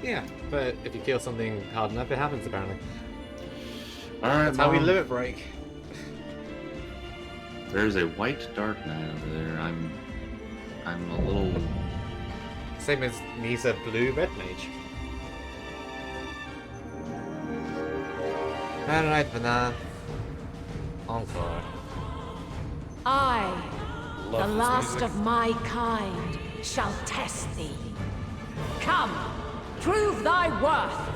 Yeah, but if you kill something hard enough, it happens apparently. Alright, That's how we limit break. There's a white dark knight over there. I'm a little... Same as me's a blue red mage. Alright, Vanna. Encore. I, the Love this last music. of my kind, shall test thee. Come, prove thy worth.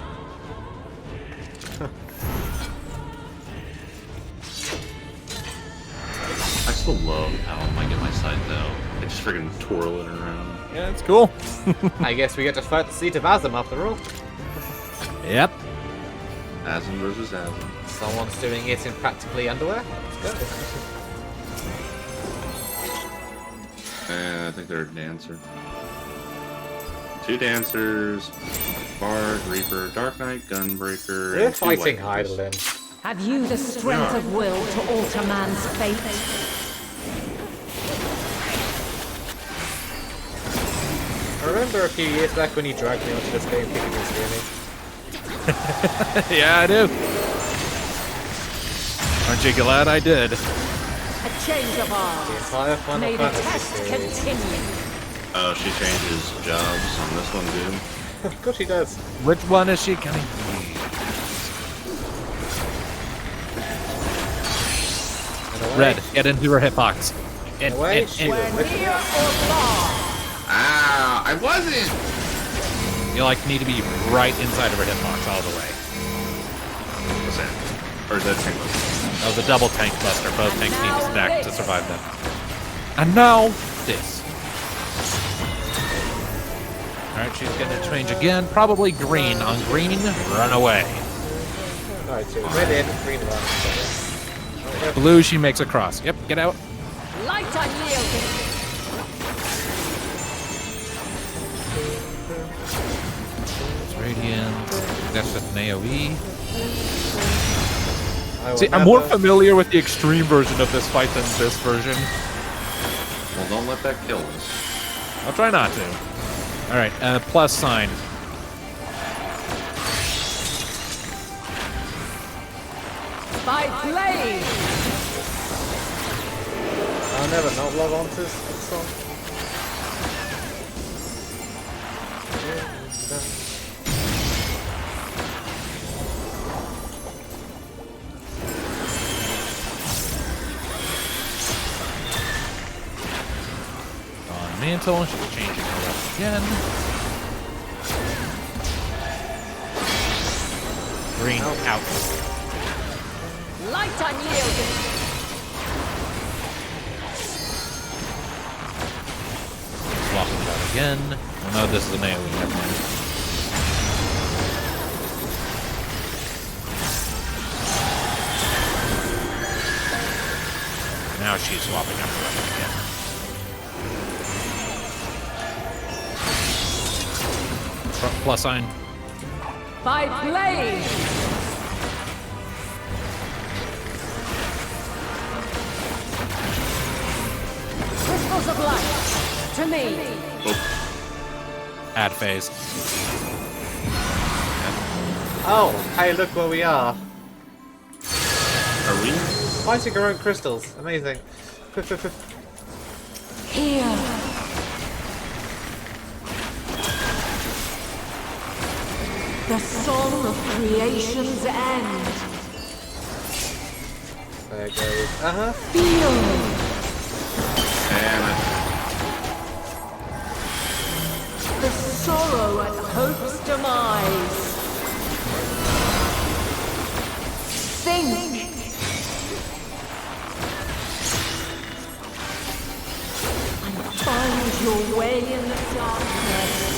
I still love how I get my scythe though. I just freaking twirl it around. Yeah, it's cool. I guess we get to fight the seat of Azam after all. Yep. Asm versus Asm. Someone's doing it in practically underwear. Let's go. I think they're a dancer. Two dancers, Bard, Reaper, Dark Knight, Gunbreaker. We're and two fighting white knights. Hydaelyn. Have you the strength of will to alter man's fate? I remember a few years back when you dragged me onto this game thinking it was gaming. Yeah, I do. Aren't you glad I did? A change of The arms. entire Final May the Fantasy test series. continue. Oh, she changes jobs on this one, dude. Of course she does. Which one is she gonna use? In a way. Red, get into her hitbox. In a way, she Where was with near it. or far. Ah, I wasn't! You like need to be right inside of her hitbox all the way. What's that? Or is that tank buster? That was a double tank buster. Both tanks need to stack to survive that. And now this. Alright, she's gonna change again. Probably green. On green, run away. Alright, so red in, green one. Blue, she makes a cross. Yep, get out. Light unyielding. It's radiant. That's just an AoE. I will See, I'm more never- familiar with the extreme version of this fight than this version. Well, don't let that kill us. I'll try not to. Alright, plus sign. By blade. I'll never not log on to this song. On mantle, she's changing her up again. Green out. Light unyielding. Swapping it out again. Oh no, this is an AoE, never mind. Now she's swapping out her weapon again. Plus sign. By blade. Crystals of light. To me. Add phase. Oh, hey, look where we are. Are we? Fighting our own crystals. Amazing. Here. The song of creation's end. There it goes. Uh-huh. Feel. Damn it. The sorrow at hope's demise. Think. And find your way in the darkness.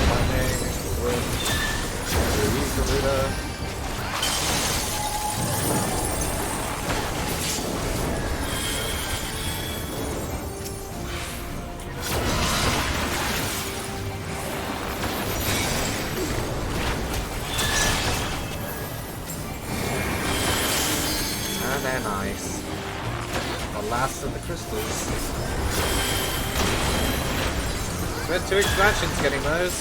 Lightning, wind, release the Buddha. And they're nice. crystals. Spent 2 expansions getting those.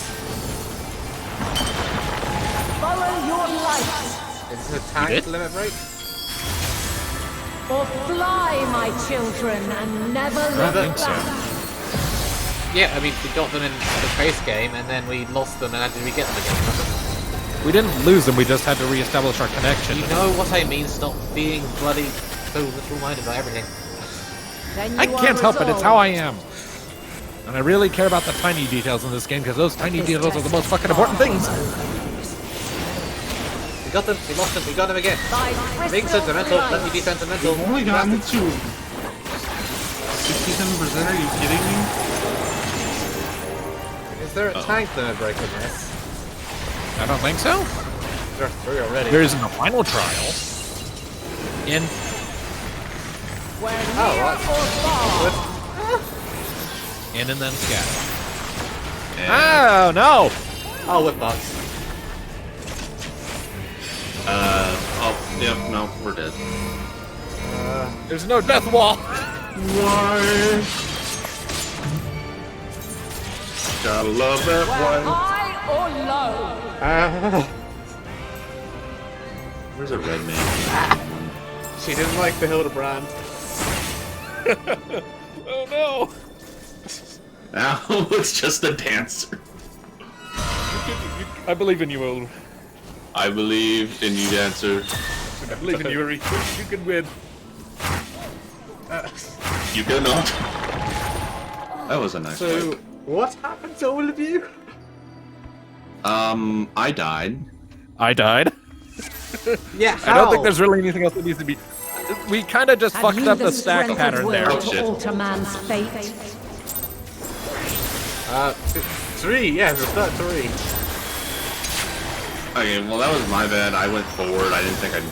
Follow your light, Is this a tank limit break? or fly, my children, and never I look think so. back. Yeah, I mean, we got them in the base game, and then we lost them, and how did we get them again? We didn't lose them, we just had to reestablish our connection. You know what I mean? Stop being bloody so little-minded about everything. Then you I are can't help it, it's resolved. how I am. And I really care about the tiny details in this game, because those tiny This details are the test most is fucking important far things. We got them, we lost them, we got them again. By Being crystal sentimental, light. let me be sentimental. We've only gotten to 67%, are you kidding me? Is there a tank limit break in this? I don't think so. There are 3 already. There isn't a final trial. In Where near right. or far. and then scatter. Oh no! Oh, whip box. Oh, yeah, no, we're dead. There's no death wall. Why? Gotta love that Where one. high or low. Where's a red man? She didn't like the Hildebrand. Oh no! Now it's just a dancer. I believe in you, old. I believe in you, dancer. I believe in you, Yuri. You can win. You cannot. That was a nice So, fight. what happened to all of you? I died. I died. Yeah, I don't think there's really anything else that needs to be. We kind of just Have fucked you up the stack strength of pattern will there. Oh, to shit. alter man's fate. 3, yeah, there's that 3. Okay, well that was my bad. I went forward. I didn't think I'd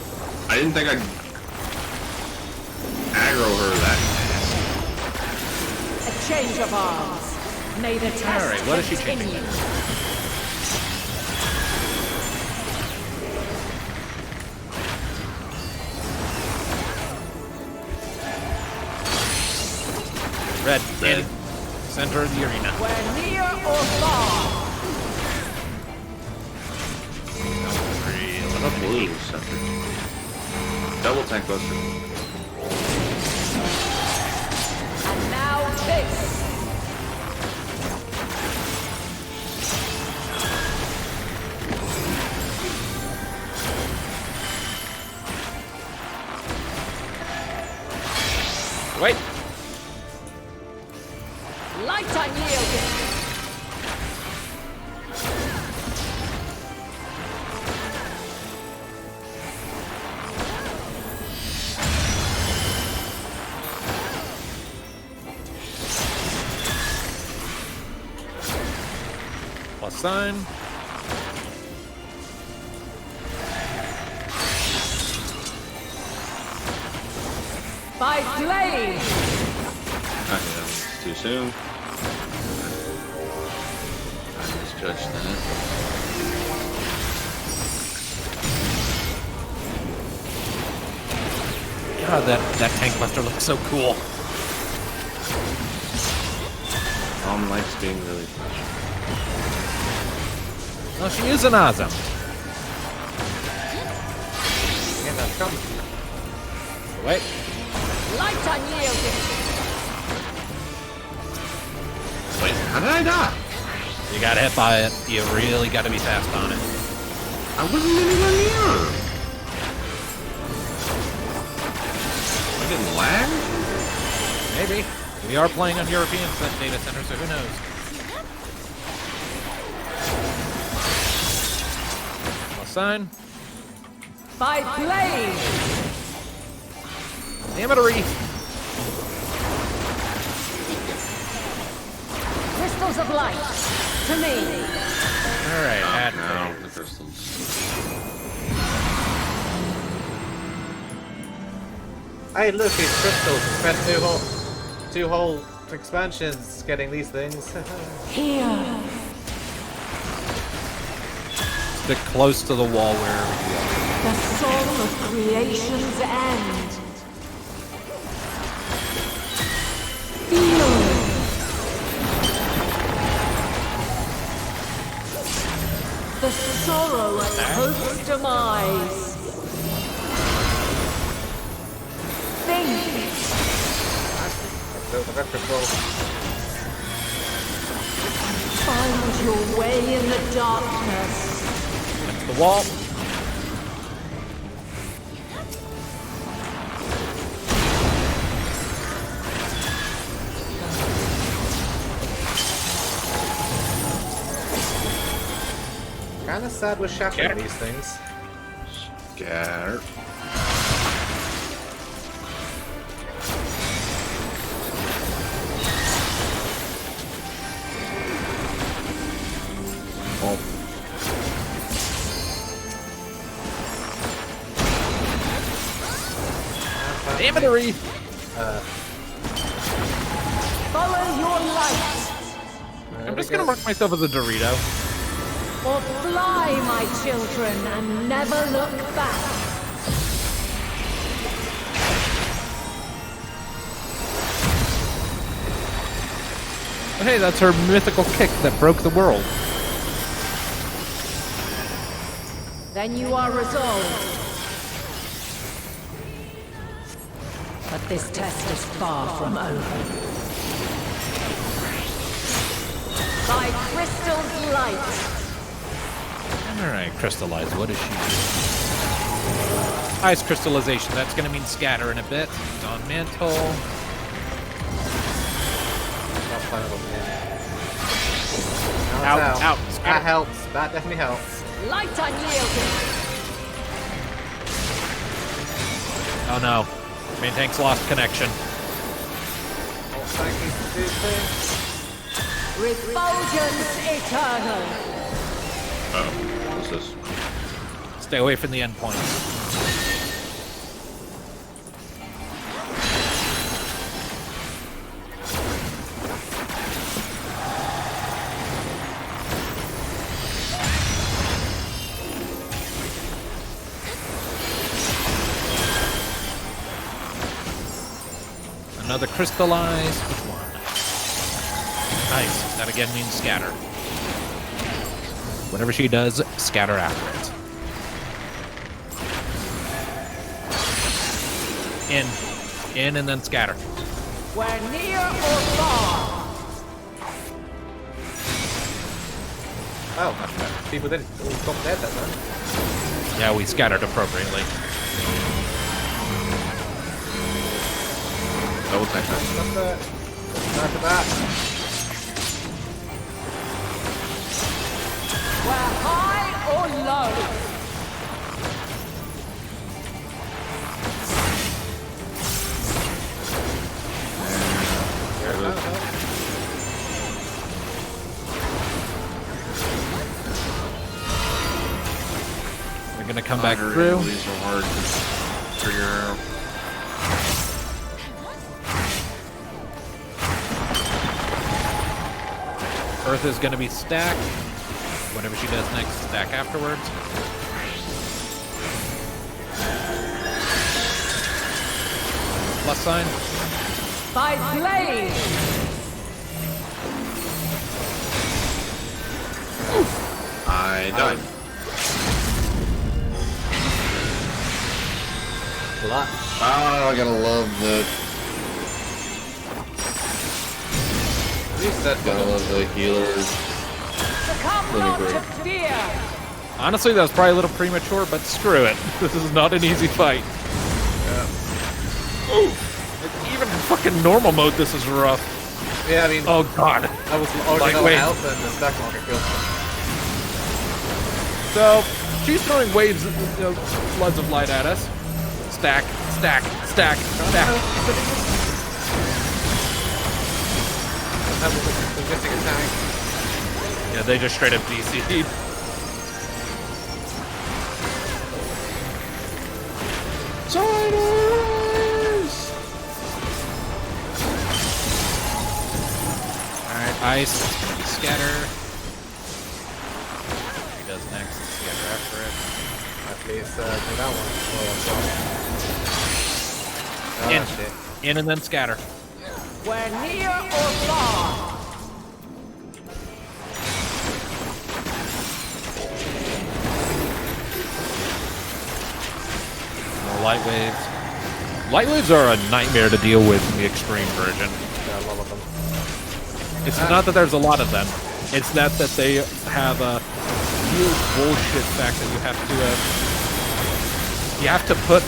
aggro her that A change of arms. May the test Alright, what is she continue. changing then? Red, in center of the arena. Where near or far. fast. Blue center. Double tank buster. And now this. Wait. Light unyielding. Plus sign. By blade. Okay, it's too soon. I misjudged that. God, that tank buster looks so cool. Mom likes being really fresh. Well, she is an Azam. Yeah, that's coming. Wait. Light unyielding. Wait, how did I die? You got hit by it. You really got to be fast on it. I wasn't anywhere near her. I didn't lag? Maybe. We are playing on European data center, so who knows? Plus sign. By blade. Amatary. Crystals of light. To me. Alright, add No, the crystals. Hey, look, these crystals. Spent 2 whole expansions getting these things. Here. Stick close to the wall wherever you are. The song of creation's end. sorrow at hope's demise. Think. I've got control. Find your way in the darkness. The wall. Kinda sad with shattering these things. Scatter. Oh. Damnatory! Follow your light. I'm just gonna mark myself as a Dorito. Or fly, my children, and never look back. But hey, that's her mythical kick that broke the world. Then you are resolved. But this test is far from over. By Crystal's light. Alright, crystallize. What is she doing? Ice crystallization. That's going to mean scatter in a bit. Dawn mantle. Out. Scatter. That helps. That definitely helps. Light unyielding. Oh no. Main tank's lost connection. Oh, thank you for this thing. Refulgence eternal. Oh. What's this? Stay away from the endpoints. Another crystallize. Which one? Nice. That again means scatter. Whatever she does, scatter after it. In and then scatter. Where near or far. Oh, much better. People didn't all got dead that time. Yeah, we scattered appropriately. Double tank. That's it. After that. Where high or low. We're gonna come back through. These are hard to figure out. Earth is gonna be stacked. Whatever she does next, stack afterwards. Plus sign. By blade. I died. Lot. Oh, I gotta love the. Gotta love the healers. Succumb Really not great. to fear. Honestly, that was probably a little premature, but screw it. This is not an easy fight. Even in fucking normal mode, this is rough. Yeah, I mean, Oh god. I was already low Lightweight. health and the stack market killed me. So, she's throwing waves, floods of light at us. Stack, stack, stack, stack. That was missing a tank. Yeah, they just straight up DC'd. Alright, ice. It's gonna be scatter. He does next. Scatter after it. At least, do that one. Oh, In. shit. In and then scatter. Where near or far. light waves. Light waves are a nightmare to deal with in the extreme version. Yeah, a lot of them. It's not that there's a lot of them. It's that they have a real bullshit fact that you have to put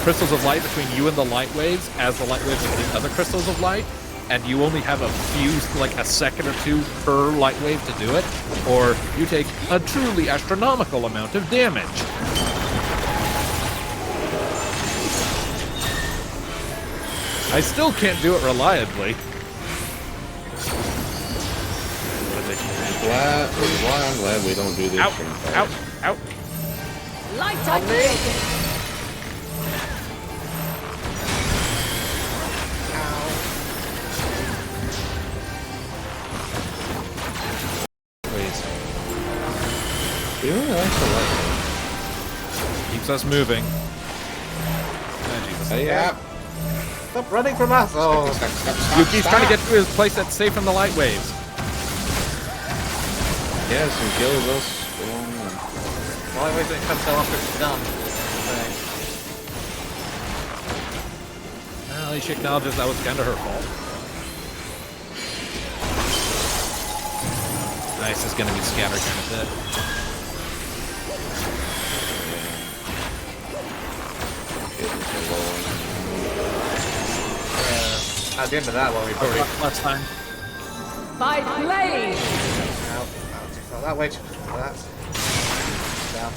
crystals of light between you and the light waves as the light waves and the other crystals of light, and you only have a few, like a second or two per light wave to do it, or you take a truly astronomical amount of damage. I still can't do it reliably. I'm glad we don't do this. Out, out, out. Light on me! Please. Yeah, that's a lot. Keeps us moving. Oh, Jesus. Hey, yeah. Stop running from us! Oh, Yuki's trying to get to his place that's safe from the light waves. Yes, and kills us. why was it come so after it's done? Well, at least she acknowledges that was kind of her fault. Ice is going to be scattered kind of bit. At the end of that one, we've already... Last time. By blade! Out. Not that way, that. Down.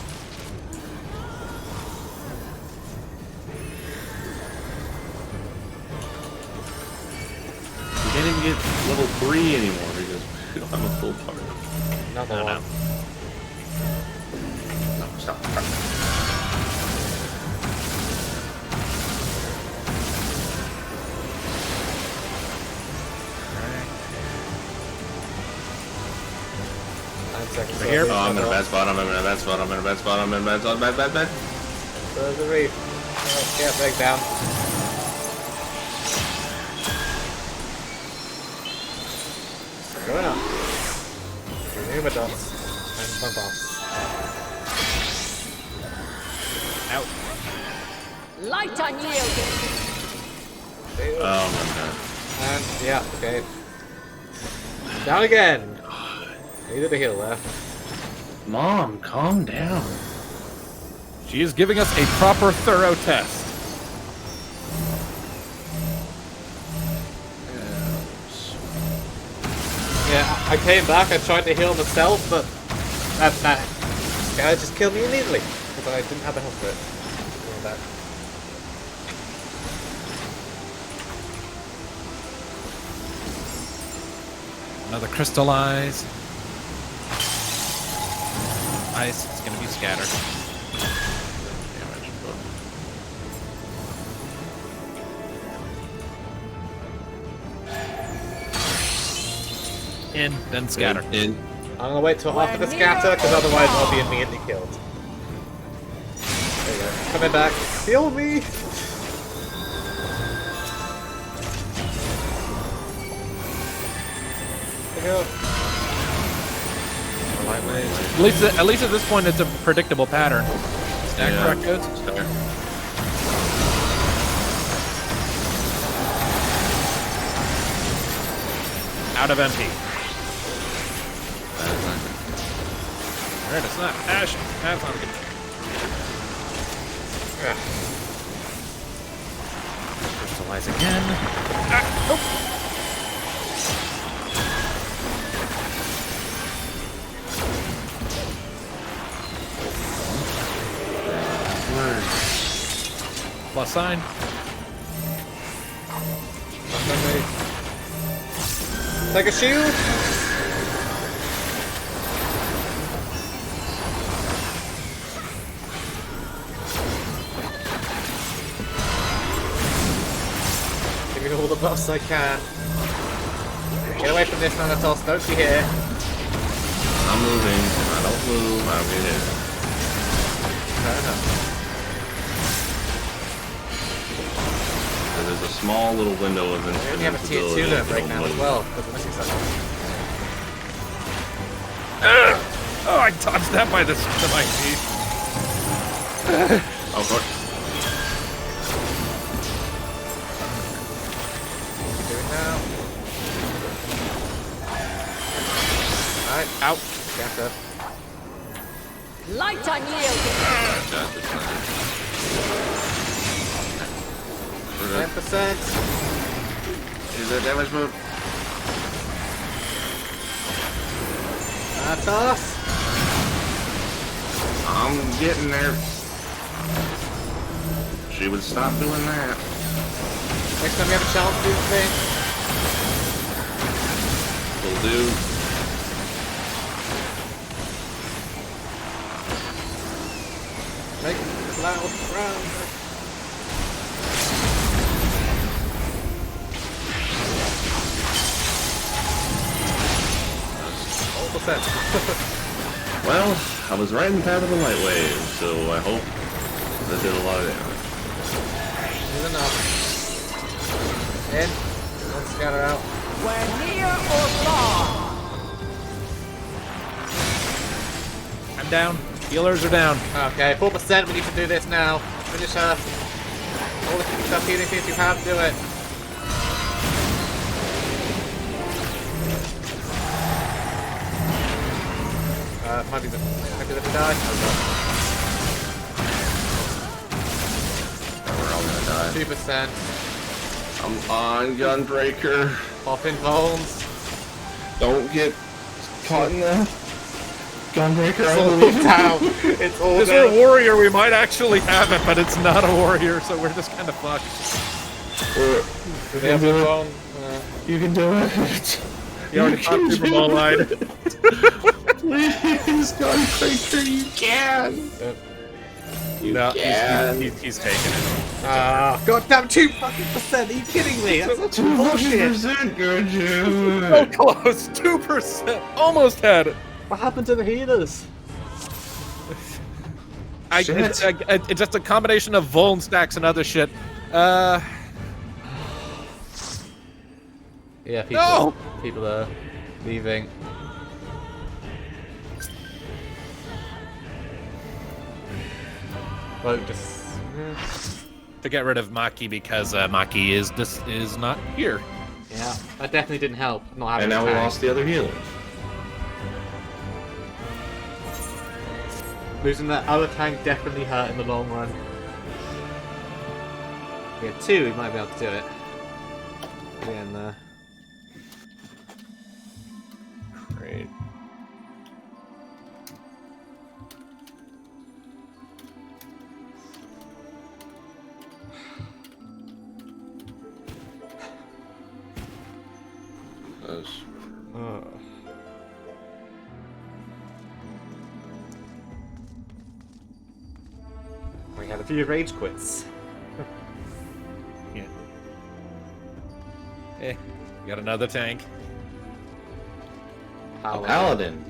We can't even get level 3 anymore because we don't have a full party. Another No, one. no. No, stop. Seconds Right here? Oh, I'm in a bad spot. I'm in a bad spot. I'm in a bad spot. I'm in a bad spot. Bad. There's the reef. Oh, yeah, break down. Going up. Remove a dots. And bump off. Out. Light unyielding! Oh my god. And, yeah, okay. Down again! Needed a heal left. Mom, calm down. She is giving us a proper, thorough test. Yeah, I came back, I tried to heal myself, but that guy just killed me immediately. Because I didn't have the health for it. Going back. Another crystallize. Ice, it's going to be scattered. Damage, In, then scatter. In. I'm gonna wait till after the scatter, because otherwise I'll be immediately killed. There you go. Coming back. Heal me! There you go. At least at this point, it's a predictable pattern. Stack correct codes. Out of MP. Alright, it's not. Ash. That's not good. Crystallize again. Nope. Plus sign. Take a shield! Give me all the buffs I can. Get away from this, Nanatos. Don't be here. I'm moving. If I don't move, I'll get hit. Fair enough. There's a small little window of We only have a tier 2 left right now as well, because we're missing something. Oh, I dodged that by my teeth. Oh, fuck. Alright, out. Gotcha. Light unyielding. Got this thing. 10%. Is that damage move? Toss. I'm getting there. She would stop doing that. Next time we have a chance to do the thing. Will do. Make a loud round. Well, I was right in the path of the light wave, so I hope that did a lot of damage. Good enough. In. Don't scatter out. We're near or far. I'm down. Healers are down. Okay, 4%. We need to do this now. Finish her. All the stuff healing things you have, do it. Might be the die. We're all gonna die. 2%. I'm on Gunbreaker. Pop in bones. Don't get caught in the Gunbreaker. It's I all believe. down. It's all Is there a down. warrior? We might actually have it, but it's not a warrior, so we're just kind of fucked. We can do it. You can do it. You already popped Super Mole-eyed. Please, Gunbreaker, you can. You No, can. he's taking it. Goddamn 2% Are you kidding me? That's such bullshit. 200% good, So Jim. close, 2%. Almost had it. What happened to the healers? It's just a combination of Vuln stacks and other shit. Yeah, No! people are leaving. Well, just To get rid of Maki because Maki is not here. yeah, that definitely didn't help. Not having And now a we tank. lost the other healer. Losing that other tank definitely hurt in the long run. Yeah, 2, we might be able to do it. Again, Great. we had a few rage quits. Yeah. Eh, got another tank. A paladin.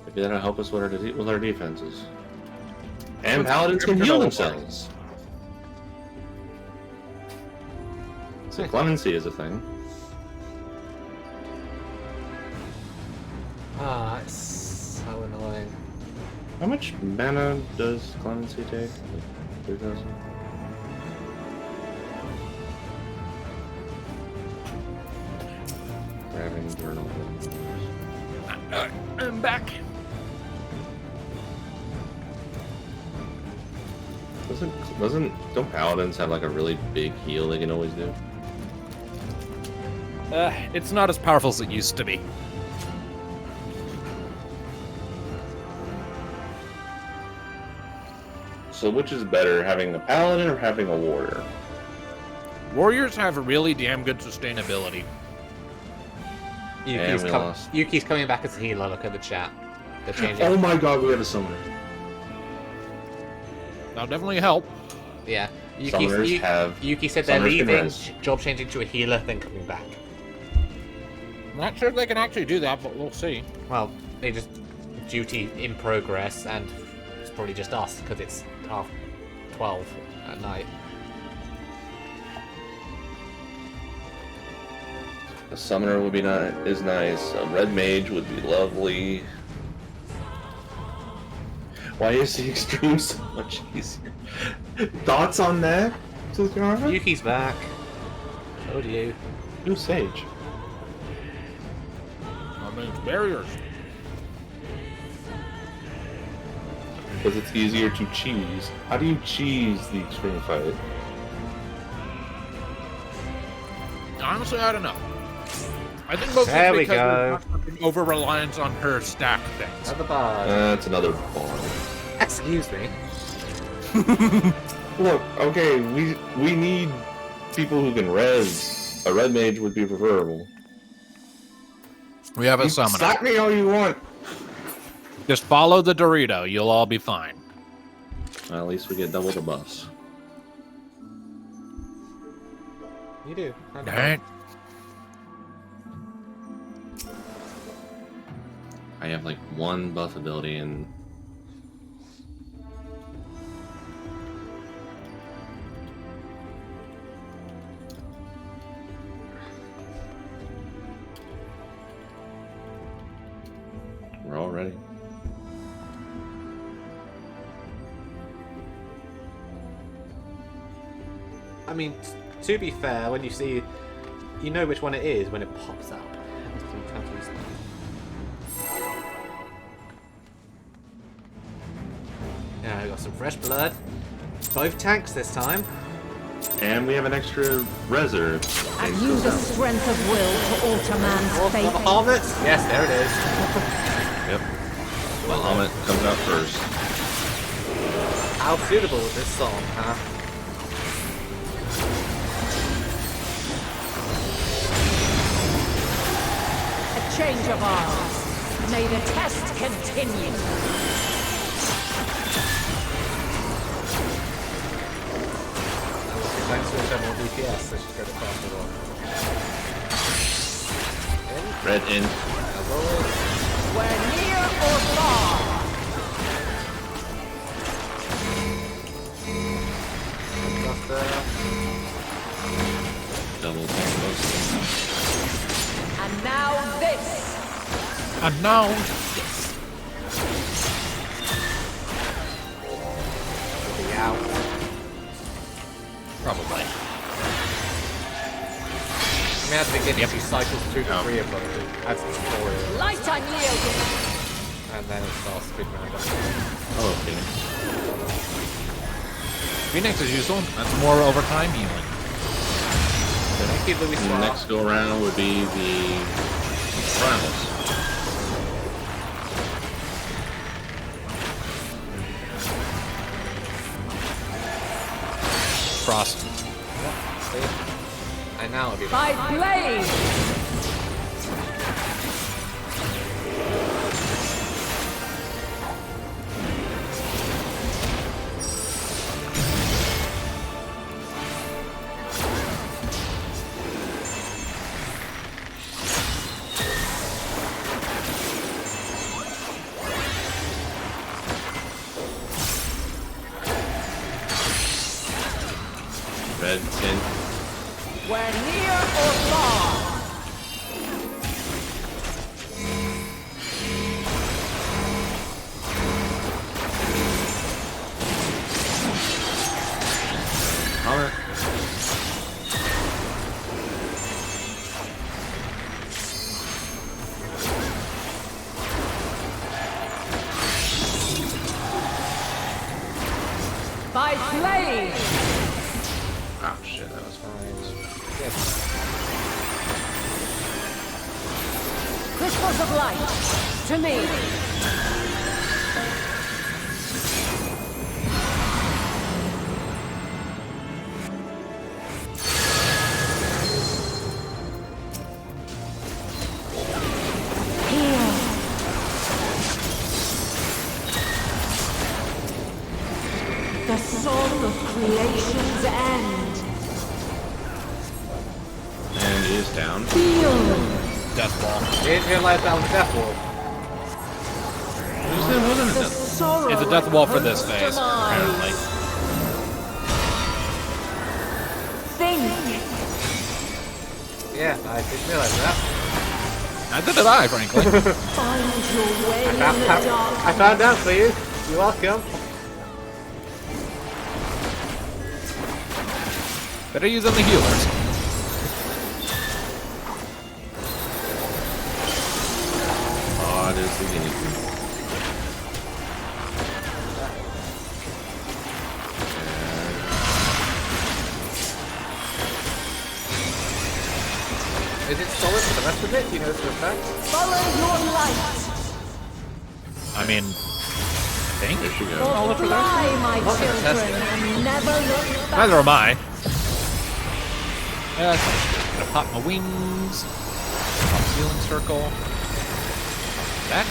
Maybe that'll help us with our defenses. And paladins can heal themselves. So clemency is a thing. Ah, it's so annoying. How much mana does clemency take? 3,000? Grabbing journal. I'm back. Don't paladins have like a really big heal they can always do? It's not as powerful as it used to be. So which is better, having a paladin or having a warrior? Warriors have a really damn good sustainability. And we lost. Yuki's coming back as a healer. Look at the chat. They're changing. Oh my god, we have a summoner. That'll definitely help. Yeah. Summoners have- Yuki said they're summoners can leaving, res. job changing to a healer, then coming back. I'm not sure if they can actually do that, but we'll see. Well, they just duty in progress, and it's probably just us because it's 12:30 at night. A summoner would be is nice. A red mage would be lovely. Why is the extreme so much easier? Thoughts on that, Suzara? Yuki's back. So do you. New sage. means barriers. Because it's easier to cheese. How do you cheese the extreme fight? Honestly, I don't know. I think mostly There we because go. we're over reliance on her stack things. Another bard. That's another bard. Excuse me. Look, okay, we need people who can res. A red mage would be preferable. We have a summoner. Slap me all you want. Just follow the Dorito. You'll all be fine. Well, at least we get double the buffs. You do. I know. Alright. I have like one buff ability and we're all ready. I mean, to be fair, when you see, you know which one it is when it pops up. Yeah, I got some fresh blood. Both tanks this time. And we have an extra reser. Have you the strength of will to alter man's Oh, fate? got the helmet. Yes, there it is. Yep. Well, helmet comes out first. How suitable is this song, huh? A change of arms. May the test continue. Thanks for the more DPS, so she's got it faster one. Red in. As always. We're near or far. Buster. Double buff. And now this. And now, Be out. probably. I mean, at the beginning, she cycles through the three of them as a tutorial, Light unyielding. and then it starts spinning around. Hello, Phoenix. Phoenix is useful. That's more overtime healing. Thank you, Louis The Suarez. next go around would be the Primus. Frost. See? And now it'll be By blade. Red tint. We're near or far. Alright. By blade. Oh shit, that was fine. yes. Crystals of light. To me. Here. The song of creation's end. And he is down. Feel. Death ball. You didn't realize that was a death wall. The sorrow It's a death wall for this of phase, apparently. Think. Yeah, I didn't realize that. Neither did I, frankly. Find your way in the dark. I found out for you. You're welcome. Better use than the healers. Is it solid for the rest of it? Do you know for a fact? Follow your light. I mean, I think. There she goes. Solid for that. Fly, my Not gonna test children, it. and never look back. Neither am I. Yeah, so I'm gonna pop my wings. Pop ceiling circle. That.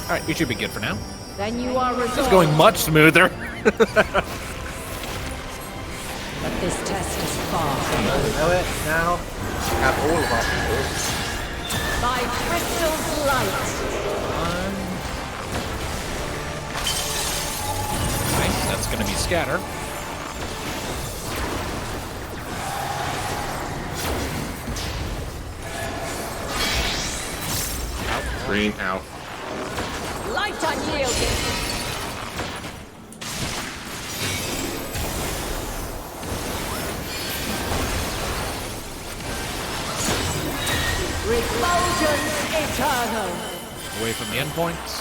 Alright, we should be good for now. Then you are resolved. It's going much smoother. But this test is far from You over. know it now. We have all of our people. By crystal's light. Nice, that's gonna be scatter. Green out. Light unyielding. Refulgence eternal. Away from the endpoints.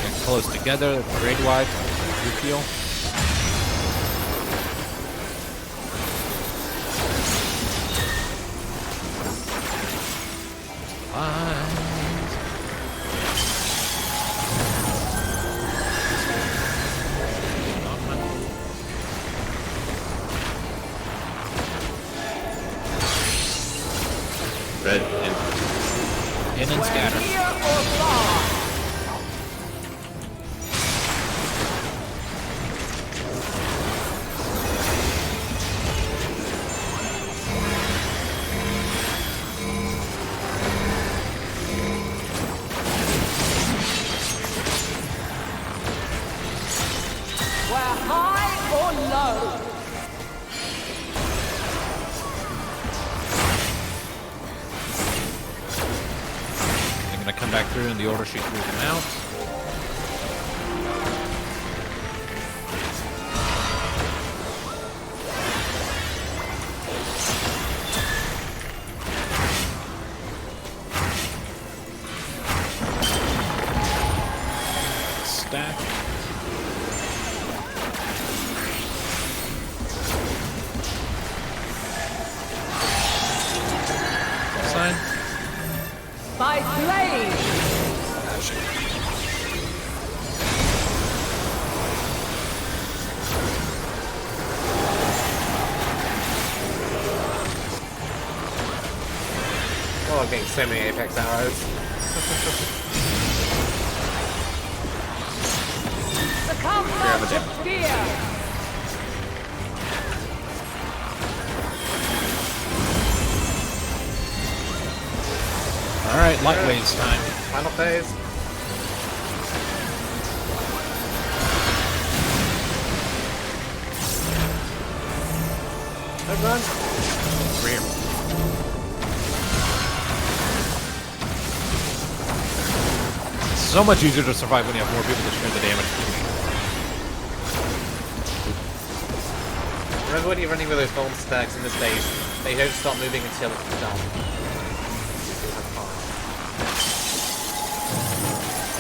Get close together, grade-wise, repeal. Red In and scatter. Near or far. Where high or low. I'm gonna come back through in the order she threw them out. Stack. Sign. By blade. Oh, I'm getting so many apex arrows. Succumb not to fear. Alright, light waves time. Final phase. Run. Rear. It's so much easier to survive when you have more people to share the damage. Remember when you're running with those bomb stacks in this phase, they don't stop moving until it's done.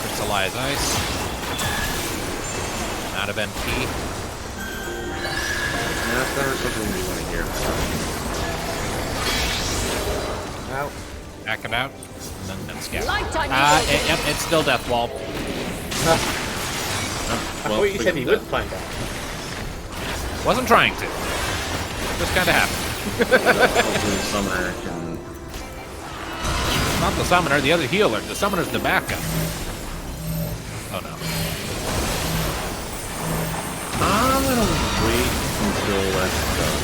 Crystallize ice. Out of NP. That's never something we want to hear. Out. Back it out. And then scatter. Light unyielding. Yep, it's still death wall. I thought you said he would climb down. Wasn't trying to. Just kind of happened. Hopefully the summoner can... Not the summoner, the other healer. The summoner's the backup. Oh no. I'm gonna wait until that's done.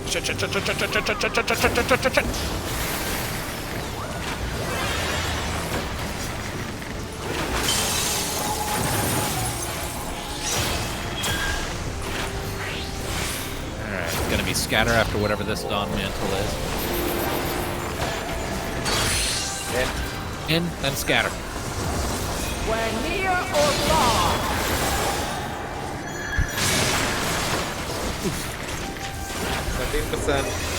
Shit. Alright, it's gonna be scatter after whatever this dawn mantle is. In, then scatter. We're near or far. 13%.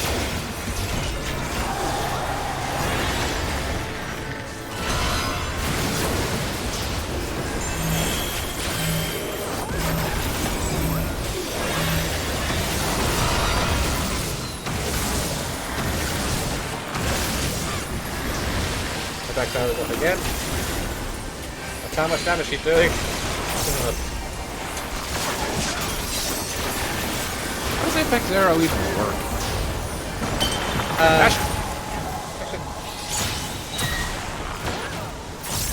Back down up again. That's how much damage she's doing. How does Apex Arrow even work?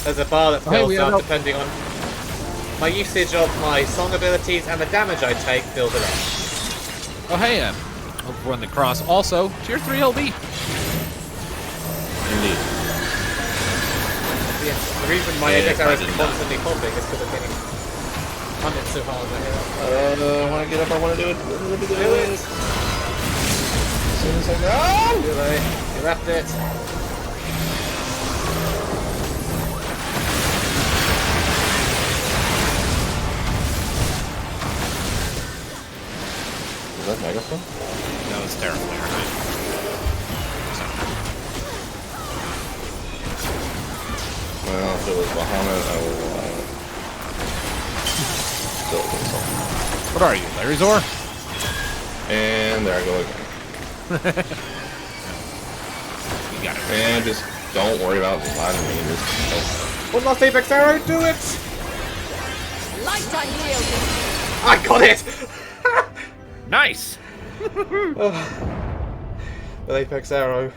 There's a bar that fills up no. depending on my usage of my song abilities and the damage I take fills it up. Oh hey, I'll run the cross. Also, tier 3 LB. Indeed. Yeah, the reason my Apex Arrow is constantly popping is because I'm getting hunted so hard right here. I want to get up, I want to do it. Let me do Do it! it. As soon as I go. Really? You left it. Is that megaphone? That was terrible. Well, if it was Bahamut, I would still do something. What are you, Larry Zor? And there I go again. You got it. And just don't worry about dividing me. Just One last Apex Arrow, do it! Light unyielding. I got it! Nice! With Apex Arrow.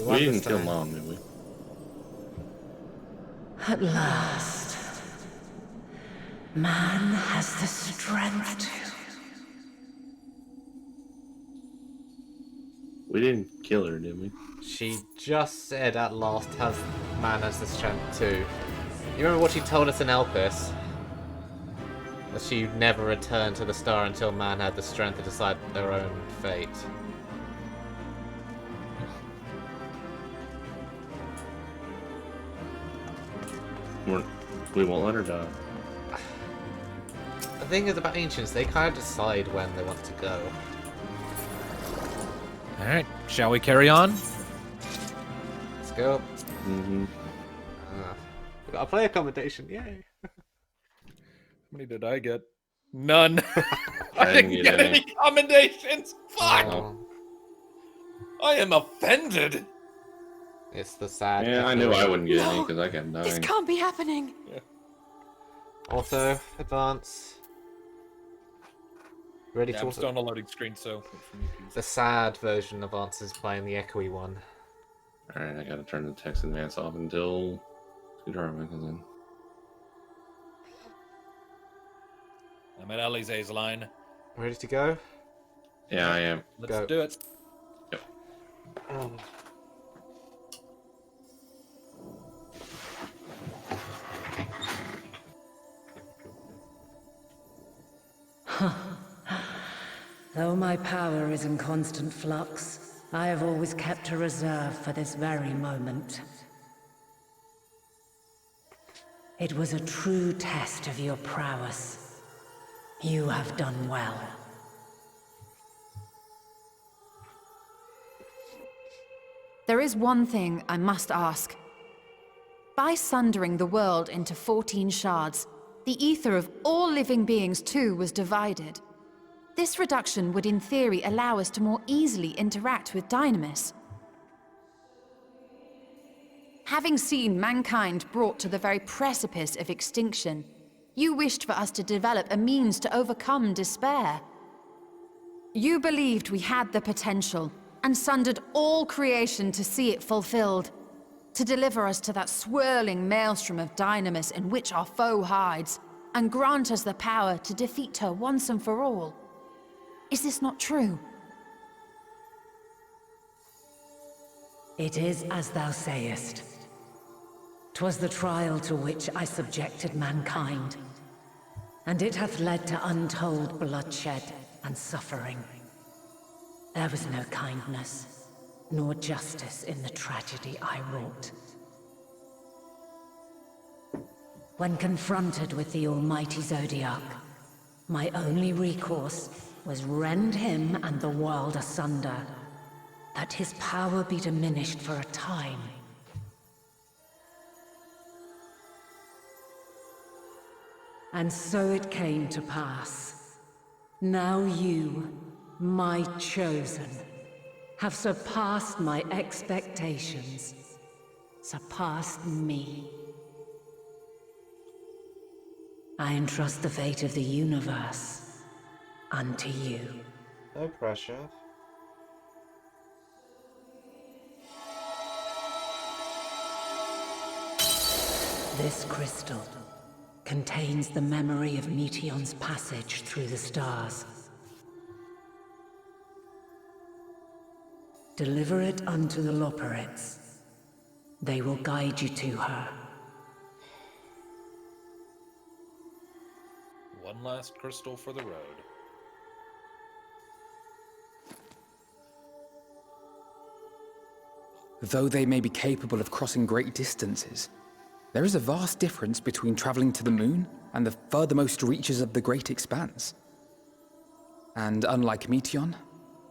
we didn't kill Mom, did we? At last, man has the strength to. We didn't kill her, did we? She just said at last man has the strength too. You remember what she told us in Elpis? That she never returned to the star until man had the strength to decide their own fate. We won't let her die. The thing is about ancients, they kind of decide when they want to go. Alright, shall we carry on? Let's go. Mm-hmm. We got a player accommodation, yay! How many did I get? None. I didn't get any. commendations. Fuck! Oh, I am offended. it's the sad. Yeah, I knew I wouldn't get any No, because I kept dying. This can't be happening. Auto, advance. Ready Yeah, to I'm still on a loading screen, so wait for me, please. The sad version of Answers playing the echoey one. Alright, I gotta turn the text advance off until Scudara comes in. I'm at Alize's line. Ready to go? Yeah, I am. Let's Go. do it. Yep. Though my power is in constant flux, I have always kept a reserve for this very moment. It was a true test of your prowess. You have done well. There is one thing I must ask. By sundering the world into 14 shards, the ether of all living beings too was divided. This reduction would in theory allow us to more easily interact with Dynamis. Having seen mankind brought to the very precipice of extinction, you wished for us to develop a means to overcome despair. You believed we had the potential, and sundered all creation to see it fulfilled, to deliver us to that swirling maelstrom of Dynamis in which our foe hides, and grant us the power to defeat her once and for all. Is this not true? It is as thou sayest. 'Twas the trial to which I subjected mankind. and it hath led to untold bloodshed and suffering. There was no kindness, nor justice in the tragedy I wrought. When confronted with the almighty Zodiac, my only recourse was rend him and the world asunder, that his power be diminished for a time. And so it came to pass. Now you, my chosen, have surpassed my expectations, surpassed me. I entrust the fate of the universe unto you. No pressure. This crystal contains the memory of Meteion's passage through the stars. Deliver it unto the Loporrits. They will guide you to her. One last crystal for the road. Though they may be capable of crossing great distances, there is a vast difference between traveling to the moon and the furthermost reaches of the great expanse. And unlike Meteion,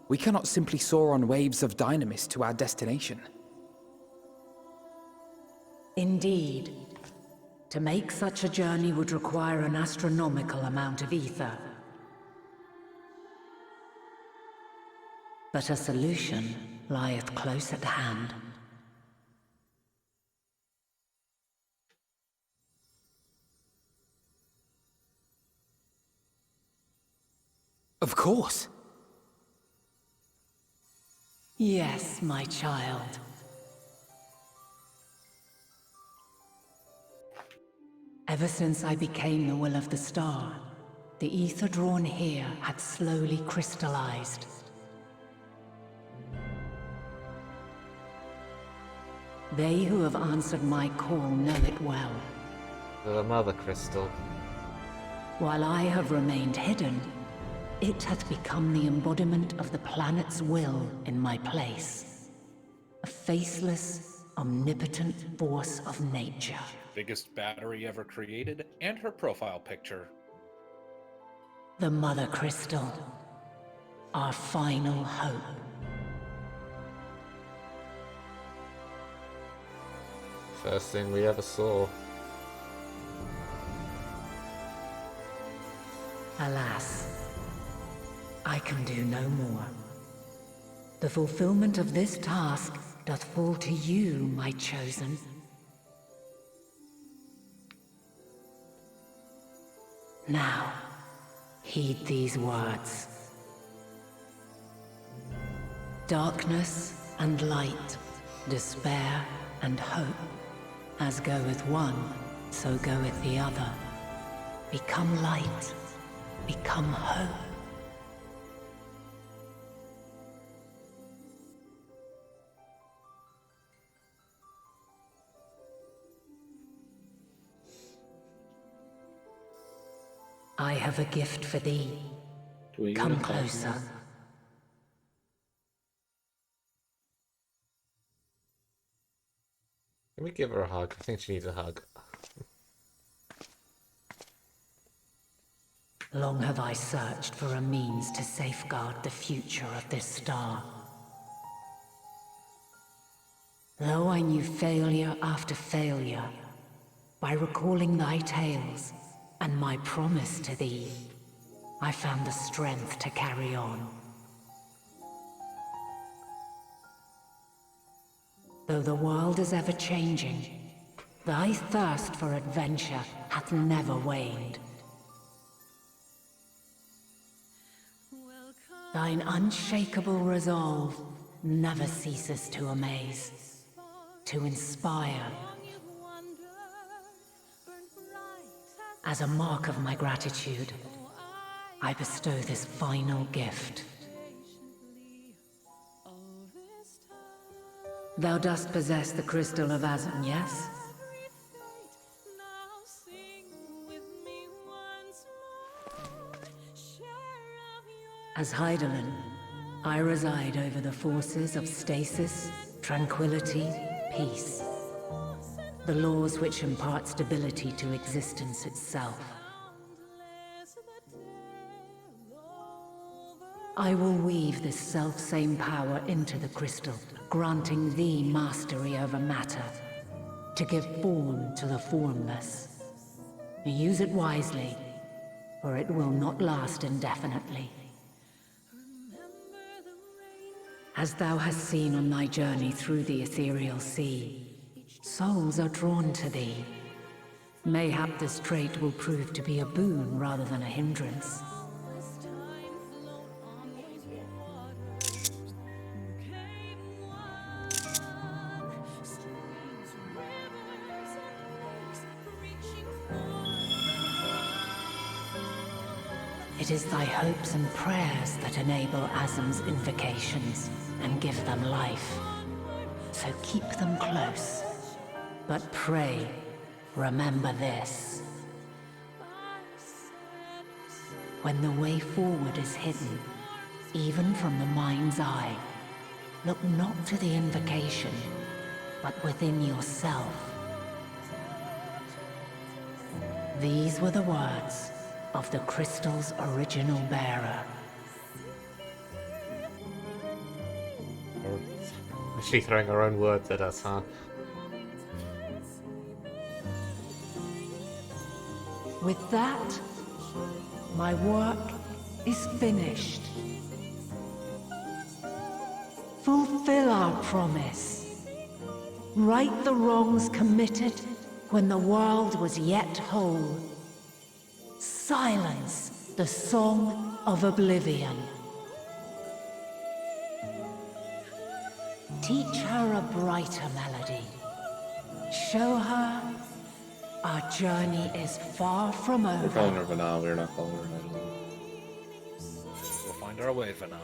we cannot simply soar on waves of dynamis to our destination. Indeed. To make such a journey would require an astronomical amount of ether. But a solution lieth close at hand. Of course. Yes, my child. Ever since I became the will of the star, the ether drawn here had slowly crystallized. They who have answered my call know it well. The mother crystal. While I have remained hidden, it hath become the embodiment of the planet's will in my place. A faceless, omnipotent force of nature. Biggest battery ever created, and her profile picture. The Mother Crystal. Our final hope. First thing we ever saw. Alas, I can do no more. The fulfillment of this task doth fall to you, my chosen. Now, heed these words. Darkness and light, despair and hope, as goeth one, so goeth the other. Become light, become hope. I have a gift for thee. Come closer. Let me give her a hug. I think she needs a hug. Long have I searched for a means to safeguard the future of this star. Though I knew failure after failure, by recalling thy tales and my promise to thee, I found the strength to carry on. Though the world is ever changing, thy thirst for adventure hath never waned. Thine unshakable resolve never ceases to amaze, to inspire. As a mark of my gratitude, I bestow this final gift. Thou dost possess the crystal of Azan, yes? As Hydaelyn, I reside over the forces of stasis, tranquility, peace. The laws which impart stability to existence itself. I will weave this self-same power into the crystal, granting thee mastery over matter, to give form to the formless. Use it wisely, or it will not last indefinitely. As thou hast seen on thy journey through the ethereal sea, souls are drawn to thee. Mayhap this trait will prove to be a boon rather than a hindrance. It is thy hopes and prayers that enable Azam's invocations and give them life. So keep them close. But pray, remember this. When the way forward is hidden, even from the mind's eye, look not to the invocation, but within yourself. These were the words of the crystal's original bearer. Actually throwing her own words at us, huh? With that, my work is finished. Fulfill our promise. Right the wrongs committed when the world was yet whole. Silence the song of oblivion. Teach her a brighter melody. Show her our journey is far from We're calling over. her Vanal, we're not calling her Hydaelyn. We'll find our way for now.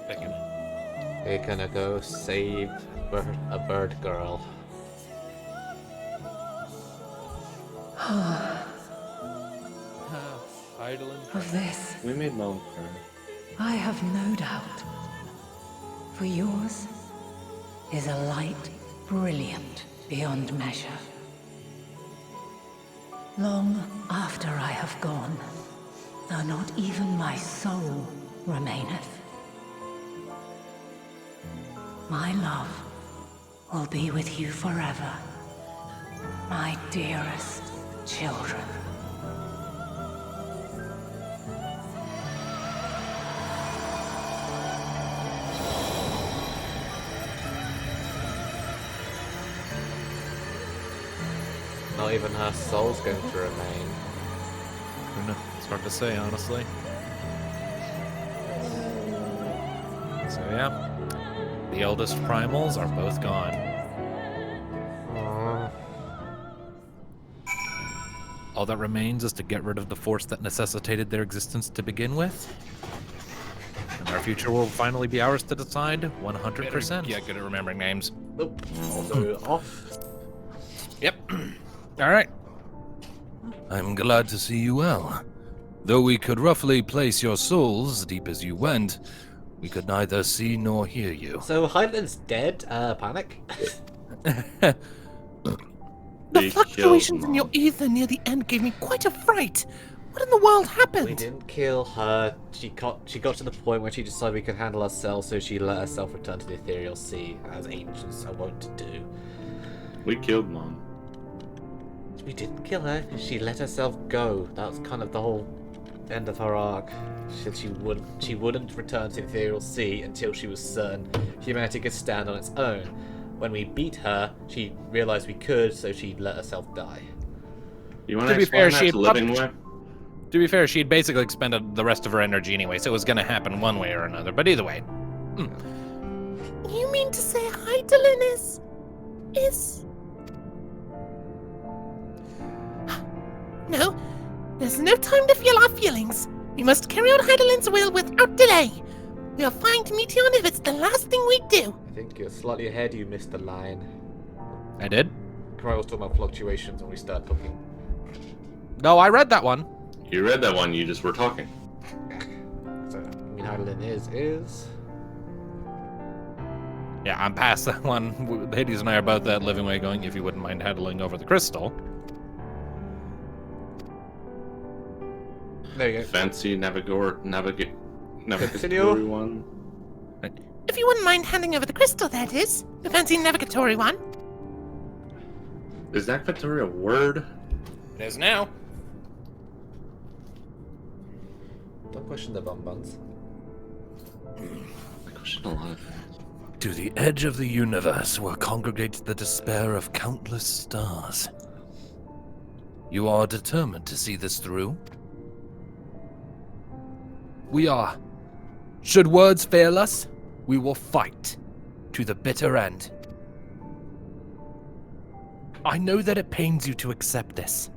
Picking. We're gonna go save a bird girl. Hydaelyn. Of this, We made Mom cry. I have no doubt. For yours is a light brilliant beyond measure. Long after I have gone, though not even my soul remaineth, my love will be with you forever, my dearest children. Not even her soul's going to remain. I don't know. It's hard to say, honestly. So yeah, the eldest primals are both gone. Aww. All that remains is to get rid of the force that necessitated their existence to begin with. And our future will finally be ours to decide 100%. Yeah, good at remembering names. Nope. Also off. Yep. All right. I'm glad to see you well. Though we could roughly place your souls deep as you went, we could neither see nor hear you. So Hydaelyn's dead. Panic. The They fluctuations killed in your Mom. ether near the end gave me quite a fright. What in the world happened? We didn't kill her. She got to the point where she decided we could handle ourselves, so she let herself return to the ethereal sea, as ancients are wont to do. We killed Mom. We didn't kill her. She let herself go. That was kind of the whole end of her arc. She wouldn't return to the ethereal sea until she was certain humanity could stand on its own. When we beat her, she realized we could, so she let herself die. You want To to be fair, explain she that to had Living published- Way? To be fair, she'd basically expended the rest of her energy anyway, so it was going to happen one way or another. But either way. You mean to say Hydaelyn is... No, there's no time to feel our feelings. We must carry out Hydaelyn's will without delay. We'll find Meteon if it's the last thing we do. I think you're slightly ahead, you missed the line. I did? Cry was talking about fluctuations when we start talking. No, I read that one. You read that one, you just were talking. So, I mean, Hydaelyn is. Yeah, I'm past that one. Hades and I are both that living way going, if you wouldn't mind handling over the crystal. There you go. Fancy navigatory one. If you wouldn't mind handing over the crystal, that is. The fancy navigatory one. Is navigatory a word? It is now. Don't question the bonbons. I question a lot of things. To the edge of the universe where congregate the despair of countless stars. You are determined to see this through? We are. Should words fail us, we will fight to the bitter end. I know that it pains you to accept this.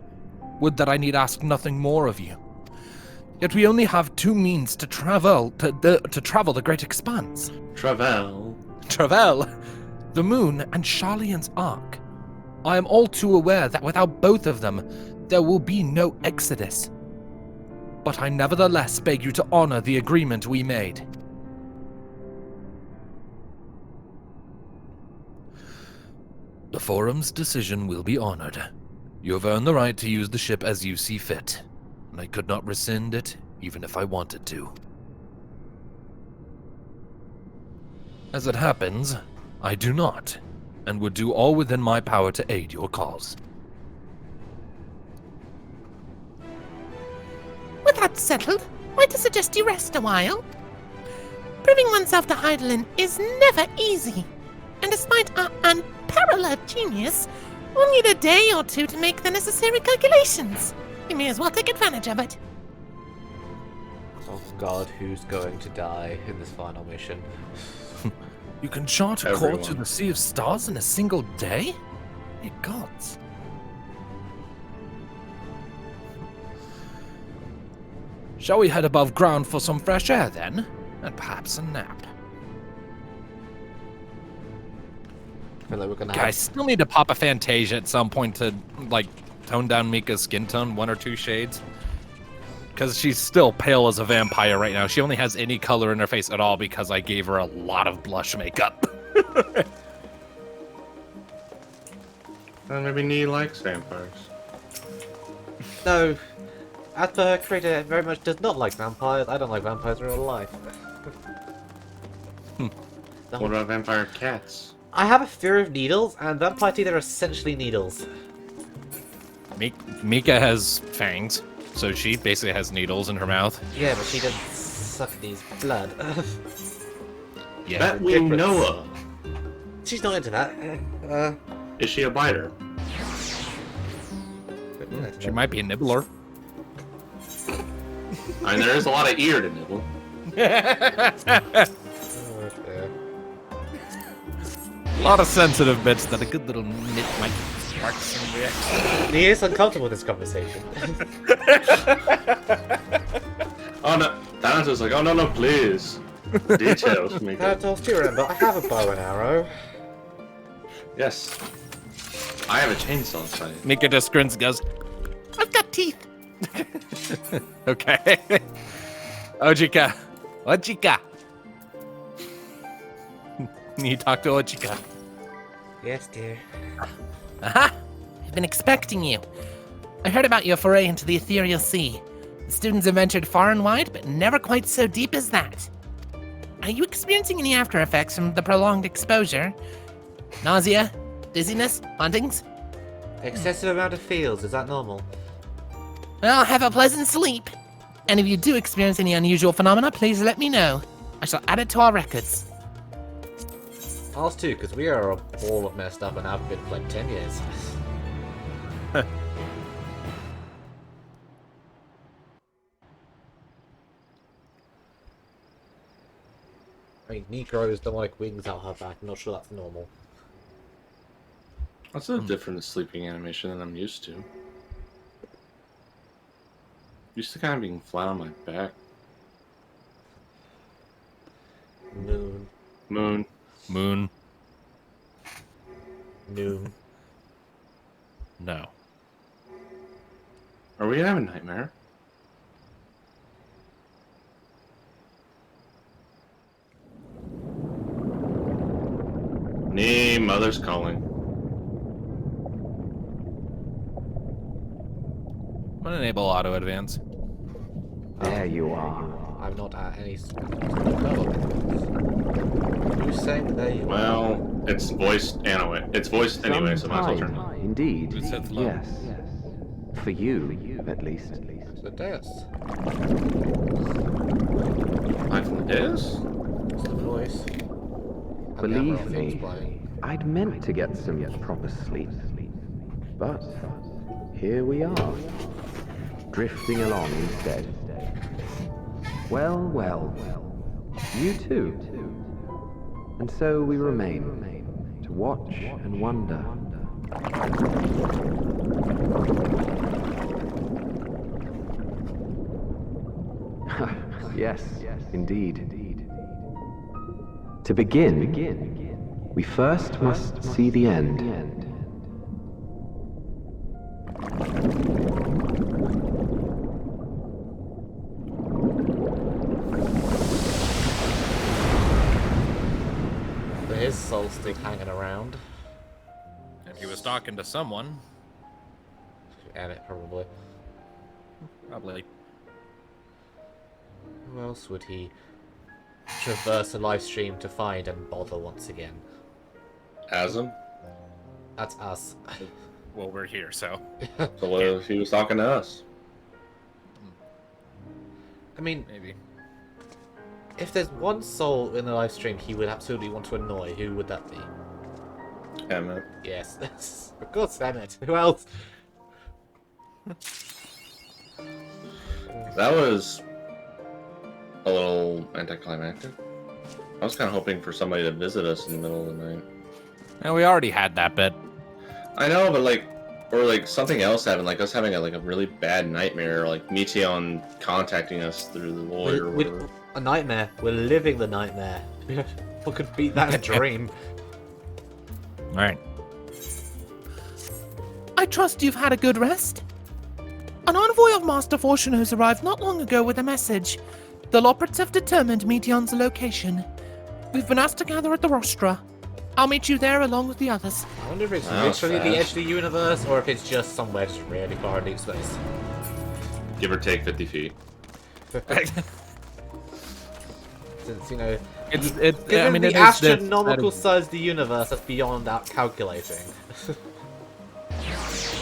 Would that I need ask nothing more of you. Yet we only have two means to travel the great expanse. Travel. The moon and Charlian's Ark. I am all too aware that without both of them, there will be no exodus. But I nevertheless beg you to honor the agreement we made. The Forum's decision will be honored. You have earned the right to use the ship as you see fit, and I could not rescind it even if I wanted to. As it happens, I do not, and would do all within my power to aid your cause. With that settled, might I suggest you rest a while? Proving oneself to Hydaelyn is never easy, and despite our unparalleled genius, we'll need a day or two to make the necessary calculations. You may as well take advantage of it. Oh god, who's going to die in this final mission? You can chart a Everyone. course to the Sea of Stars in a single day? Ye gods. Shall we head above ground for some fresh air then? And perhaps a nap. I feel like we're gonna Guys, still need to pop a Fantasia at some point to, like, tone down Mika's skin tone 1 or 2 shades. Because she's still pale as a vampire right now. She only has any color in her face at all because I gave her a lot of blush makeup. Maybe Nee likes vampires. No, as per her creator, very much does not like vampires. I don't like vampires in real life. What about vampire cats? I have a fear of needles, and vampire teeth are essentially needles. Mika has fangs, so she basically has needles in her mouth. Yeah, but she doesn't suck these blood. Yeah. That we difference. know of. She's not into that. Is she a biter? She might be a nibbler. I mean, there is a lot of ear to nibble. A lot of sensitive bits that a good little nit might spark some reaction. He is uncomfortable with this conversation. Oh no, Thanatos like, oh no, please. Details, Mika. Thanatos, do you remember? I have a bow and arrow. Yes. I have a chainsaw sight. Mika just grins and goes, I've got teeth. okay. Ojika. Ojika. You talk to Ojika. Yes, dear. Aha! I've been expecting you. I heard about your foray into the ethereal sea. The students have ventured far and wide, but never quite so deep as that. Are you experiencing any after effects from the prolonged exposure? Nausea? Dizziness? Hauntings? Excessive amount of feels, is that normal? Well, have a pleasant sleep. And if you do experience any unusual phenomena, please let me know. I shall add it to our records. Us too, because we are all messed up and have been for like 10 years. I mean, Negroes don't like wings out her back. I'm not sure that's normal. That's a different sleeping animation than I'm used to. Used to kind of being flat on my back. Moon. Moon. Moon. Noon. No. Are we having a nightmare? mother's calling. I'm gonna enable auto advance. There you are. I'm not at any. Who's saying there you are? Well, it's voiced anyway. It's voiced anyway, so might as well turn it on. Indeed. Who said hello? Yes. For you, at least. It's the dais. Live from the dais? It's the voice. And Believe the other things me, playing. I'd meant to get some proper sleep. But here we are, drifting along instead. Well, well, you too. And so we remain, to watch and wonder. Yes, indeed. To begin, we first must see the end. But his soul's still hanging around. And he was talking to someone. Emmett, probably. Probably. Who else would he traverse a live stream to find and bother once again? Asm? That's us. Well, we're here, so. So what if he was talking to us? I mean, Maybe. if there's one soul in the live stream he would absolutely want to annoy, who would that be? Emmett. Yes, of course, Emmett. Who else? That was a little anticlimactic. I was kind of hoping for somebody to visit us in the middle of the night. And we already had that bit. I know, but like, or like something else happened, like us having a really bad nightmare, like Meteon contacting us through the lawyer or whatever. A nightmare. We're living the nightmare. Who could beat that in a dream? Alright. I trust you've had a good rest. An envoy of Master Fortune has arrived not long ago with a message. The Loprits have determined Meteon's location. We've been asked to gather at the Rostra. I'll meet you there along with the others. I wonder if it's Wow, literally the fast. edge of the universe, or if it's just somewhere just really far in deep space. Give or take 50 feet. Since, you know, It's given I mean, the it is that- astronomical size of the universe, that's beyond out calculating.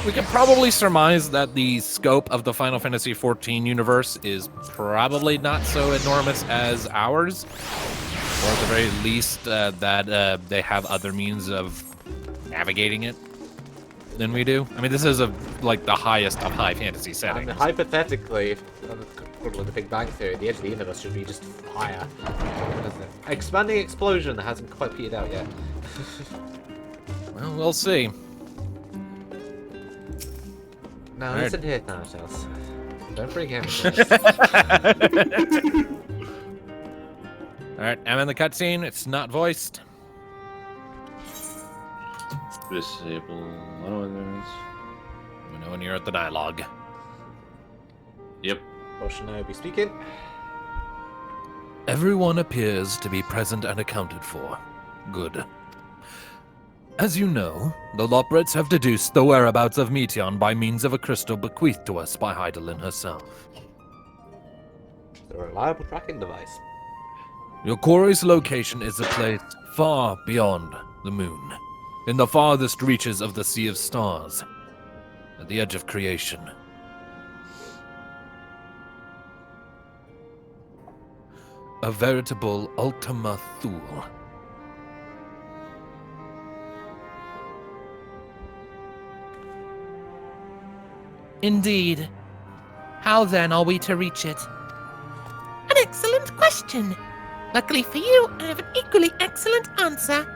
We can probably surmise that the scope of the Final Fantasy XIV universe is probably not so enormous as ours, or at the very least that they have other means of navigating it than we do. I mean, this is like the highest of high fantasy I settings. mean, hypothetically, according to the Big Bang Theory, the edge of the universe should be just higher. Doesn't it? Expanding explosion that hasn't quite petered out yet. Well, we'll see. No, Alright. listen here, Thanatos. Don't bring him. All right, I'm in the cutscene. It's not voiced. Disable auto advance. We know when you're at the dialogue. Yep. Oshinobi speaking. Everyone appears to be present and accounted for. Good. As you know, the Loprits have deduced the whereabouts of Meteon by means of a crystal bequeathed to us by Hydaelyn herself. It's a reliable tracking device. Your quarry's location is a place far beyond the moon, in the farthest reaches of the Sea of Stars, at the edge of creation. A veritable Ultima Thule. Indeed. How then are we to reach it? An excellent question. Luckily for you, I have an equally excellent answer.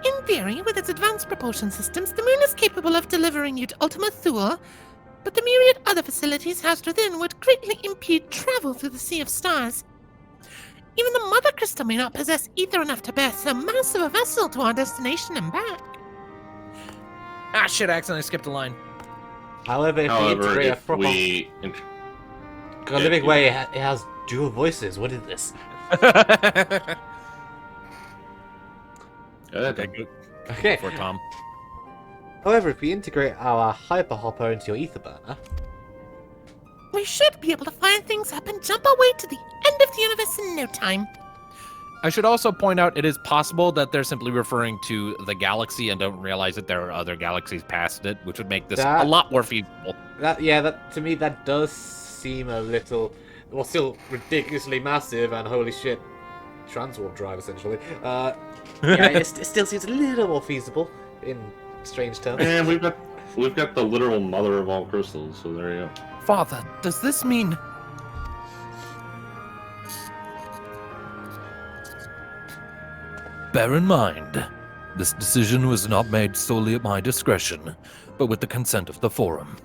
In theory, with its advanced propulsion systems, the moon is capable of delivering you to Ultima Thule, but the myriad other facilities housed within would greatly impede travel through the Sea of Stars. Even the Mother Crystal may not possess ether enough to bear so massive a vessel to our destination and back. Ah, shit! I accidentally skipped a line. However, if we However, integrate a if proper we... living way, it has dual voices. What is this? Go ahead. Okay, Okay. For Tom. However, if we integrate our hyperhopper into your ether burner, We should be able to fire things up and jump our way to the end of the universe in no time. I should also point out it is possible that they're simply referring to the galaxy and don't realize that there are other galaxies past it, which would make this a lot more feasible. that to me that does seem a little, well, still ridiculously massive and holy shit, transwarp drive essentially. Yeah, it still seems a little more feasible in strange terms. And we've got the literal mother of all crystals, so there you go. Father, does this mean... Bear in mind, this decision was not made solely at my discretion, but with the consent of the Forum.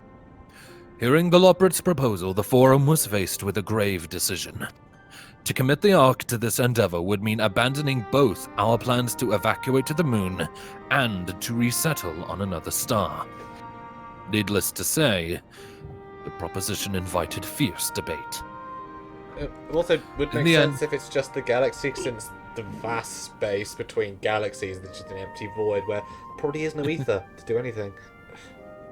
Hearing the Loprit's proposal, the Forum was faced with a grave decision. To commit the Ark to this endeavor would mean abandoning both our plans to evacuate to the moon and to resettle on another star. Needless to say, the proposition invited fierce debate. It also would In make the sense end- if it's just the galaxy, since the vast space between galaxies is just an empty void where probably is no ether to do anything.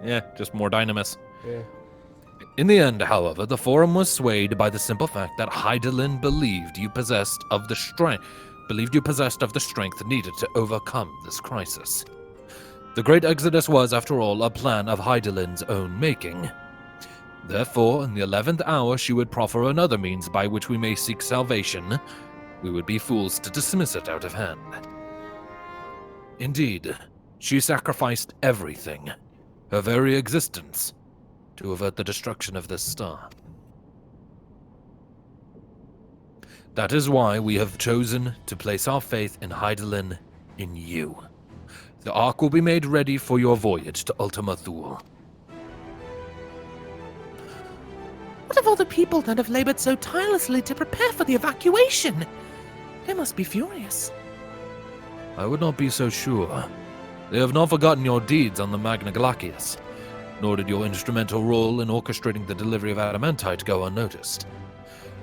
Yeah, just more dynamis. Yeah. In the end, however, the Forum was swayed by the simple fact that Hydaelyn believed you possessed of the strength needed to overcome this crisis. The Great Exodus was, after all, a plan of Hydaelyn's own making. Therefore, in the 11th hour, she would proffer another means by which we may seek salvation. We would be fools to dismiss it out of hand. Indeed, she sacrificed everything, her very existence, to avert the destruction of this star. That is why we have chosen to place our faith in Hydaelyn, in you. The Ark will be made ready for your voyage to Ultima Thule. What of all the people that have labored so tirelessly to prepare for the evacuation? They must be furious. I would not be so sure. They have not forgotten your deeds on the Magna Glacius, nor did your instrumental role in orchestrating the delivery of adamantite go unnoticed.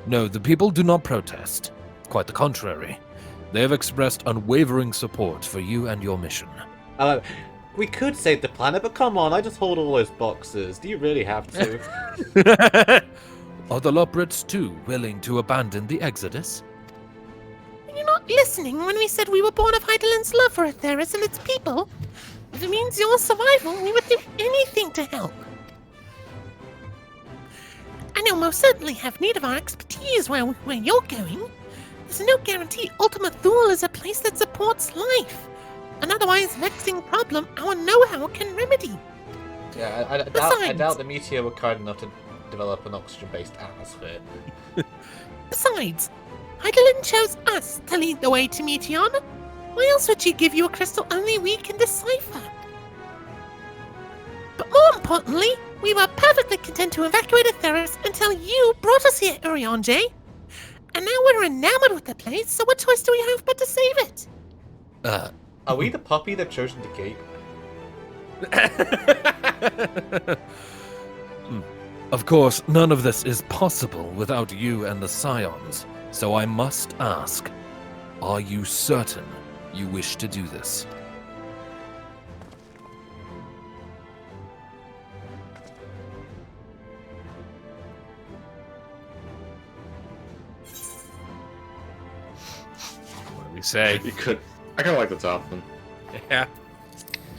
No, the people do not protest. Quite the contrary. They have expressed unwavering support for you and your mission. We could save the planet, but come on, I just hold all those boxes. Do you really have to? Are the Loprits too willing to abandon the Exodus? Were you not listening when we said we were born of Hydaelyn's love for Atheris and its people? If it means your survival, we would do anything to help. And you'll most certainly have need of our expertise where you're going. There's no guarantee Ultima Thule is a place that supports life. An otherwise vexing problem our know-how can remedy. Yeah, I Besides- doubt the meteor were kind enough to develop an oxygen-based atmosphere. Besides, Hydaelyn chose us to lead the way to Meteon. Why else would she give you a crystal only we can decipher? But more importantly, we were perfectly content to evacuate Atheris until you brought us here, Urianger. And now we're enamored with the place, so what choice do we have but to save it? Are we the puppy they've chosen to keep? Of course, none of this is possible without you and the Scions, so I must ask, are you certain you wish to do this? What do we say? You could. I kind of like the top one. Yeah.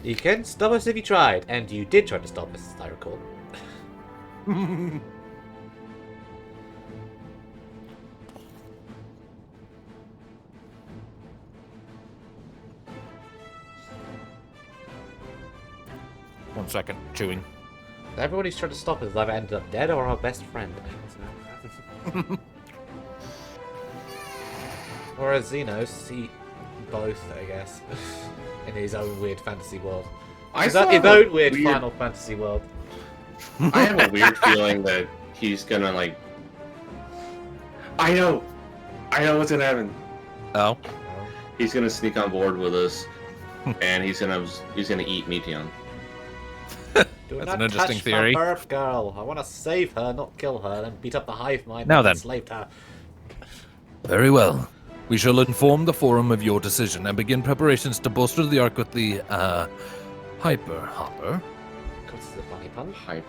You can stop us if you tried, and you did try to stop us, as I recall. 1 second, chewing. Everybody's trying to stop us has either ended up dead or our best friend. Or as Xenos, see both, I guess, in his own weird fantasy world. His own weird Final Fantasy world. I have a weird feeling that he's gonna like. I know what's gonna happen. Oh. He's gonna sneak on board with us, and he's gonna eat Meteon. That's an interesting theory. The herb girl. I want to save her, not kill her, and beat up the hive mind Now that then. enslaved her. Very well. We shall inform the Forum of your decision and begin preparations to bolster the Ark with the, Hyper Hopper. This is a funny pun. Hyper.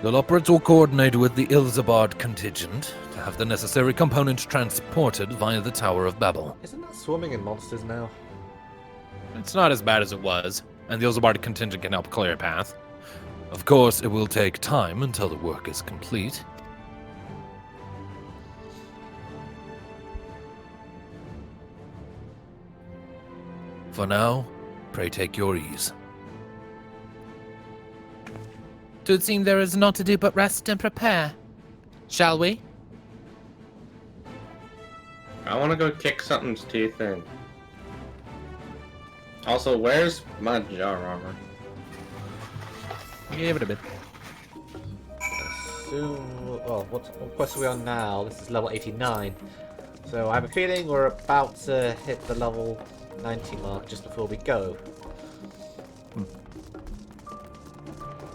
The Loporits will coordinate with the Ilzabard contingent to have the necessary components transported via the Tower of Babel. Isn't that swarming in monsters now? It's not as bad as it was, and the Ilzabard contingent can help clear a path. Of course, it will take time until the work is complete. For now, pray take your ease. Twould seem there is naught to do but rest and prepare. Shall we? I want to go kick something's teeth in. Also, where's my jar armor? Give it a bit. Well, what quest are we on now? This is level 89. So I have a feeling we're about to hit the level 90 mark just before we go.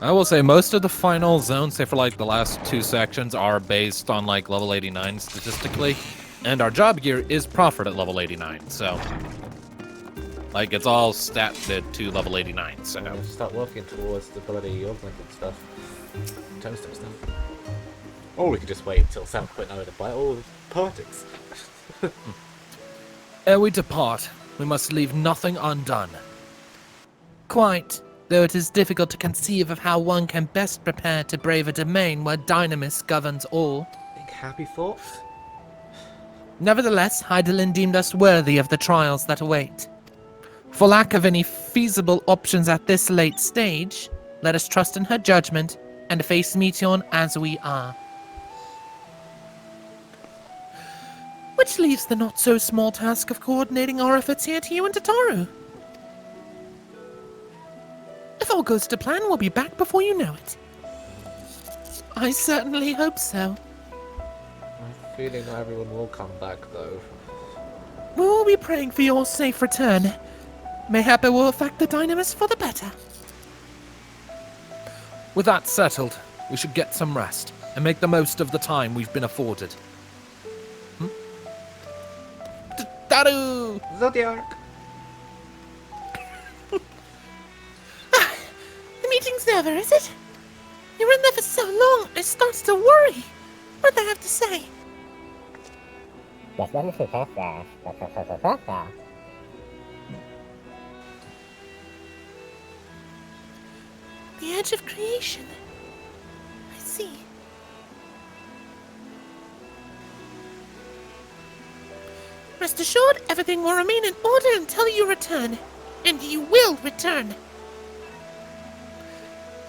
I will say most of the final zones, say for like the last 2 sections, are based on like level 89 statistically. And our job gear is proffered at level 89, so... Like, it's all statted to level 89, so... We'll start working towards the ability augmented stuff. Tombstone stuff. Or we could just wait until 7.0 to buy all the poetics. Ere we depart, we must leave nothing undone. Quite, though it is difficult to conceive of how one can best prepare to brave a domain where Dynamis governs all. Think happy thoughts? Nevertheless, Hydaelyn deemed us worthy of the trials that await. For lack of any feasible options at this late stage, let us trust in her judgment and face Meteion as we are. Which leaves the not-so-small task of coordinating our efforts here to you and Tataru. If all goes to plan, we'll be back before you know it. I certainly hope so. I'm feeling not everyone will come back, though. We will be praying for your safe return. Mayhap it will affect the Dynamis for the better. With that settled, we should get some rest and make the most of the time we've been afforded. Daru! Zodiac! The meeting's over, is it? You were in there for so long, I started to worry. What did they have to say? The edge of creation. I see. Rest assured, everything will remain in order until you return. And you will return.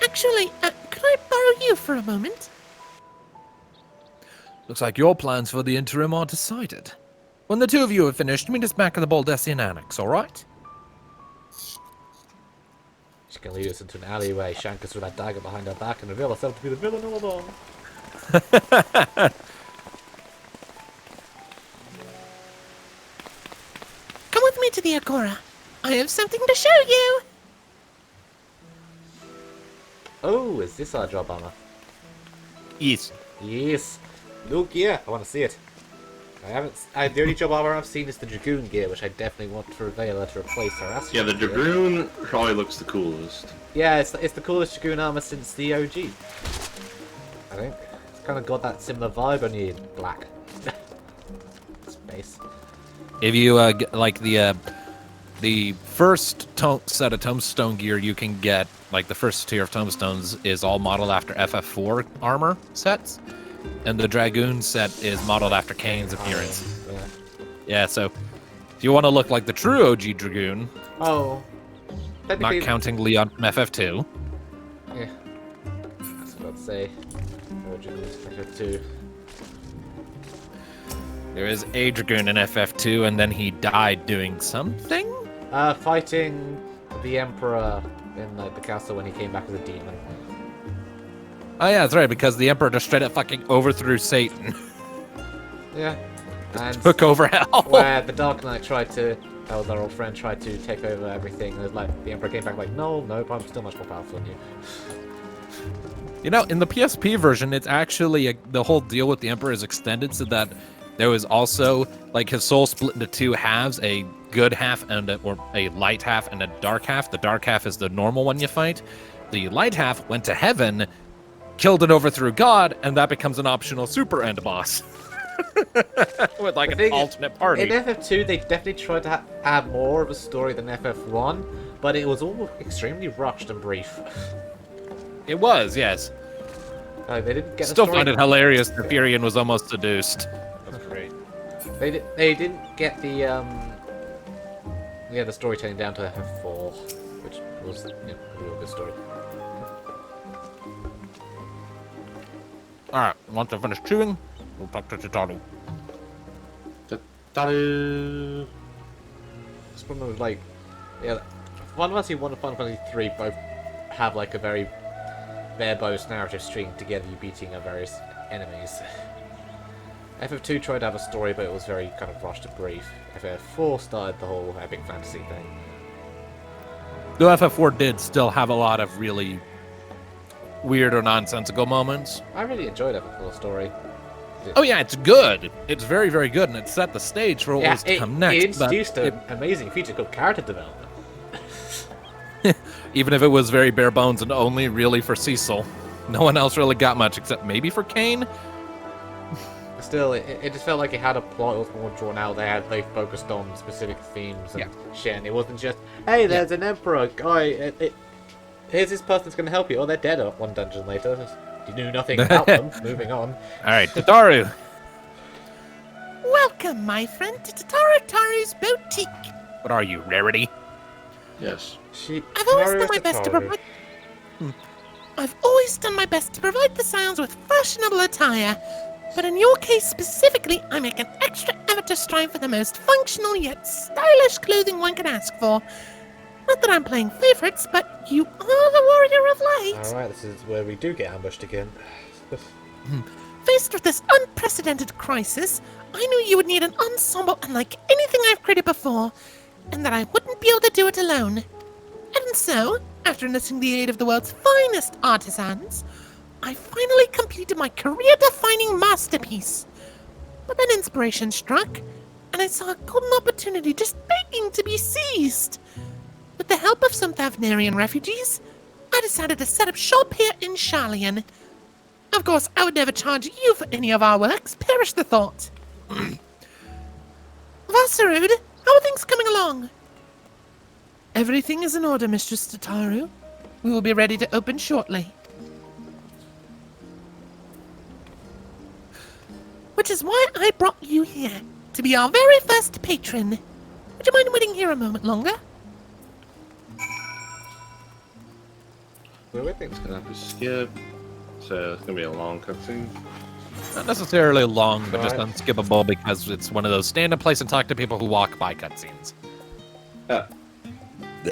Actually, could I borrow you for a moment? Looks like your plans for the interim are decided. When the two of you have finished, meet us back at the Baldessian Annex, alright? She's gonna lead us into an alleyway, shank us with that dagger behind our back, and reveal herself to be the villain all along. Come with me to the Agora. I have something to show you. Oh, is this our job armor? Yes. Yes. Look, yeah, I want to see it. The only job armor I've seen is the Dragoon gear, which I definitely want to reveal to replace her Astral Yeah, the gear. Dragoon probably looks the coolest. Yeah, it's the coolest Dragoon armor since the OG. I think. It's kind of got that similar vibe, only in black. Space. If you get, like the first set of tombstone gear you can get, like the first tier of tombstones, is all modeled after FF4 armor sets, and the Dragoon set is modeled after Kane's appearance. Yeah, so if you want to look like the true OG Dragoon, Oh. not counting Leon from FF2, Yeah. That's what I'd say. Oh, Dragoon's FF2. there is a Dragoon in FF2, and then he died doing something. Fighting the Emperor in like the castle when he came back as a demon. Oh yeah, that's right, because the Emperor just straight up fucking overthrew Satan. Yeah. And Took over hell. where the Dark Knight tried to, our old friend tried to take over everything, and it was like the Emperor came back like, no, I'm still much more powerful than you. You know, in the PSP version, it's actually the whole deal with the Emperor is extended so that There was also, like, his soul split into two halves, a good half or a light half and a dark half. The dark half is the normal one you fight. The light half went to heaven, killed and overthrew God, and that becomes an optional super end boss. With, like, an alternate party. In FF2, they definitely tried to add more of a story than FF1, but it was all extremely rushed and brief. It was, yes. They didn't get Still the find it hilarious that Furion was almost seduced. That's great. They didn't get the the storytelling down to FF4, which was a real good story. Alright, once I finish chewing, we'll talk to Tataru. Tataru. It's one of like, Final Fantasy 1 and Final Fantasy 3 both have like a very bare-bones narrative string together, you beating various enemies. FF2 tried to have a story, but it was very kind of rushed and brief. FF4 started the whole epic fantasy thing. Though FF4 did still have a lot of really weird or nonsensical moments. I really enjoyed FF4's story. Oh yeah, it's good. It's very, very good, and it set the stage for what was to come next. It introduced an amazing feature called character development. Even if it was very bare bones and only really for Cecil. No one else really got much, except maybe for Kain. Still, it just felt like it had a plot. It was more drawn out. They focused on specific themes and shit. And it wasn't just, hey, there's an emperor guy. Here's this person that's going to help you. Oh, they're dead one dungeon later. You knew nothing about them. Moving on. All right, Tataru. Welcome, my friend, to Tataru's boutique. What are you, Rarity? Yes. I've always done my best to provide. I've always done my best to provide the Scions with fashionable attire, but in your case specifically, I make an extra effort to strive for the most functional yet stylish clothing one can ask for. Not that I'm playing favorites, but you are the warrior of light. All right, this is where we do get ambushed again. Faced with this unprecedented crisis, I knew you would need an ensemble unlike anything I've created before, and that I wouldn't be able to do it alone. And so, after enlisting the aid of the world's finest artisans, I finally completed my career-defining masterpiece. But then inspiration struck, and I saw a golden opportunity just begging to be seized. With the help of some Thavnarian refugees, I decided to set up shop here in Sharlayan. Of course, I would never charge you for any of our works, perish the thought. Vasarud, how are things coming along? Everything is in order, Mistress Tataru. We will be ready to open shortly. Which is why I brought you here, to be our very first patron. Would you mind waiting here a moment longer? We're waiting. It's gonna have to skip, so it's gonna be a long cutscene. Not necessarily long, but just unskippable because it's one of those stand in place and talk to people who walk by cutscenes. Oh. I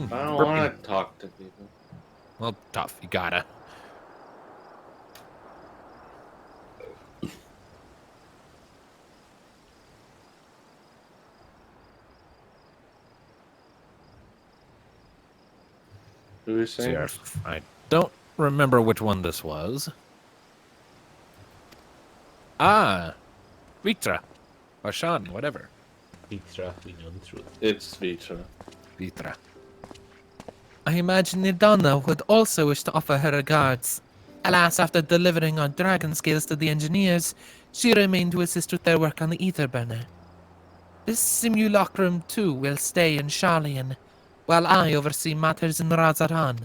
don't want to talk to people. Well, tough. You gotta. Who is saying? I don't remember which one this was. Ah, Vitra. Or Sean, whatever. Vitra, we know the truth. It's Vitra. Vitra. I imagine Nidana would also wish to offer her regards. Alas, after delivering our dragon scales to the engineers, she remained to assist with their work on the ether burner. This simulacrum too will stay in Sharlayan, while I oversee matters in Razaran.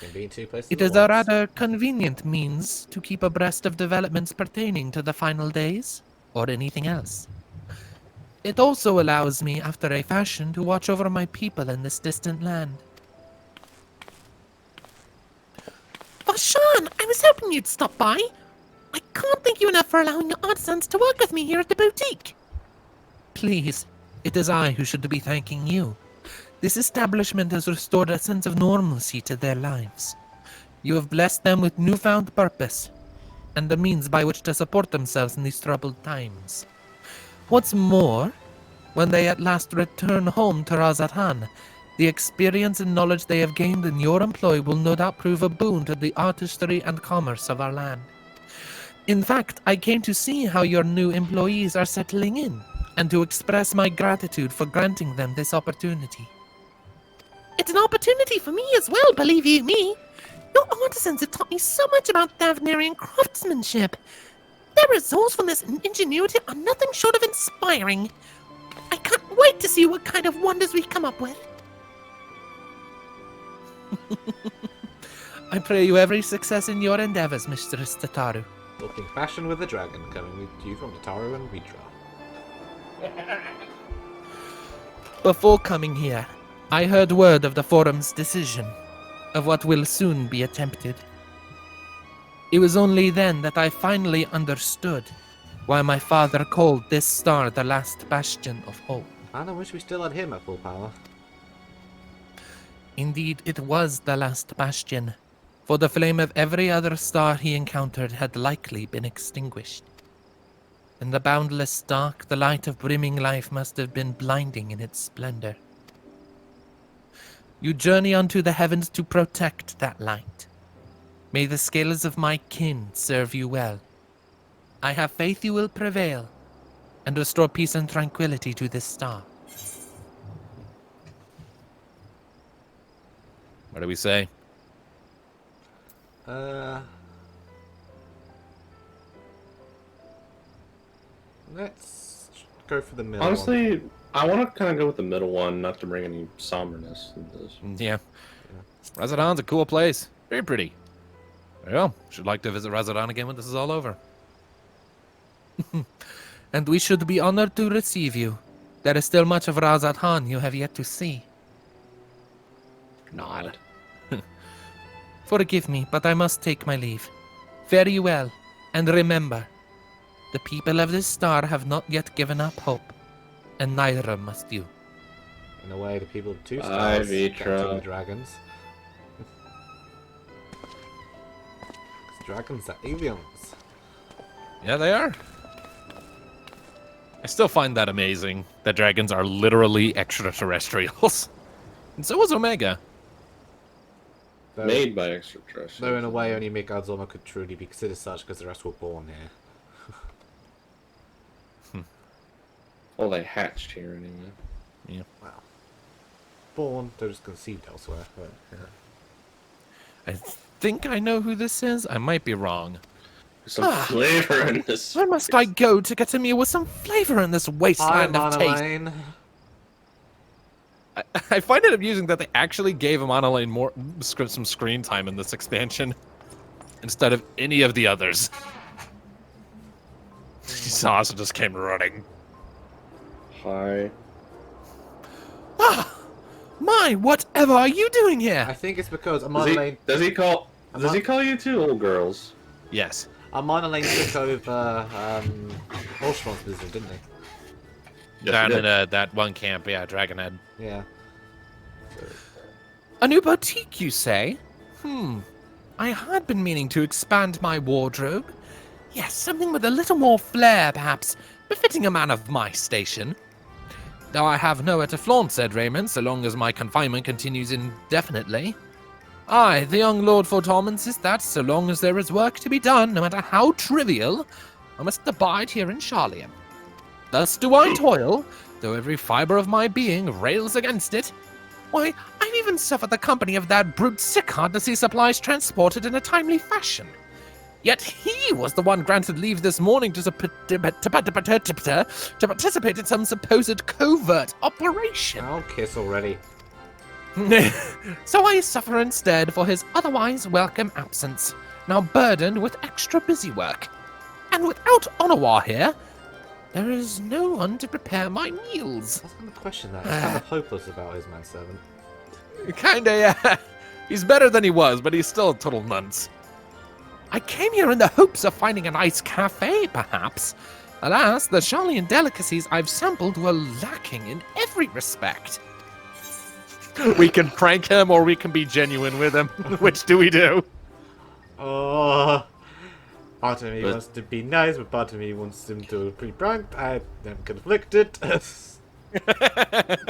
It is a rather convenient means to keep abreast of developments pertaining to the final days, or anything else. It also allows me, after a fashion, to watch over my people in this distant land. Vashan, I was hoping you'd stop by. I can't thank you enough for allowing your artisans to work with me here at the boutique. Please, it is I who should be thanking you. This establishment has restored a sense of normalcy to their lives. You have blessed them with newfound purpose, and the means by which to support themselves in these troubled times. What's more, when they at last return home to Razatan, the experience and knowledge they have gained in your employ will no doubt prove a boon to the artistry and commerce of our land. In fact, I came to see how your new employees are settling in, and to express my gratitude for granting them this opportunity. It's an opportunity for me as well, believe you me. Your artisans have taught me so much about Thavnarian craftsmanship. Their resourcefulness and ingenuity are nothing short of inspiring. I can't wait to see what kind of wonders we come up with. I pray you every success in your endeavors, Mistress Tataru. Talking fashion with the dragon, coming to you from Tataru and Vitra. Before coming here, I heard word of the Forum's decision, of what will soon be attempted. It was only then that I finally understood why my father called this star the last bastion of hope. And I wish we still had him at full power. Indeed, it was the last bastion, for the flame of every other star he encountered had likely been extinguished. In the boundless dark, the light of brimming life must have been blinding in its splendor. You journey unto the heavens to protect that light. May the scales of my kin serve you well. I have faith you will prevail, and restore peace and tranquility to this star. What do we say? Let's go for the middle. Honestly, I want to kind of go with the middle one, not to bring any somberness into this. Yeah. Razadan's a cool place. Very pretty. Well, should like to visit Razadan again when this is all over. And we should be honored to receive you. There is still much of Razadan you have yet to see. Nod. Forgive me, but I must take my leave. Fare you well, and remember, the people of this star have not yet given up hope, and neither must you. In a way, the people of two Bye, stars Vitra. captain the dragons. Dragons are aliens. Yeah, they are. I still find that amazing that dragons are literally extraterrestrials. And so was Omega. Though, Made by extraterrestrials. though in a way, only Mikazoma could truly be considered such because the rest were born here. Well, they hatched here anyway. Yeah. Well, born, they're just conceived elsewhere. But, yeah. I think I know who this is. I might be wrong. There's some flavor in this. Where must I go to get a meal with some flavor in this wasteland of taste? I find it amusing that they actually gave Amanalaine more some screen time in this expansion instead of any of the others. Sasa just came running. Hi. Ah! My, whatever are you doing here? I think it's because Does he call you two old girls? Yes. Amanalaine took over Ultramon's position, didn't he? Down in that one camp, yeah, Dragonhead. Yeah. A new boutique, you say? I had been meaning to expand my wardrobe. Yes, something with a little more flair, perhaps, befitting a man of my station. Though I have nowhere to flaunt said raiment, so long as my confinement continues indefinitely. I, the young Lord Fortom, insist that, so long as there is work to be done, no matter how trivial, I must abide here in Charlian. Thus do I toil, though every fibre of my being rails against it. Why, I've even suffered the company of that brute Sicard to see supplies transported in a timely fashion. Yet he was the one granted leave this morning to participate in some supposed covert operation. I'll kiss already. So I suffer instead for his otherwise welcome absence, now burdened with extra busy work. And without Onawar here, there is no one to prepare my meals. I was going to question that. He's kind of hopeless about his manservant. Kinda, yeah. He's better than he was, but he's still a total nunce. I came here in the hopes of finding a nice cafe, perhaps. Alas, the Charlian delicacies I've sampled were lacking in every respect. We can prank him or we can be genuine with him. Which do we do? Oh, part of me wants to be nice, but part of me wants him to be pranked. I am conflicted.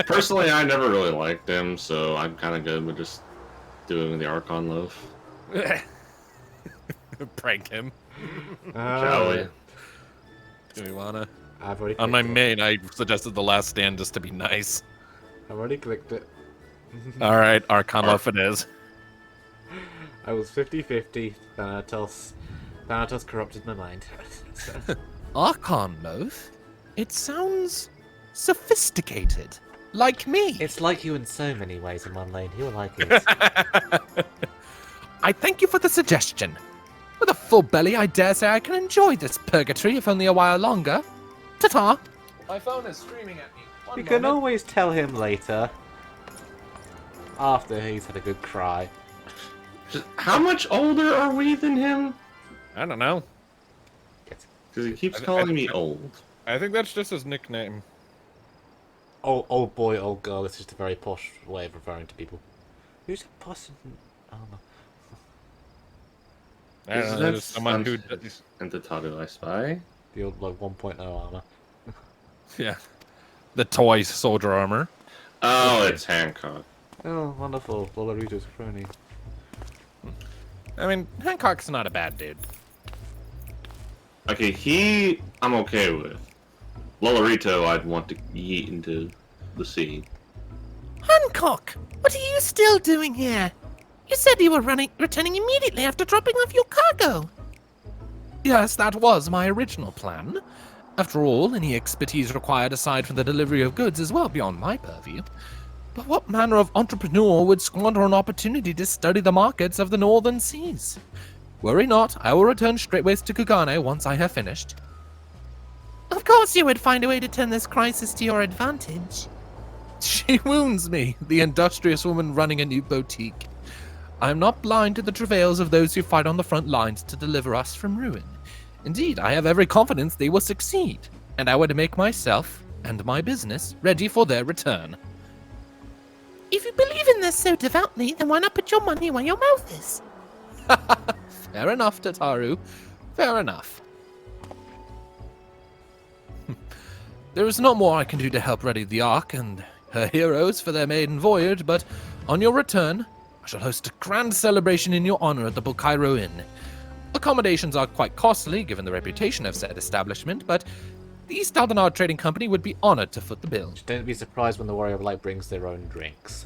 Personally, I never really liked him, so I'm kind of good with just doing the Archon love. Prank him. Shall we? Do we wanna? I've already On my clicked it. main, I suggested The Last Stand just to be nice. I've already clicked it. All right, Archon it is. I was 50-50. Thanatos corrupted my mind. So, Archon Loaf? It sounds sophisticated. Like me. it's like you in so many ways in one lane. You'll like it. I thank you for the suggestion. With a full belly, I dare say I can enjoy this purgatory if only a while longer. Ta-ta. My phone is screaming at me. You can always tell him later. After he's had a good cry. How much older are we than him? I don't know. Because he keeps calling me old. I think that's just his nickname. Oh, old boy, old girl. It's just a very posh way of referring to people. Who's a posh armor? I don't know, there's someone who... And the Tadu I spy? The old, like, 1.0 armor. Yeah. The toy soldier armor. Oh, it's Hancock. Oh, wonderful. Lollarito's crony. I mean, Hancock's not a bad dude. Okay, I'm okay with. Lollarito, I'd want to yeet into the sea. Hancock, what are you still doing here? You said you were returning immediately after dropping off your cargo. Yes, that was my original plan. After all, any expertise required aside from the delivery of goods is well beyond my purview. But what manner of entrepreneur would squander an opportunity to study the markets of the northern seas? Worry not, I will return straightways to Kugane once I have finished. Of course you would find a way to turn this crisis to your advantage. She wounds me, the industrious woman running a new boutique. I am not blind to the travails of those who fight on the front lines to deliver us from ruin. Indeed, I have every confidence they will succeed, and I would make myself and my business ready for their return. If you believe in this so devoutly, then why not put your money where your mouth is? Fair enough, Tataru. Fair enough. There is not more I can do to help ready the Ark and her heroes for their maiden voyage, but on your return, I shall host a grand celebration in your honor at the Bokairo Inn. Accommodations are quite costly, given the reputation of said establishment, but the East Aldenar Trading Company would be honored to foot the bill. Just don't be surprised when the Warrior of Light brings their own drinks.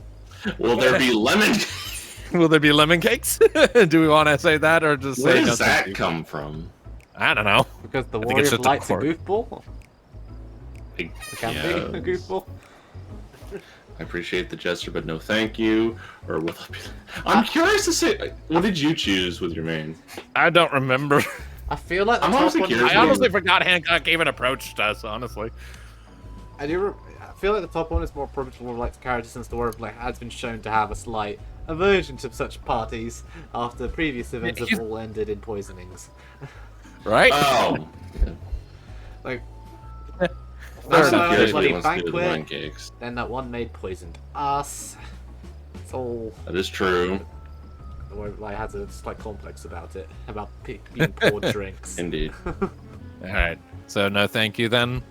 Will there be lemon? Will there be lemon cakes? Do we want to say that or just Where say does no, that thank you? come from? I don't know. Because the I think Warrior it's of just a Light's a quirk. goofball? It can be a goofball. I appreciate the gesture, but no thank you. Or will it be... I'm curious to say, what did you choose with your main? I don't remember. I feel like the I'm top honestly one... curious. I honestly forgot Hancock even approached us, honestly. I feel like the top one is more approachable of Light's character since the Warrior of Light has been shown to have a slight aversion to such parties after previous events have all ended in poisonings. Right? Oh. Like... That's First, not good. bloody He wants to do the banquet, wine cakes. then that one maid poisoned us. It's all... That is true. The Warrior of Light has a slight complex about it, about being poured drinks. Indeed. Alright. So no thank you then?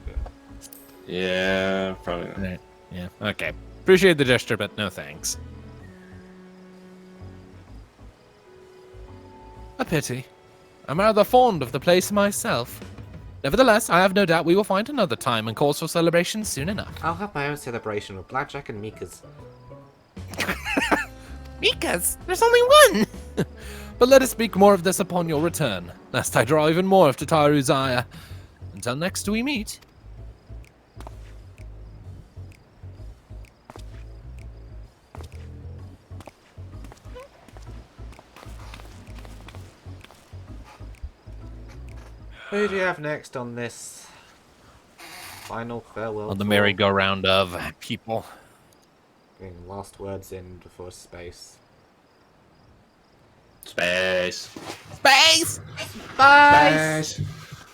Yeah, probably not. Right. Yeah. Okay. Appreciate the gesture, but no thanks. A pity. I'm rather fond of the place myself. Nevertheless, I have no doubt we will find another time and cause for celebration soon enough. I'll have my own celebration with Blackjack and Mika's. Mika's? There's only one! But let us speak more of this upon your return, lest I draw even more of Tataru's ire. Until next we meet. Who do you have next on this final farewell? On the tour? merry-go-round of people. Getting last words in before space. Space. Space! Space!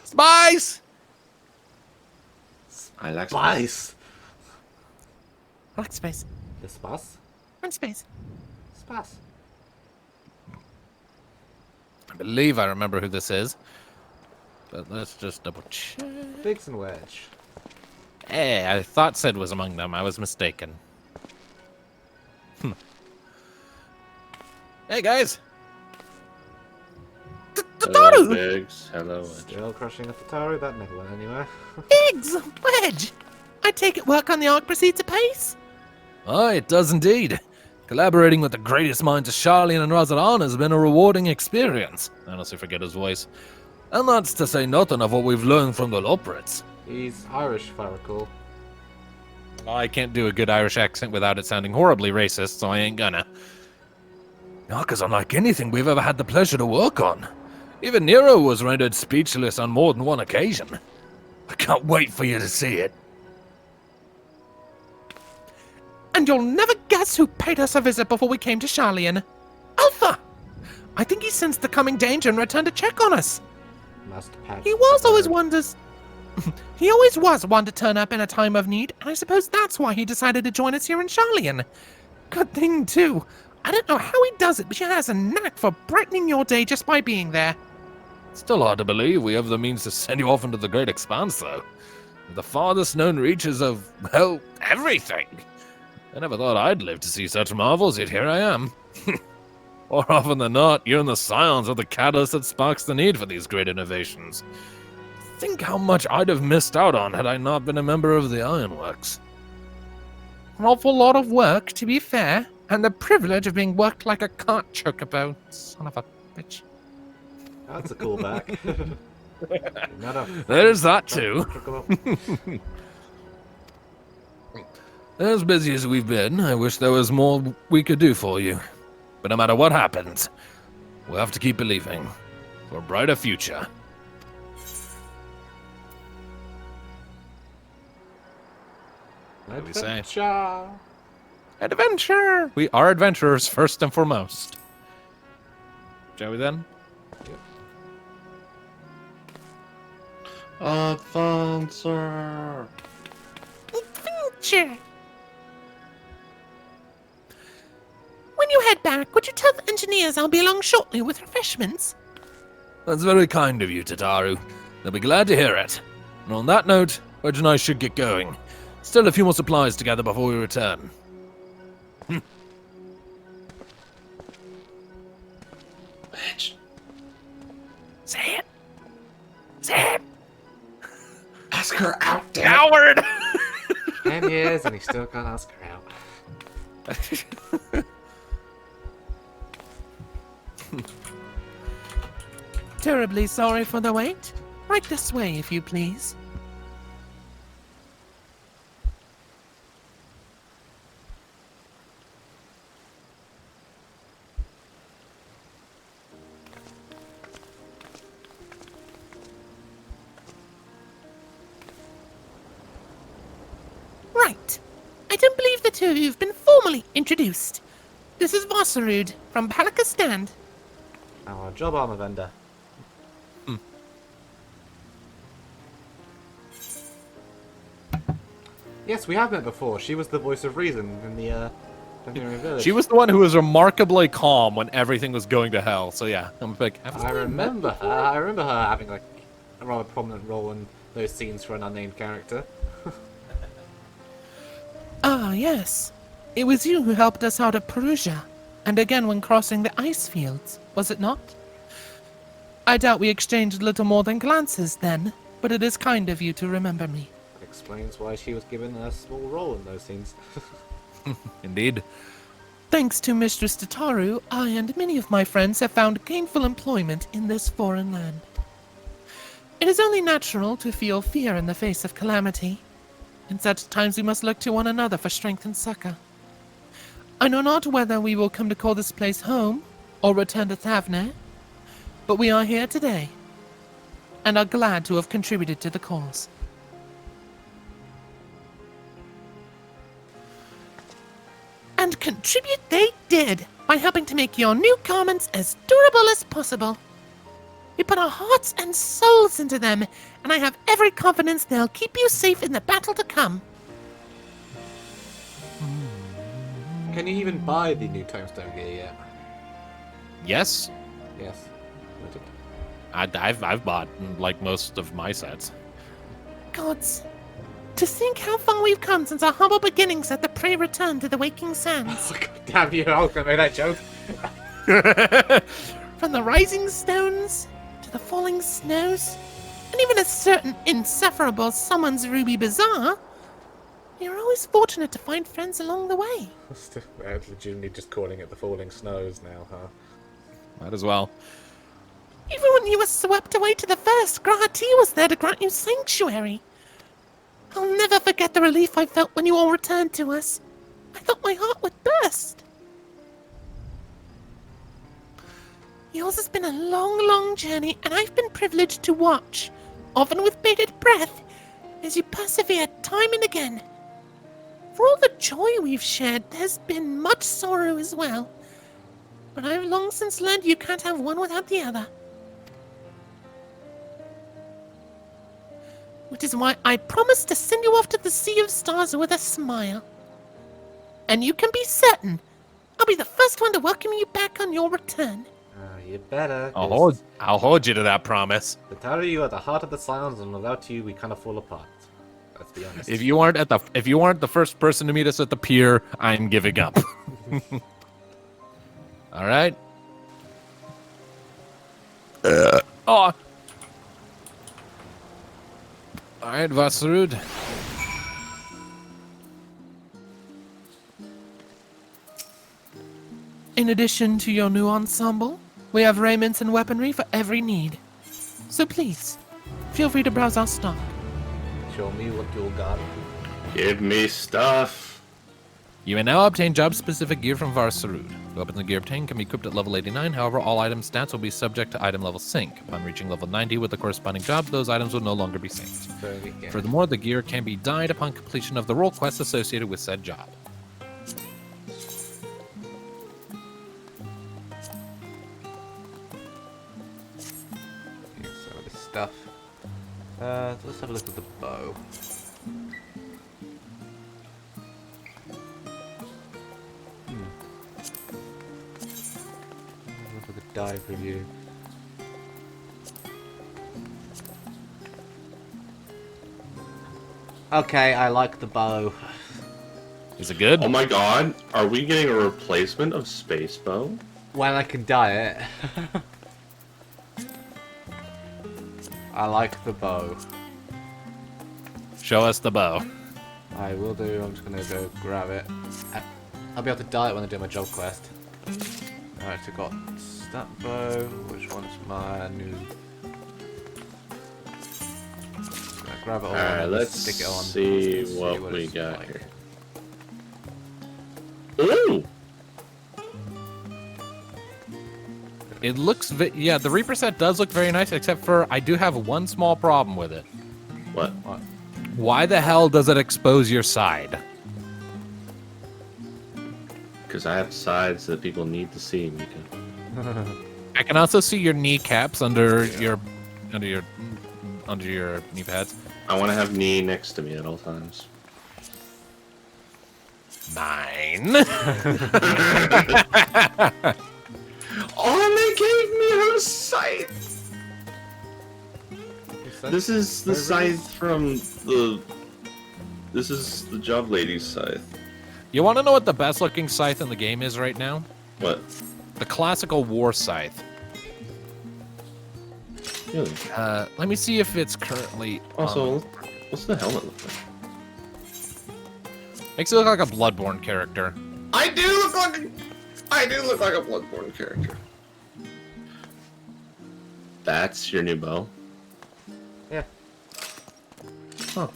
Spice! I like Space! I like space. The space? I like space. Space. I believe I remember who this is. But let's just double check. Biggs and Wedge. Hey, I thought Sid was among them. I was mistaken. Hey, guys. Tataru! Hello, Biggs. Hello, Wedge. Still crushing a Fataru? That never went anywhere. Biggs! Wedge! I take it work on the Ark proceeds apace? Aye, it does indeed. Collaborating with the greatest minds of Charlian and Razaran has been a rewarding experience. I honestly forget his voice. And that's to say nothing of what we've learned from the Loprits. He's Irish, if I recall. I can't do a good Irish accent without it sounding horribly racist, so I ain't gonna. Ark unlike anything we've ever had the pleasure to work on. Even Nero was rendered speechless on more than one occasion. I can't wait for you to see it. And you'll never guess who paid us a visit before we came to Charlian. Alpha! I think he sensed the coming danger and returned to check on us. Must patch He was the always bird. one to... he always was one to turn up in a time of need, and I suppose that's why he decided to join us here in Charlian. Good thing, too. I don't know how he does it, but he has a knack for brightening your day just by being there. Still hard to believe we have the means to send you off into the great expanse, though. The farthest known reaches of, well, everything. I never thought I'd live to see such marvels, yet here I am. More often than not, you're in the scions of the catalyst that sparks the need for these great innovations. Think how much I'd have missed out on had I not been a member of the Ironworks. An awful lot of work, to be fair, and the privilege of being worked like a cart chocobo. Son of a bitch. That's a callback. There's that too. As busy as we've been, I wish there was more we could do for you. But no matter what happens, we'll have to keep believing for a brighter future. What do we say? Adventure. Adventure! We are adventurers first and foremost. Shall we then? Adventure. Adventure! When you head back, would you tell the engineers I'll be along shortly with refreshments? That's very kind of you, Tataru. They'll be glad to hear it. And on that note, Wedge and I should get going. Still a few more supplies together before we return. Wedge. Say it. Say it. Ask her out, damn it. Coward! 10 years and he still can't ask her out. Terribly sorry for the wait. Right this way, if you please. Right. I don't believe the two of you have been formally introduced. This is Vossarud from Palakistan. Our job armor vendor. Yes, we have met before. She was the voice of reason in the Dungeon Village. She was the one who was remarkably calm when everything was going to hell. So yeah, I'm like, I remember her. I remember her having like a rather prominent role in those scenes for an unnamed character. Ah, yes. It was you who helped us out at Perugia, and again when crossing the ice fields, was it not? I doubt we exchanged little more than glances then, but it is kind of you to remember me. Explains why she was given a small role in those scenes. Indeed. Thanks to Mistress Tataru, I and many of my friends have found gainful employment in this foreign land. It is only natural to feel fear in the face of calamity. In such times we must look to one another for strength and succor. I know not whether we will come to call this place home, or return to Thavne, but we are here today, and are glad to have contributed to the cause. And contribute they did, by helping to make your new garments as durable as possible. We put our hearts and souls into them, and I have every confidence they'll keep you safe in the battle to come. Can you even buy the new Timestone gear yet? yes, Yes. I've bought like most of my sets. Gods, to think how far we've come since our humble beginnings at the prey return to the waking sands. Damn you, I was gonna make that joke. From the rising stones to the falling snows, and even a certain insufferable someone's Ruby Bazaar, you're always fortunate to find friends along the way. They're legitimately just calling it the falling snows now, huh? Might as well. Even when you were swept away to the first, Grahati was there to grant you sanctuary. I'll never forget the relief I felt when you all returned to us. I thought my heart would burst. Yours has been a long, long journey, and I've been privileged to watch, often with bated breath, as you persevered time and again. For all the joy we've shared, there's been much sorrow as well. But I've long since learned you can't have one without the other. Which is why I promised to send you off to the Sea of Stars with a smile. And you can be certain, I'll be the first one to welcome you back on your return. You better. I'll hold you to that promise. The Taru, you are the heart of the Scions, and without you, we kind of fall apart. Let's be honest. If you aren't the first person to meet us at the pier, I'm giving up. All right. Oh. All right, Vasrud. In addition to your new ensemble, we have raiments and weaponry for every need. So please, feel free to browse our stock. Show me what you got. Give me stuff. You may now obtain job-specific gear from Varsarud. Weapons and gear obtained can be equipped at level 89, however, all item stats will be subject to item level sync. Upon reaching level 90 with the corresponding job, those items will no longer be synced. Furthermore, the gear can be dyed upon completion of the role quest associated with said job. Here's some of this stuff. Let's have a look at the bow. Look at the dive review. Okay, I like the bow. Is it good? Oh my god, are we getting a replacement of Space Bow? When I can dye it. I like the bow. Show us the bow. I will do. I'm just gonna go grab it. I'll be able to dye it when I do my job quest. Alright, so I got that bow. Which one's my new? I'm gonna grab it all. Alright, and let's stick it on. see Let's what we it's got like. here. Ooh! It looks, yeah, the Reaper set does look very nice, except for I do have one small problem with it. What? Why the hell does it expose your side? Because I have sides that people need to see, Mika. I can also see your kneecaps under your knee pads. I want to have knee next to me at all times. Mine. Oh, they gave me her scythe! This is the scythe from the... This is the job lady's scythe. You want to know what the best looking scythe in the game is right now? What? The classical war scythe. Really? Let me see if it's currently... Also, what's the helmet look like? Makes it look like a Bloodborne character. I do look like a Bloodborne character. That's your new bow? Yeah. Huh.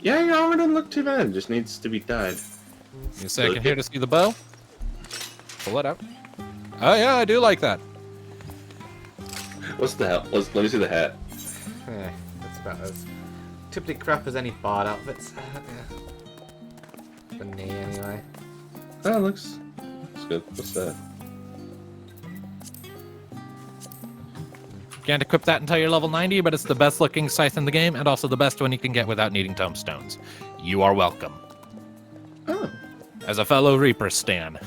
Yeah, your armor doesn't look too bad. It just needs to be dyed. Give me a second here to see the bow. Pull it out. Oh yeah, I do like that. What's the hell? Let me see the hat. Yeah, that's about as typically crap as any bard outfits. The knee, anyway. Oh, looks good. What's that? Can't equip that until you're level 90, but it's the best looking scythe in the game, and also the best one you can get without needing tomestones. You are welcome. Oh. As a fellow Reaper stan.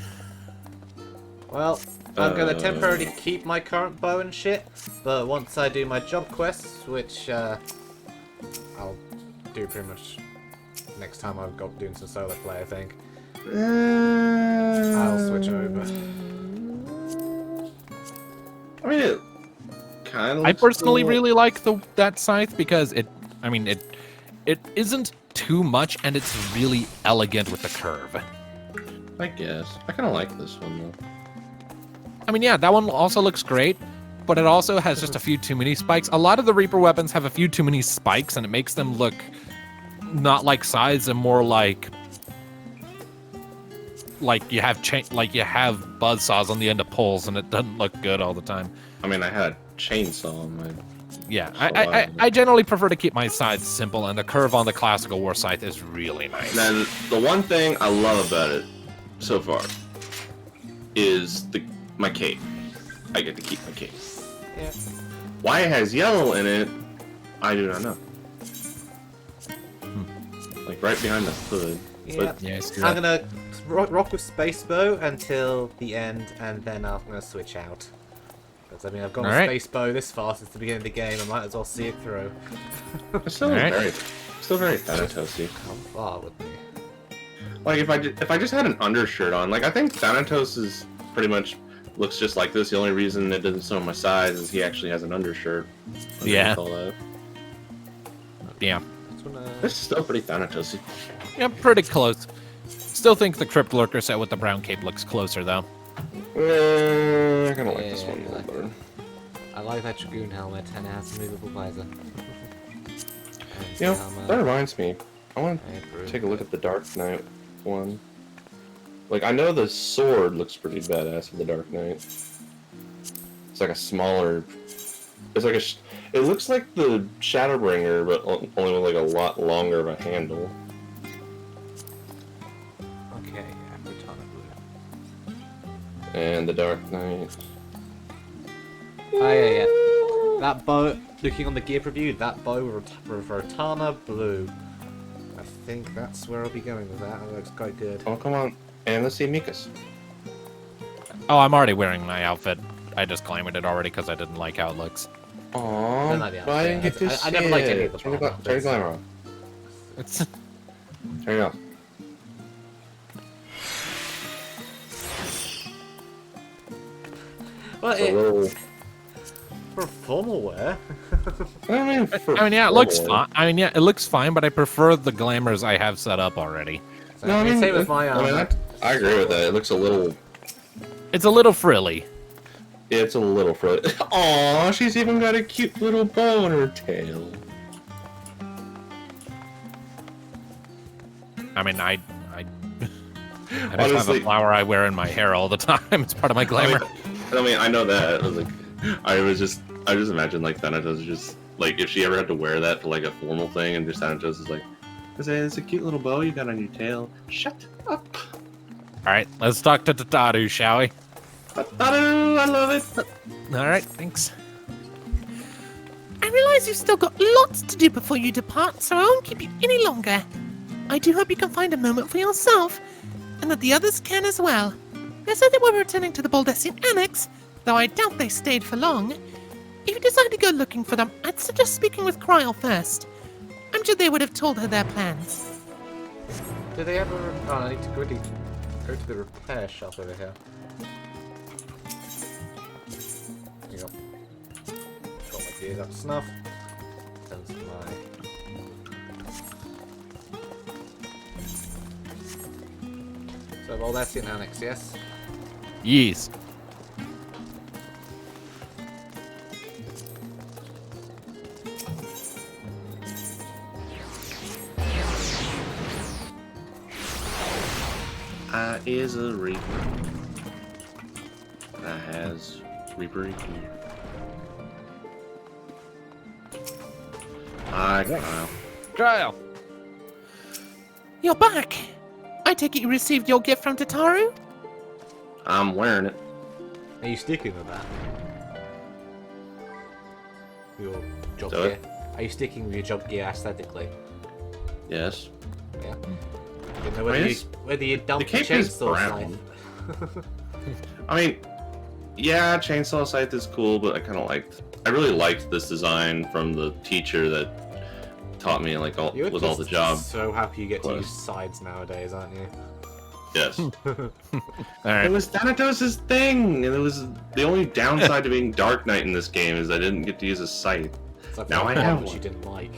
Well, I'm gonna temporarily keep my current bow and shit, but once I do my job quests, which I'll do pretty much next time I've got doing some solo play, I think. I'll switch over. I mean, of I looks personally cool. really like that scythe because it isn't too much and it's really elegant with the curve. I guess. I kind of like this one, though. I mean, yeah, that one also looks great, but it also has just a few too many spikes. A lot of the Reaper weapons have a few too many spikes, and it makes them look not like scythes and more like you have buzzsaws on the end of poles, and it doesn't look good all the time. I mean, I had a chainsaw on my... Yeah, I generally prefer to keep my scythes simple, and the curve on the classical war scythe is really nice. Then the one thing I love about it so far is my cape. I get to keep my cape. Yeah. Why it has yellow in it, I do not know. Like right behind the hood. Yeah. But I'm gonna rock with space bow until the end, and then I'm gonna switch out. Because I mean, I've gone with space bow this far since the beginning of the game. I might as well see it through. It's still very Thanatos-y. How far would be? Like if I just had an undershirt on, like I think Thanatos is pretty much looks just like this. The only reason it doesn't show my size is he actually has an undershirt. Yeah. All that. Yeah. This is still pretty Thanatos-y. Yeah, pretty close. Still think the Crypt Lurker set with the brown cape looks closer, though. I kind of like this one a little better. I like that Dragoon helmet, and it has a movable visor. You know, that reminds me. I want to take a look at the Dark Knight one. Like, I know the sword looks pretty badass for the Dark Knight. It's like a smaller... It's like it looks like the Shadowbringer, but only with like a lot longer of a handle. Okay, yeah, Ratana blue. And the Dark Knight. Oh yeah. That bow, looking on the gear preview, that bow with Ratana blue. I think that's where I'll be going with that. It looks quite good. Oh, come on. And let's see Mika's. Oh, I'm already wearing my outfit. I just claimed it already because I didn't like how it looks. Aww, but I didn't get to see I never liked any it. of the Turn your glamour off. It's... Turn it off. Well, It's a little... for formal wear. I mean, yeah, it looks fine. I mean, yeah, it looks fine, but I prefer the glamours I have set up already. So, no, I mean, same with my armor. I mean, I agree with that. It looks a little... It's a little frilly. It's a little frilly. Aww, she's even got a cute little bow in her tail. I mean, I just have a flower I wear in my hair all the time. It's part of my glamour. I mean, I know that. I just imagine like Thanatos just like if she ever had to wear that for like a formal thing, and just Thanatos is like, "It's a cute little bow you got on your tail. Shut up." All right, let's talk to Tataru, shall we? Tataru, I love it. All right, thanks. I realize you've still got lots to do before you depart, so I won't keep you any longer. I do hope you can find a moment for yourself, and that the others can as well. They said they were returning to the Baldessian Annex, though I doubt they stayed for long. If you decide to go looking for them, I'd suggest speaking with Kryl first. I'm sure they would have told her their plans. Do they ever... Oh, I need to quickly go to the repair shop over here. Hang on. Got my gears up to snuff. That's my... So, Baldessian Annex, yes? Yes. Is a Reaper that has Reaper EQ. Hi, Kyle. Kyle. You're back. I take it you received your gift from Tataru? I'm wearing it. Are you sticking with that? Your job Do gear? it. Are you sticking with your job gear aesthetically? Yes. Yeah. Didn't know whether you dumped the cape is chainsaw brown. scythe. I mean, yeah, chainsaw scythe is cool, but I really liked this design from the teacher that taught me like all You're with all the just jobs. so happy you get to use sides nowadays, aren't you? Yes. All right. It was Thanatos' thing, and it was the only downside to being Dark Knight in this game is I didn't get to use a scythe. It's Now I one have which one. you didn't like.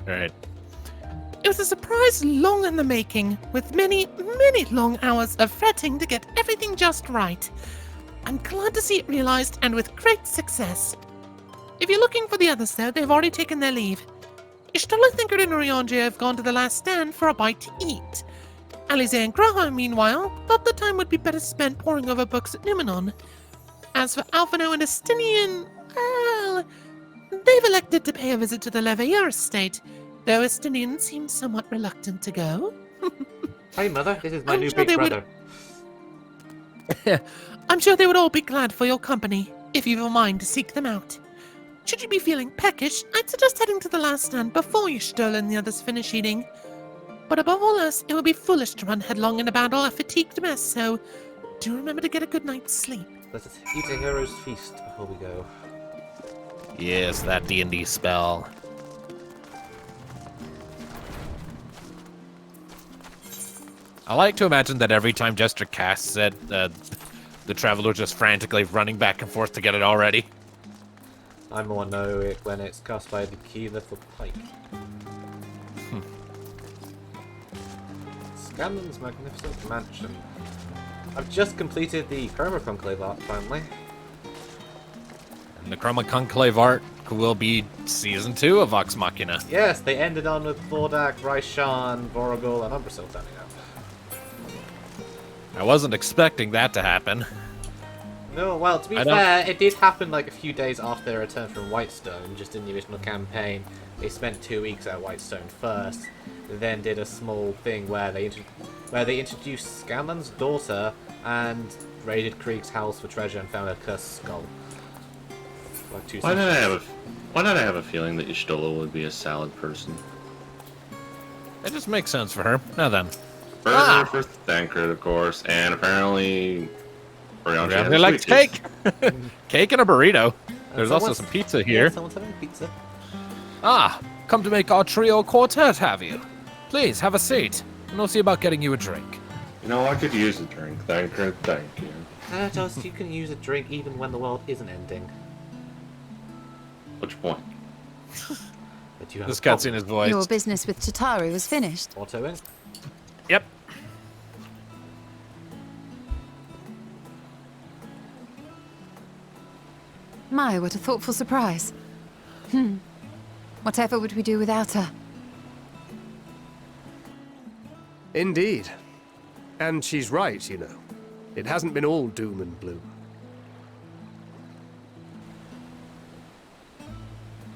All right. It was a surprise long in the making, with many, many long hours of fretting to get everything just right. I'm glad to see it realized, and with great success. If you're looking for the others, though, they've already taken their leave. Ishtola, Thinkard, and Orionji have gone to the last stand for a bite to eat. Alize and Graha, meanwhile, thought the time would be better spent poring over books at Numenon. As for Alphino and Estinian, well, they've elected to pay a visit to the Leveilleur estate, though Estinian seems somewhat reluctant to go. Hey, Mother, this is my I'm new sure big they would- brother. I'm sure they would all be glad for your company, if you've a mind to seek them out. Should you be feeling peckish, I'd suggest heading to the last stand before Ishtola and the others finish eating. But above all else, it would be foolish to run headlong in a battle a fatigued mess, so do remember to get a good night's sleep. Let's eat a hero's feast before we go. Yes, that D&D spell. I like to imagine that every time Jester casts it, the Traveler just frantically running back and forth to get it already. I more know it when it's cast by the key little pike. Scanlan's magnificent mansion. I've just completed the Chroma Conclave art finally. And the Chroma Conclave art will be Season 2 of Vox Machina. Yes, they ended on with Vordak, Raishan, Voragul, and Umbrasyl turning up. I wasn't expecting that to happen. No, well, to be fair, it did happen like a few days after their return from Whitestone, just in the original campaign. They spent 2 weeks at Whitestone first, then did a small thing where they introduced Scanlan's daughter and raided Krieg's house for treasure and found a cursed skull. Like Why did I have a feeling that Ishtola would be a salad person? It just makes sense for her. Now then. Burger for Thancred, of course, and apparently He likes cake! Cake and a burrito. There's also some pizza here. Yeah, someone's having pizza. Ah, come to make our trio quartet, have you? Please, have a seat, and I'll see about getting you a drink. You know, I could use a drink, Thancred, thank you. Thanatos, you can use a drink even when the world isn't ending. Which point? But you have This a problem. cutscene is voiced. Your business with Tataru was finished. Auto in. Yep. My, what a thoughtful surprise. Whatever would we do without her? Indeed. And she's right, you know. It hasn't been all doom and gloom.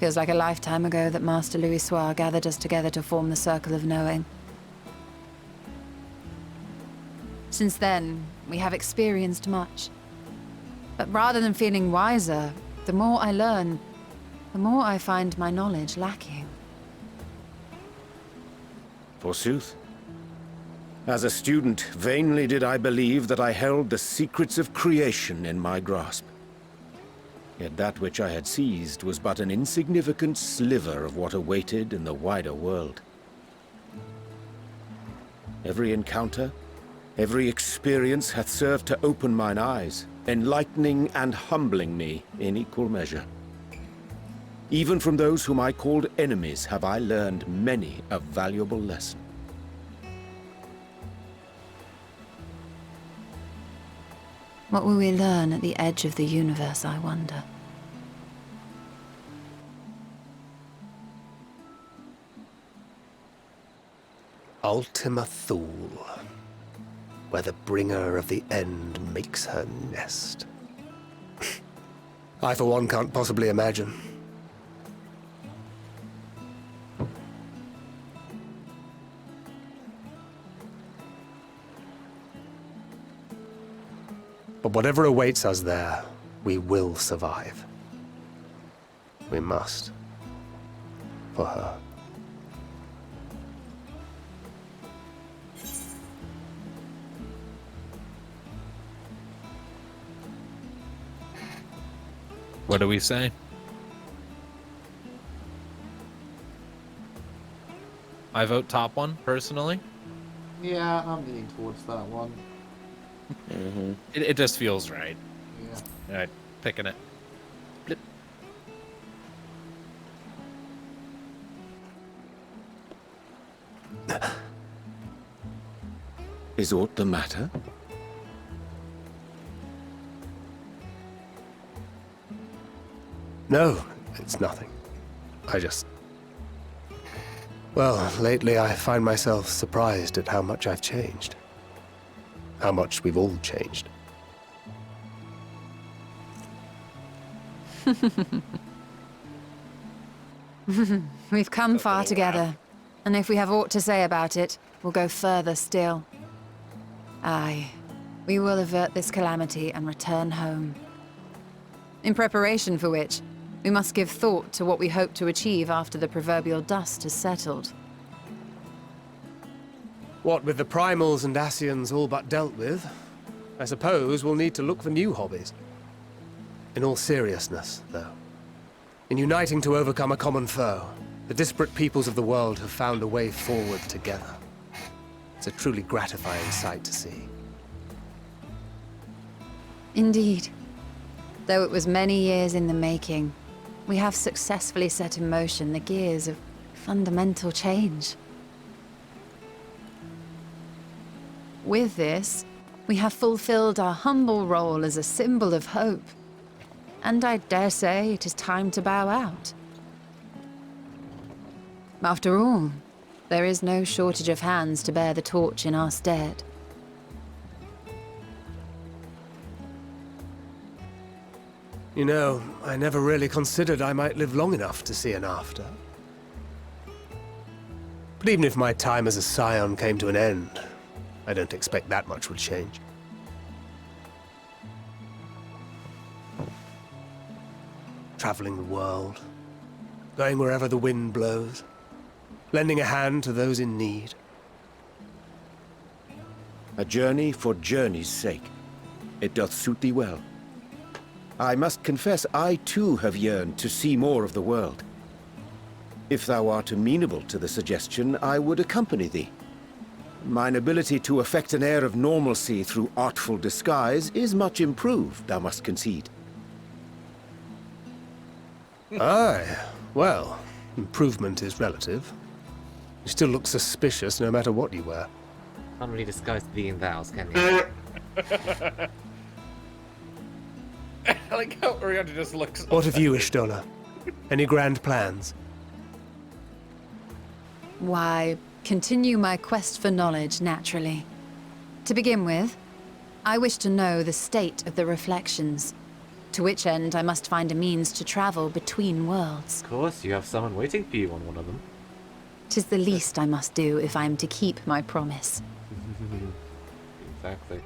Feels like a lifetime ago that Master Louis Soir gathered us together to form the Circle of Knowing. Since then, we have experienced much. But rather than feeling wiser, the more I learn, the more I find my knowledge lacking. Forsooth. As a student, vainly did I believe that I held the secrets of creation in my grasp. Yet that which I had seized was but an insignificant sliver of what awaited in the wider world. Every encounter, every experience hath served to open mine eyes, enlightening and humbling me in equal measure. Even from those whom I called enemies have I learned many a valuable lesson. What will we learn at the edge of the universe, I wonder? Ultima Thule, where the bringer of the end makes her nest. I, for one, can't possibly imagine. But whatever awaits us there, we will survive. We must. For her. What do we say? I vote top one, personally. Yeah, I'm leaning towards that one. Mm-hmm. It just feels right. Yeah. All right, picking it. Blip. Is aught the matter? No, it's nothing. I just... Well, lately I find myself surprised at how much I've changed. How much we've all changed. We've come far together, and if we have aught to say about it, we'll go further still. Aye, we will avert this calamity and return home. In preparation for which, we must give thought to what we hope to achieve after the proverbial dust has settled. What with the primals and Ascians all but dealt with, I suppose we'll need to look for new hobbies. In all seriousness, though, in uniting to overcome a common foe, the disparate peoples of the world have found a way forward together. It's a truly gratifying sight to see. Indeed. Though it was many years in the making, we have successfully set in motion the gears of fundamental change. With this, we have fulfilled our humble role as a symbol of hope. And I dare say it is time to bow out. After all, there is no shortage of hands to bear the torch in our stead. You know, I never really considered I might live long enough to see an after. But even if my time as a scion came to an end, I don't expect that much would change. Traveling the world, going wherever the wind blows, lending a hand to those in need. A journey for journey's sake. It doth suit thee well. I must confess I too have yearned to see more of the world. If thou art amenable to the suggestion, I would accompany thee. Mine ability to affect an air of normalcy through artful disguise is much improved, thou must concede. Aye, well, improvement is relative. You still look suspicious no matter what you wear. Can't really disguise thee and thous, can you? I like how Oriana just looks. What of you, Ishtola? Any grand plans? Why, continue my quest for knowledge, naturally. To begin with, I wish to know the state of the reflections. To which end I must find a means to travel between worlds. Of course, you have someone waiting for you on one of them. 'Tis the least I must do if I am to keep my promise. Exactly.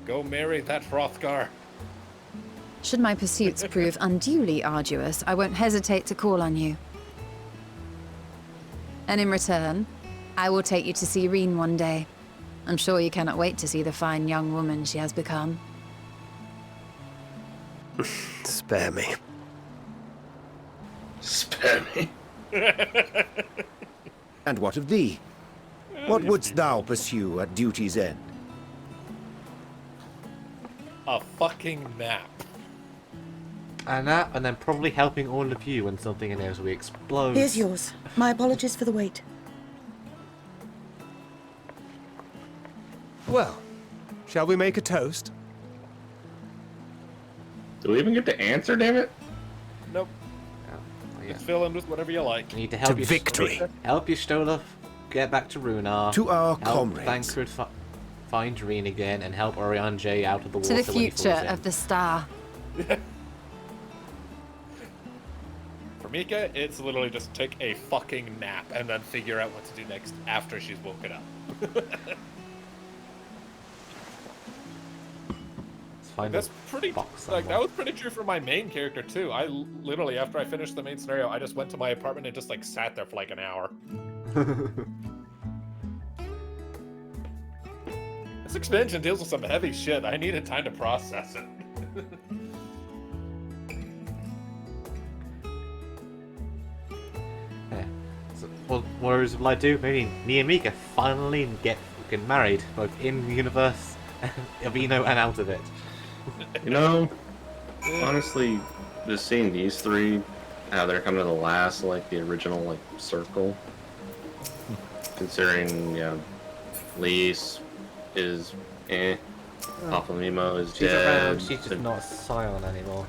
Go marry that Hrothgar. Should my pursuits prove unduly arduous, I won't hesitate to call on you. And in return, I will take you to see Reen one day. I'm sure you cannot wait to see the fine young woman she has become. Spare me. Spare me. And what of thee? What wouldst thou pursue at duty's end? A fucking nap. And that, and then probably helping all of you when something inevitably explodes. Here's yours. My apologies for the wait. Well, shall we make a toast? Do we even get to answer, damn it? Nope. Yeah. Just fill in with whatever you like. You need to help To your victory. Help your Stola get back to Runar. To our help comrades. Thancred find Reen again and help Orion J out of the water To the when he future falls in. of the star. For Mika, it's literally just take a fucking nap and then figure out what to do next after she's woken up. That's pretty. That was pretty true for my main character too. I literally, after I finished the main scenario, I just went to my apartment and just like sat there for like an hour. This expansion deals with some heavy shit. I needed time to process it. Yeah. So, well, what Warriors of Light do? Maybe me and me can finally get fucking married, both in the universe, Avino, and out of it. You know, honestly, just seeing these three, how they're coming to the last, like the original, like circle. Considering, yeah, Lise is Alphamimo is she's dead. Around, she's just not Scion anymore.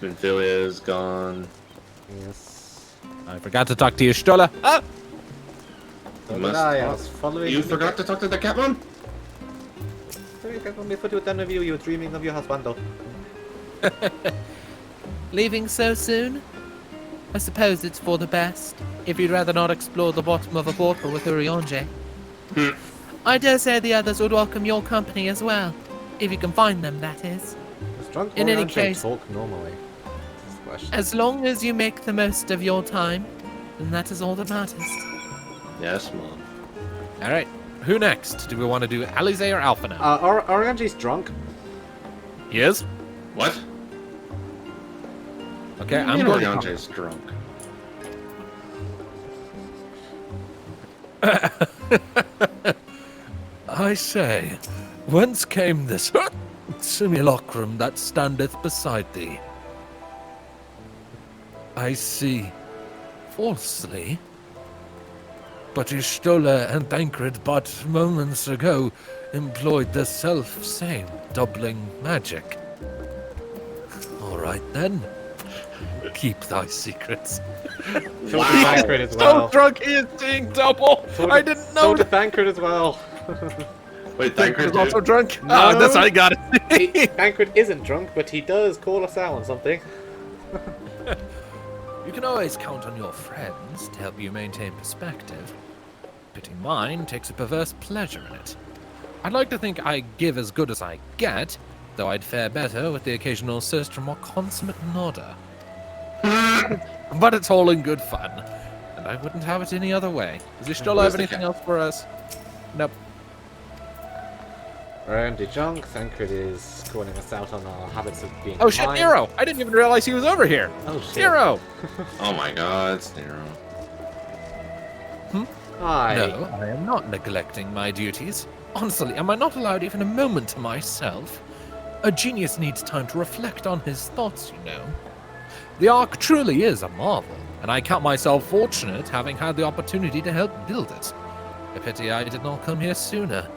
Benfilia is gone. Yes. I forgot to talk to you, Stola. Ah! I was following You forgot to talk to the Catman? Before you were done with you were dreaming of your husband. Leaving so soon? I suppose it's for the best, if you'd rather not explore the bottom of a portal with Urianger. I dare say the others would welcome your company as well, if you can find them, that is. In any case, talk normally. as long as you make the most of your time, then that is all that matters. Yes, Mom. Alright, who next? Do we want to do Alize or Alpha now? Oriangi's drunk. He is? What? Okay, I'm going to... Oriangi's drunk. I say, whence came this simulacrum that standeth beside thee? I see, falsely. But Y'shtola and Thancred but moments ago employed the self-same doubling magic. All right then, keep thy secrets. So did Thancred as well. So drunk he is seeing double! I didn't know So did Thancred as well. Wait, Thancred is also drunk? No. Oh, that's how I got it. Thancred isn't drunk, but he does call us out on something. You can always count on your friends to help you maintain perspective. Pitting mine takes a perverse pleasure in it. I'd like to think I give as good as I get, though I'd fare better with the occasional assist from more consummate nodder. But it's all in good fun, and I wouldn't have it any other way. Does he still have anything else for us? Nope. Randy drunk, Thancred is calling us out on our habits of being Oh shit, kind. Nero! I didn't even realize he was over here! Oh shit. Nero! Oh my god, it's Nero. Hi. No, I am not neglecting my duties. Honestly, am I not allowed even a moment to myself? A genius needs time to reflect on his thoughts, you know. The Ark truly is a marvel, and I count myself fortunate having had the opportunity to help build it. A pity I did not come here sooner.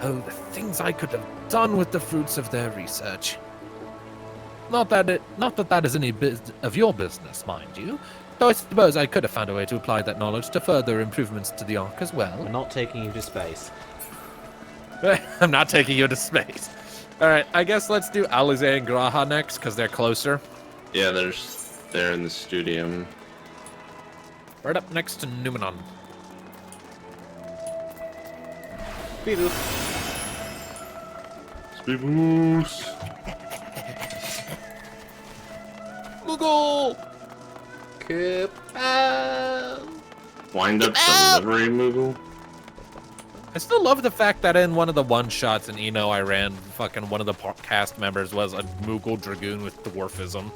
Oh, the things I could have done with the fruits of their research. Not that that is any of your business, mind you. Though I suppose I could have found a way to apply that knowledge to further improvements to the Ark as well. We're not taking you to space. I'm not taking you to space. Alright, I guess let's do Alize and Graha next, because they're closer. Yeah, they're in the studio. Right up next to Numenon. Beatles. Speedboos. Moogle! Wind up delivery, Moogle. I still love the fact that in one of the one-shots in Eno I ran, fucking one of the cast members was a Moogle Dragoon with dwarfism.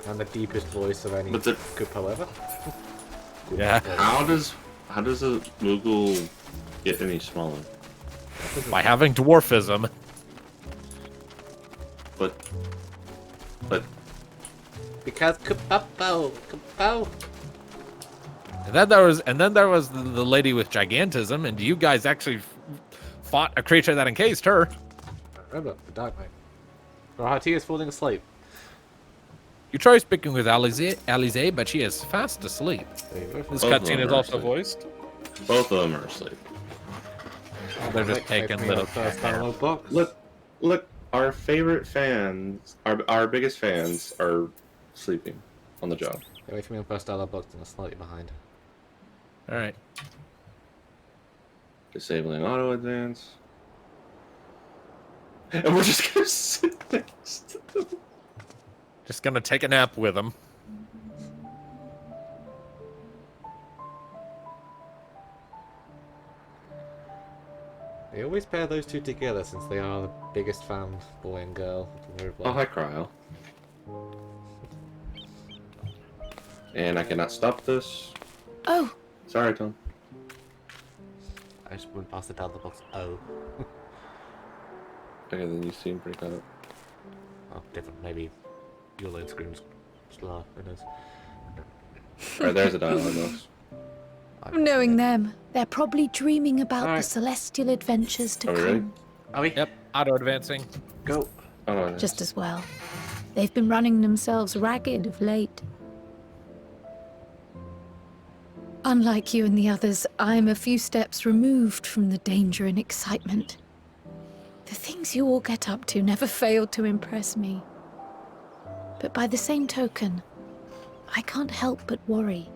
And the deepest voice of any Kupo ever. Yeah. How does a Moogle get any smaller? By having dwarfism. But because Kupo. And then there was the lady with gigantism, and you guys actually fought a creature that encased her. Remember the Dark Knight. Rahati is falling asleep. You try speaking with Alize, but she is fast asleep. This cutscene is also voiced. Both of them are asleep. They're just taking little Look, our favorite fans, our biggest fans are sleeping on the job. Wait for me on first dialogue box and I'm slightly behind. Alright. Disabling auto advance. And we're just gonna sit next to them. Just gonna take a nap with him. They always pair those two together since they are the biggest fan, boy and girl. Oh, hi, Cryo. And I cannot stop this. Oh, Sorry, Tom. I just went past the dialogue box. Oh. Okay, then you seem pretty caught up. Oh, different. Maybe your load screen's slow. Who knows? Alright, there's a dialogue box. Knowing them, they're probably dreaming about the celestial adventures to come. Ready? Are we? Yep, auto-advancing. Go. Oh, Just as well. They've been running themselves ragged of late. Unlike you and the others, I'm a few steps removed from the danger and excitement. The things you all get up to never fail to impress me. But by the same token, I can't help but worry.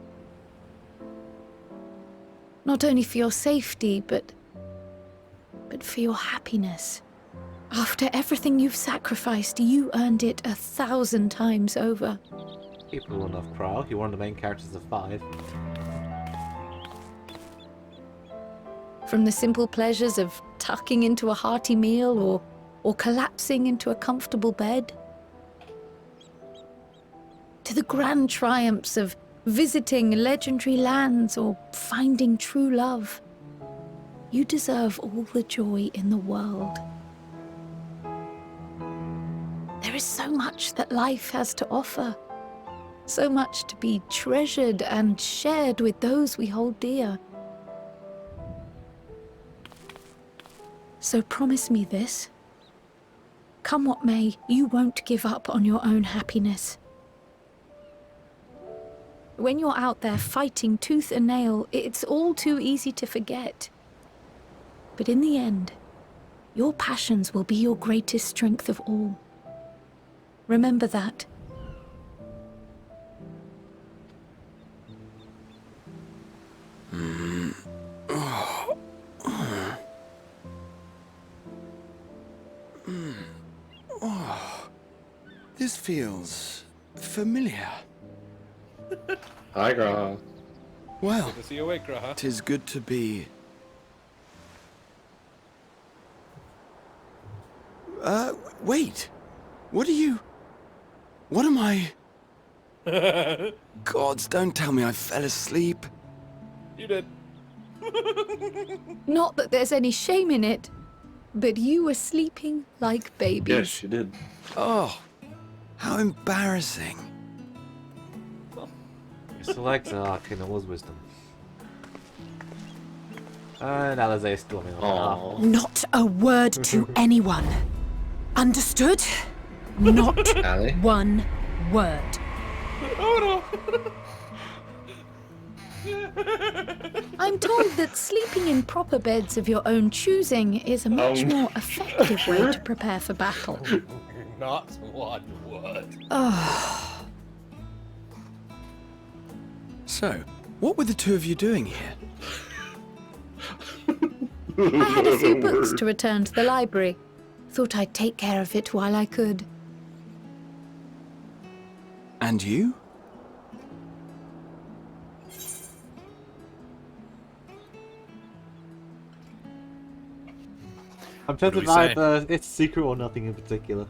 Not only for your safety, but for your happiness. After everything you've sacrificed, you earned it 1,000 times over. People will enough proud. You're one of the main characters of 5. From the simple pleasures of tucking into a hearty meal or collapsing into a comfortable bed, to the grand triumphs of visiting legendary lands or finding true love. You deserve all the joy in the world. There is so much that life has to offer, so much to be treasured and shared with those we hold dear. So promise me this. Come what may, you won't give up on your own happiness. When you're out there fighting tooth and nail, it's all too easy to forget. But in the end, your passions will be your greatest strength of all. Remember that. This feels familiar. Hi, Graha. Well, Good to see you awake, Graha. 'Tis good to be... wait. What am I... Gods, don't tell me I fell asleep. You did. Not that there's any shame in it, but you were sleeping like babies. Yes, she did. Oh, how embarrassing. Select the Arcane of Wisdom. And Alizé is storming off. Not a word to anyone. Understood? Not Ali? one word. Oh I'm told that sleeping in proper beds of your own choosing is a much more effective way to prepare for battle. no. Not one word. So, what were the two of you doing here? I had a few books to return to the library. Thought I'd take care of it while I could. And you? I'm tempted by either it's secret or nothing in particular.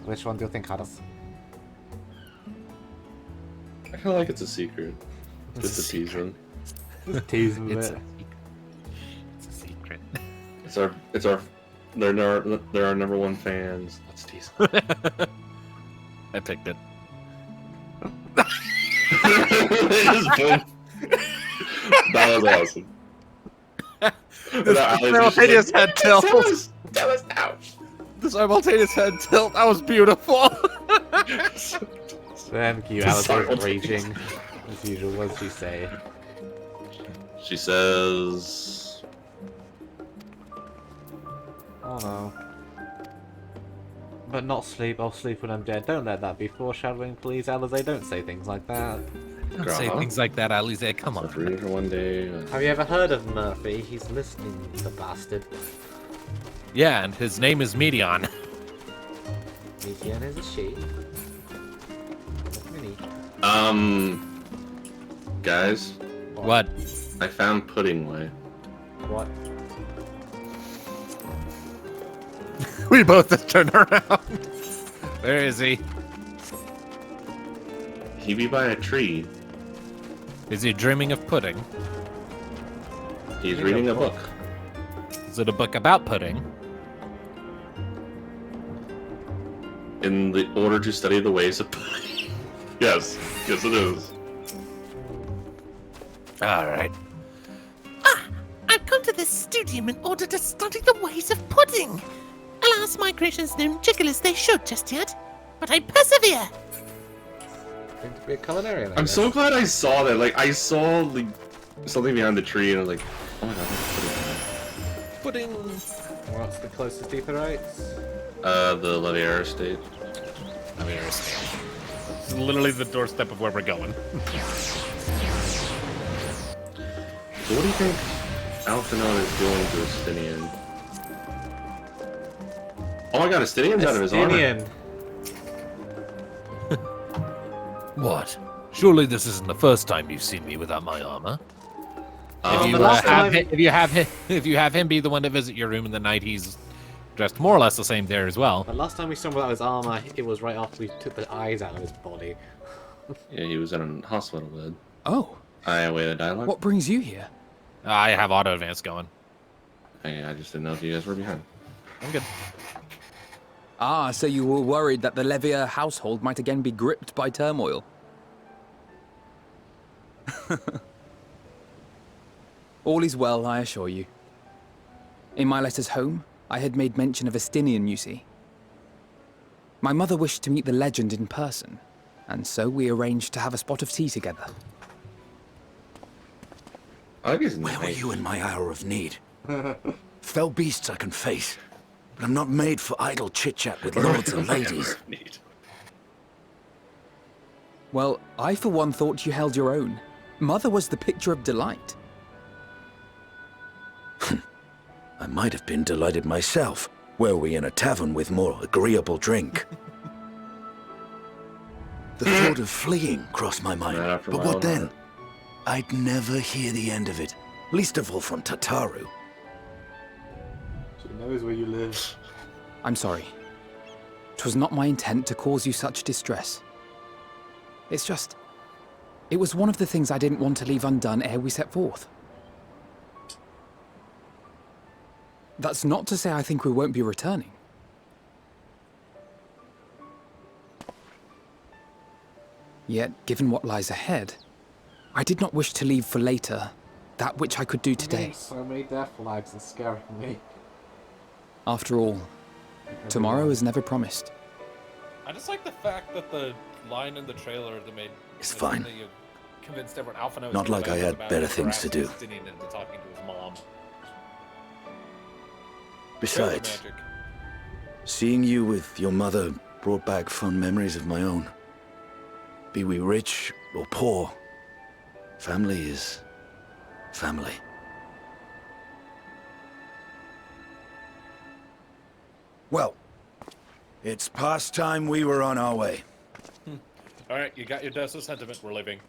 Which one do you think, Hadas? I feel like it's a secret. Just a tease one. Tease a bit. It's a secret. It's our they're our number one fans. Let's tease. I picked it. That was awesome. The simultaneous head tilt. That was ouch. The simultaneous head tilt. That was beautiful. Thank you, Alizé, raging as usual. What does she say? She says, Oh no. But not sleep. I'll sleep when I'm dead. Don't let that be foreshadowing, please, Alizé. Don't say things like that. Don't say things like that, Alizé. Come on. read her one day. Have you ever heard of Murphy? He's listening, the bastard. Yeah, and his name is Medion. Medion is a she. Mini. Guys. What? I found Pudding Way. What? We both just turned around. Where is he? he be by a tree. Is he dreaming of pudding? He's reading a book. Is it a book about pudding? In the order to study the ways of pudding. Yes, yes it is. All right. I've come to this studium in order to study the ways of pudding. Alas, my creations don't jiggle as they should just yet, but I persevere. Going to be a culinarian. I'm so glad I saw that. Like, I saw like something behind the tree, and I was like, oh my god, that's pudding. What's the closest Aetherites? The Leviair estate. Leviair estate. This is literally the doorstep of where we're going. So what do you think Alphinaud is doing to Estinian? Oh my god, Estinian's out of his armor. What? Surely this isn't the first time you've seen me without my armor. If you have him be the one to visit your room in the night, he's dressed more or less the same there as well. But last time we saw him without his armor, it was right after we took the eyes out of his body. Yeah, he was in a hospital bed. Oh. I awaited dialogue. What brings you here? I have auto advance going. Hey, I just didn't know if you guys were behind. I'm good. Ah, so you were worried that the Leviair household might again be gripped by turmoil. All is well, I assure you. In my letters home, I had made mention of Estinian, you see. My mother wished to meet the legend in person, and so we arranged to have a spot of tea together. Where were you in my hour of need? Fell beasts I can face, but I'm not made for idle chit-chat with lords and ladies. Well, I for one thought you held your own. Mother was the picture of delight. I might have been delighted myself, were we in a tavern with more agreeable drink. The thought of fleeing crossed my mind, but what then? I'd never hear the end of it, least of all from Tataru. She knows where you live. I'm sorry. 'Twas not my intent to cause you such distress. It's just... it was one of the things I didn't want to leave undone ere we set forth. That's not to say I think we won't be returning. Yet, given what lies ahead, I did not wish to leave for later that which I could do today. So many death flags are scaring me. After all, tomorrow is never promised. I just like the fact that the line in the trailer that made It's fine. that you convinced everyone Alpha knows Not like I had about better things to do. Justinian into talking to his mom. Besides, seeing you with your mother brought back fond memories of my own. Be we rich or poor, family is family. Well, it's past time we were on our way. All right, you got your dose of sentiment. We're leaving.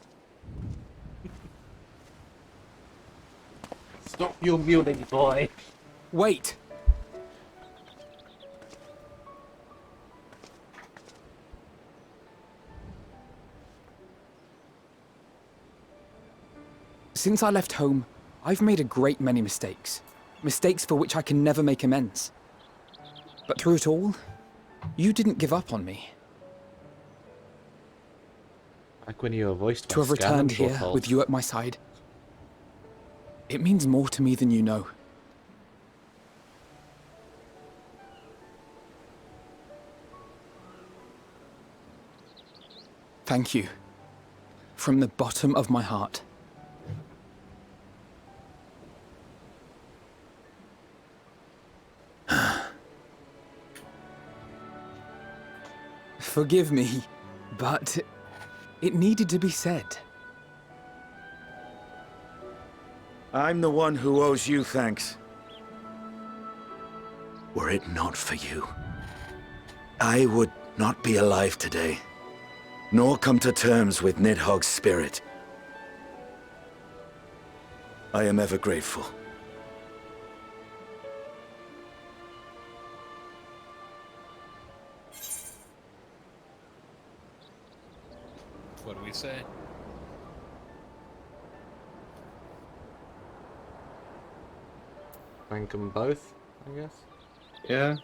Stop your muling, boy. Wait! Since I left home, I've made a great many mistakes. Mistakes for which I can never make amends. But through it all, you didn't give up on me. Like when you were voiced by To have returned Scavenge here with you at my side, it means more to me than you know. Thank you. From the bottom of my heart. Forgive me, but it needed to be said. I'm the one who owes you thanks. Were it not for you, I would not be alive today, nor come to terms with Nidhogg's spirit. I am ever grateful. What do we say? Thank them both, I guess. Yeah.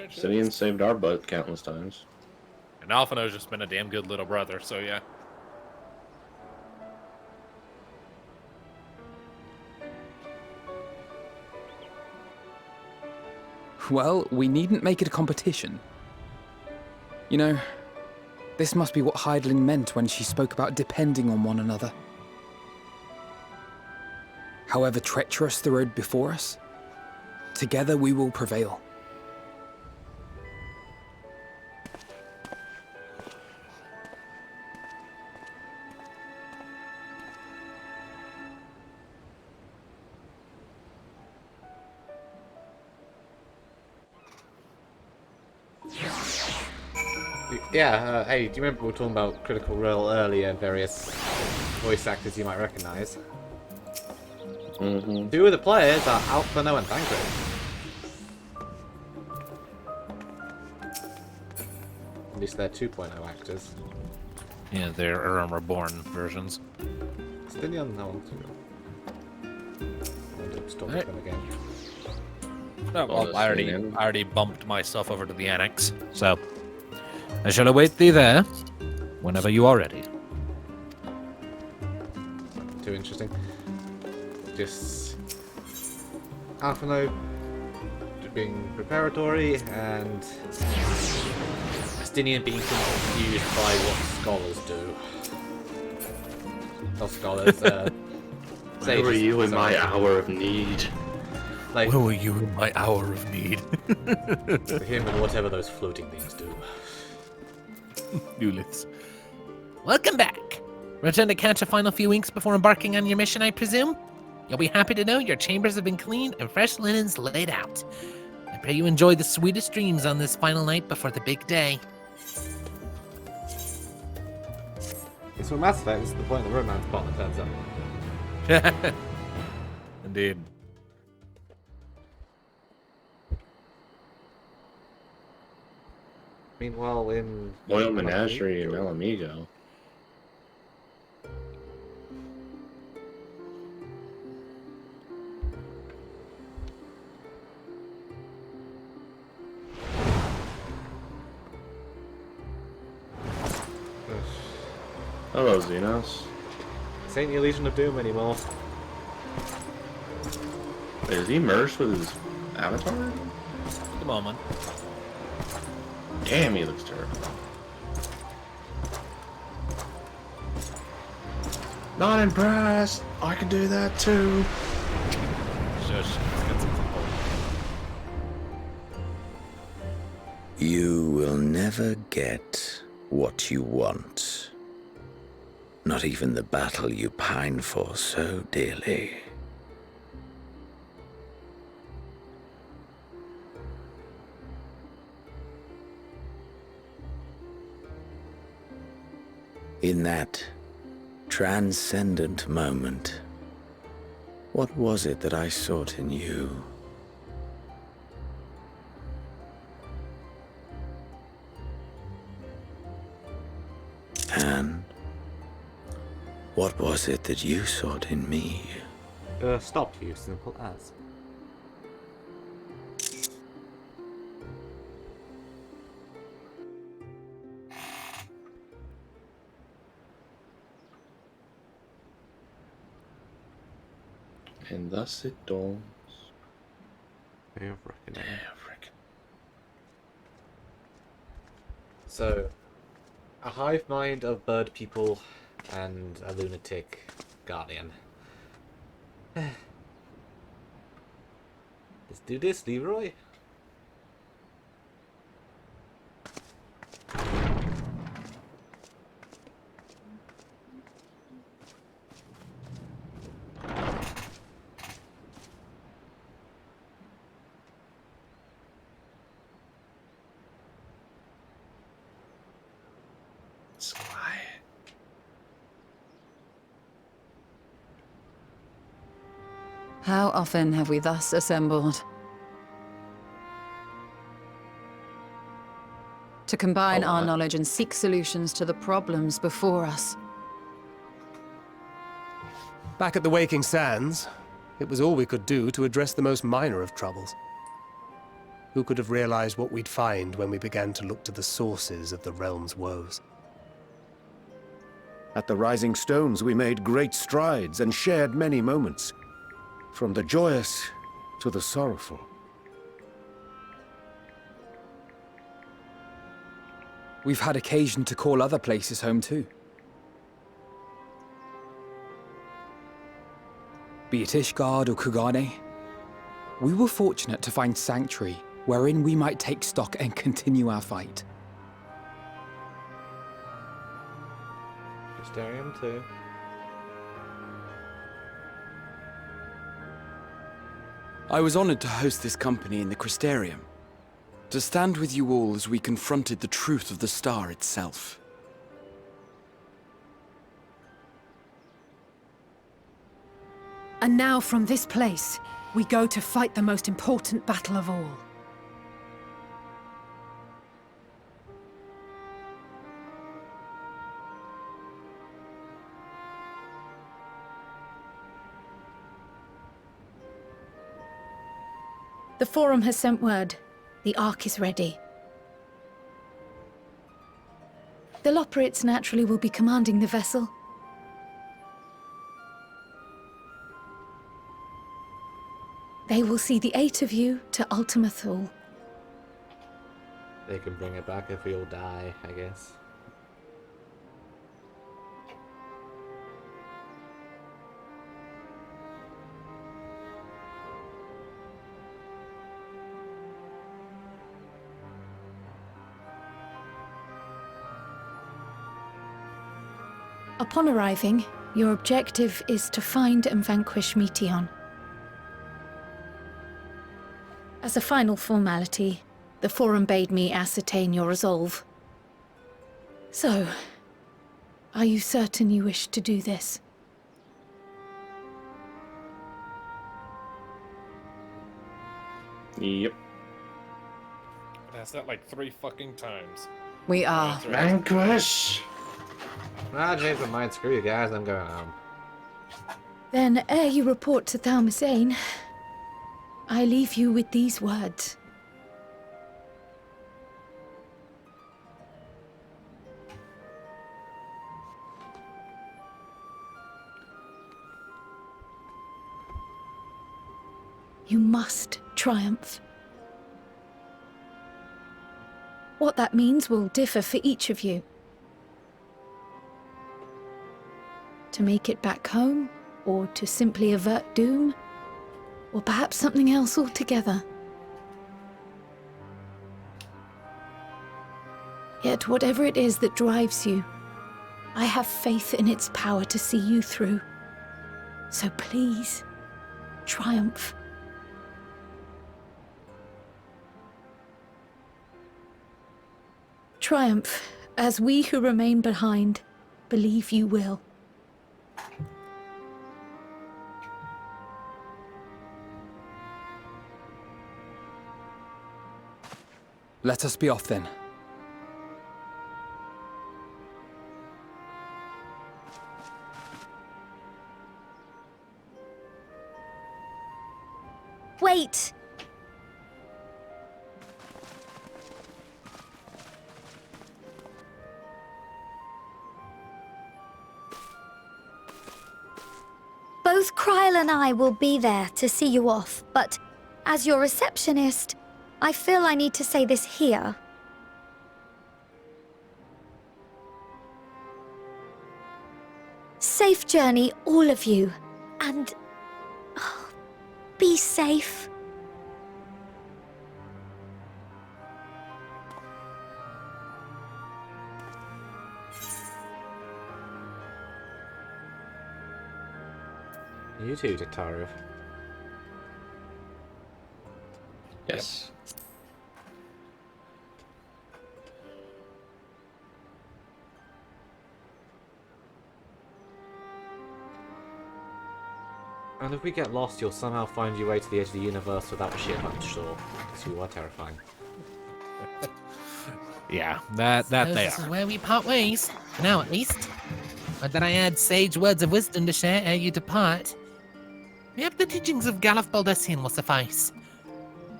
Simeon saved our butt countless times. And Alphino's just been a damn good little brother, so yeah. Well, we needn't make it a competition. You know, this must be what Hydaelyn meant when she spoke about depending on one another. However treacherous the road before us, together we will prevail. Yeah, hey, do you remember we were talking about Critical Role earlier and various voice actors you might recognise? Mm-hmm. Two of the players are Alphino and Thancred. At least they're 2.0 actors. Yeah, they're Armor Reborn versions. Stinion, no one to stop Right. them again. Oh, well, I already bumped myself over to the annex, so I shall await thee there whenever you are ready. Too interesting. Just Alphino being preparatory and Stinion being confused by what scholars do. Not scholars, Where were you in my hour of need? Like, where were you in my hour of need? For him and whatever those floating things do. Uliths. Welcome back. Return to catch a final few winks before embarking on your mission, I presume? You'll be happy to know your chambers have been cleaned and fresh linens laid out. I pray you enjoy the sweetest dreams on this final night before the big day. It's from Mass Effect, this is the point of the romance part that turns up. Indeed. Meanwhile, in Royal Menagerie and El Amigo. Hello, Xenos. This ain't your Legion of Doom anymore. Wait, is he merged with his avatar? At the moment. Damn, he looks terrible. Not impressed. I can do that too. Shush. You will never get what you want. Not even the battle you pine for so dearly. In that transcendent moment, what was it that I sought in you? And what was it that you sought in me? Stop you, simple as. And thus it dawns. So, a hive mind of bird people and a lunatic guardian. Let's do this, Leroy. How often have we thus assembled? To combine our knowledge and seek solutions to the problems before us. Back at the Waking Sands, it was all we could do to address the most minor of troubles. Who could have realized what we'd find when we began to look to the sources of the realm's woes? At the Rising Stones, we made great strides and shared many moments, from the joyous to the sorrowful. We've had occasion to call other places home too. Be it Ishgard or Kugane, we were fortunate to find sanctuary wherein we might take stock and continue our fight. Crystarium too. I was honored to host this company in the Crystarium, to stand with you all as we confronted the truth of the star itself. And now from this place, we go to fight the most important battle of all. The Forum has sent word. The Ark is ready. The Loporrits naturally will be commanding the vessel. They will see the 8 of you to Ultima Thule. They can bring it back if we all die, I guess. Upon arriving, your objective is to find and vanquish Meteion. As a final formality, the Forum bade me ascertain your resolve. So, are you certain you wish to do this? Yep. That's that like 3 fucking times. We are. Vanquish! Ah, change my mind. Screw you guys. I'm going home. Then, ere you report to Thalmasane, I leave you with these words. You must triumph. What that means will differ for each of you. To make it back home, or to simply avert doom, or perhaps something else altogether. Yet whatever it is that drives you, I have faith in its power to see you through. So please, triumph. Triumph, as we who remain behind believe you will. Let us be off then. Wait! Both Kryl and I will be there to see you off, but as your receptionist, I feel I need to say this here. Safe journey, all of you, and be safe. You too, Tataru. Yes. And if we get lost, you'll somehow find your way to the edge of the universe without a shit, I'm sure. Because you are terrifying. Yeah, that Suppose they this is are. where we part ways. For now, at least. But that I add sage words of wisdom to share ere you depart. Maybe the teachings of Galaf Baldessian will suffice.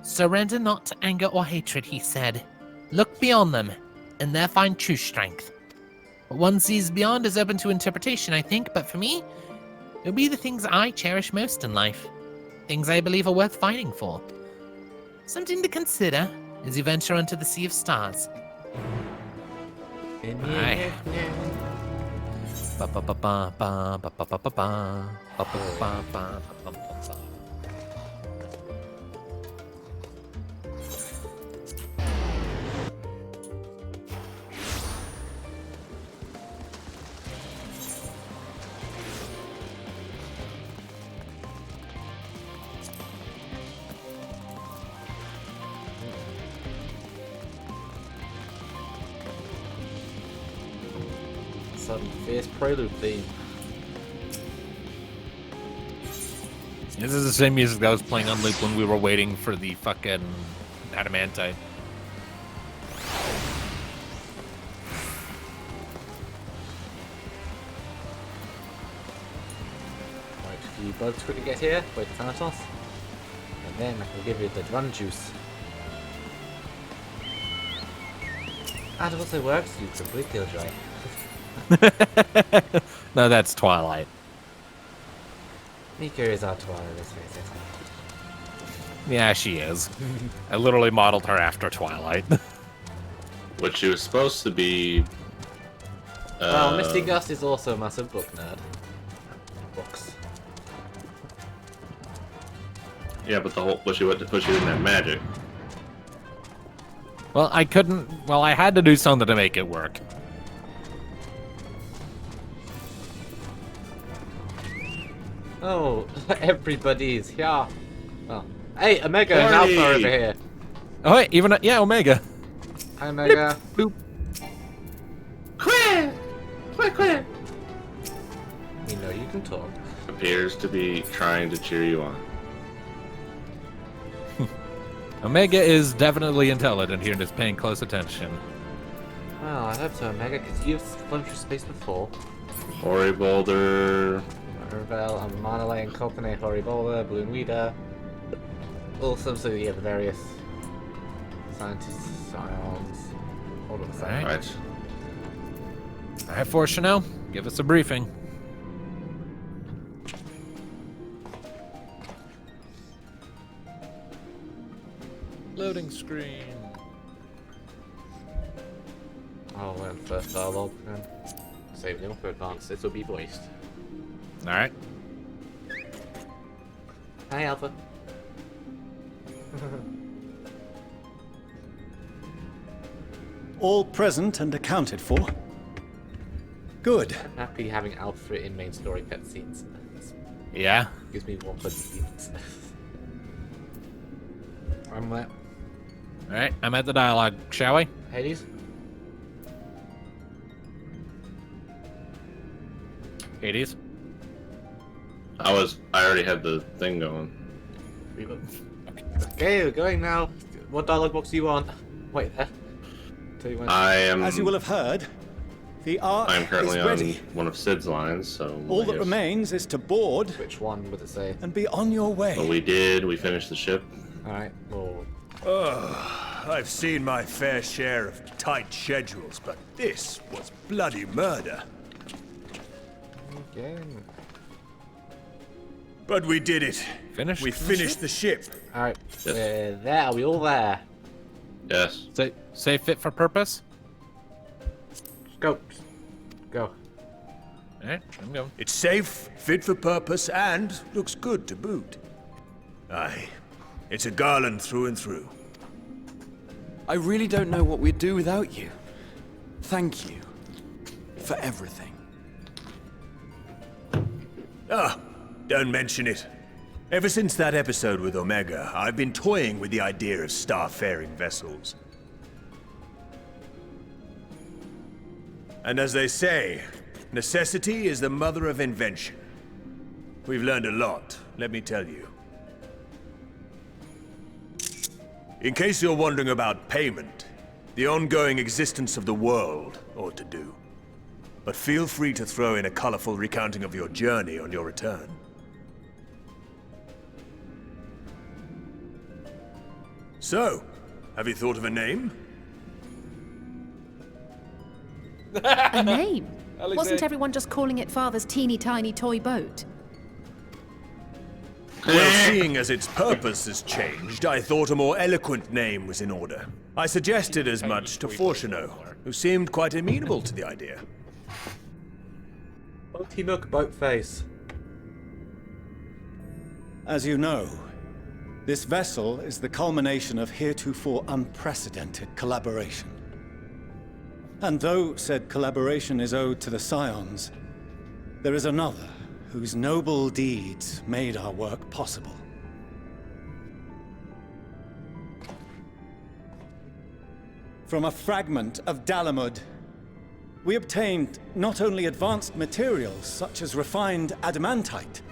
Surrender not to anger or hatred, he said. Look beyond them, and there find true strength. What one sees beyond is open to interpretation, I think, but for me, it'll be the things I cherish most in life. Things I believe are worth fighting for. Something to consider as you venture onto the Sea of Stars. Aye. Some fierce prelude theme. This is the same music that was playing on loop when we were waiting for the fucking adamantite. Wait for you both to get here, wait for Thanatos, and then I can give you the run juice. And it also works, you complete Killjoy. No, that's Twilight. Mika is our Twilight, let's face it. Yeah, she is. I literally modeled her after Twilight. Which she was supposed to be. Well, Misty Gust is also a massive book nerd. Books. Yeah, but the whole she went to push you in that magic. Well, I couldn't. Well, I had to do something to make it work. Oh, everybody's here. Oh. Hey, Omega and Alpha are over here. Oh, wait, even yeah, Omega. Hi, Omega. Boop. Quit! Quit! We know you can talk. Appears to be trying to cheer you on. Omega is definitely intelligent here and is paying close attention. Well, I hope so, Omega, because you've flown through space before. Ori Boulder. Revel, and Manalay and Company, Horibola, Balloon Weeder. Also, so yeah, the various scientists, scions, all of the same. Right. Alright, Fortune now, give us a briefing. Loading screen. Oh, well, first dialogue, then. Save them for advance, this will be voiced. Alright. Hi, Alpha. All present and accounted for? Good. I'm happy having Alpha in main story cutscenes. Yeah? Gives me more cutscenes. I'm there. Alright, I'm at the dialogue, shall we? Hades? Hades? I already had the thing going. Okay, we're going now. What dialogue box do you want? Wait, there. Tell you when. I am. As you will have heard, the ark I'm currently is ready. on one of Sid's lines, so. All I that guess- remains is to board. Which one would it say? And be on your way. Well, we did. We finished the ship. Alright, well. I've seen my fair share of tight schedules, but this was bloody murder. Okay. But we did it. Finished? We finished the ship. Alright, we're there. Are we all there? Yes. Say fit for purpose? Go. Go. Alright, I'm going. It's safe, fit for purpose, and looks good to boot. Aye. It's a garland through and through. I really don't know what we'd do without you. Thank you for everything. Ah, don't mention it. Ever since that episode with Omega, I've been toying with the idea of starfaring vessels. And as they say, necessity is the mother of invention. We've learned a lot, let me tell you. In case you're wondering about payment, The ongoing existence of the world ought to do. But feel free to throw in a colorful recounting of your journey on your return. So, have you thought of a name? A name? Alexei. Wasn't everyone just calling it Father's teeny tiny toy boat? Well, seeing as its purpose has changed, I thought a more eloquent name was in order. I suggested as much to Fortuno, who seemed quite amenable to the idea. Boaty Nook Boatface. As you know, this vessel is the culmination of heretofore unprecedented collaboration. And though said collaboration is owed to the Scions, there is another whose noble deeds made our work possible. From a fragment of Dalamud, we obtained not only advanced materials such as refined adamantite,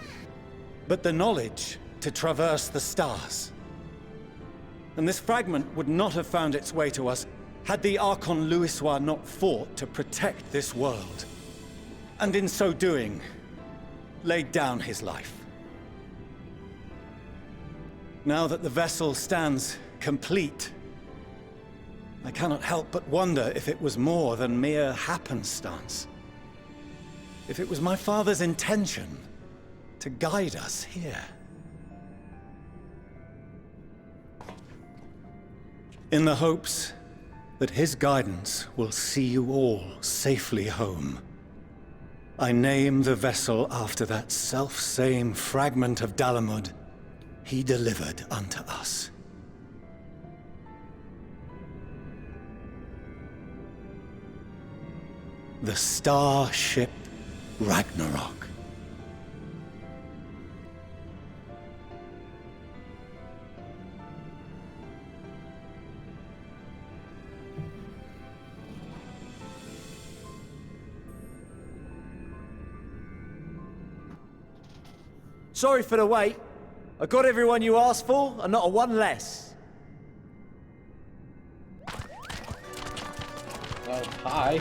but the knowledge to traverse the stars. And this fragment would not have found its way to us had the Archon Louisois not fought to protect this world. And in so doing, laid down his life. Now that the vessel stands complete, I cannot help but wonder if it was more than mere happenstance. If it was my father's intention to guide us here. In the hopes that his guidance will see you all safely home, I name the vessel after that self-same fragment of Dalamud he delivered unto us. The starship Ragnarok. Sorry for the wait. I got everyone you asked for, and not a one less. Well, hi.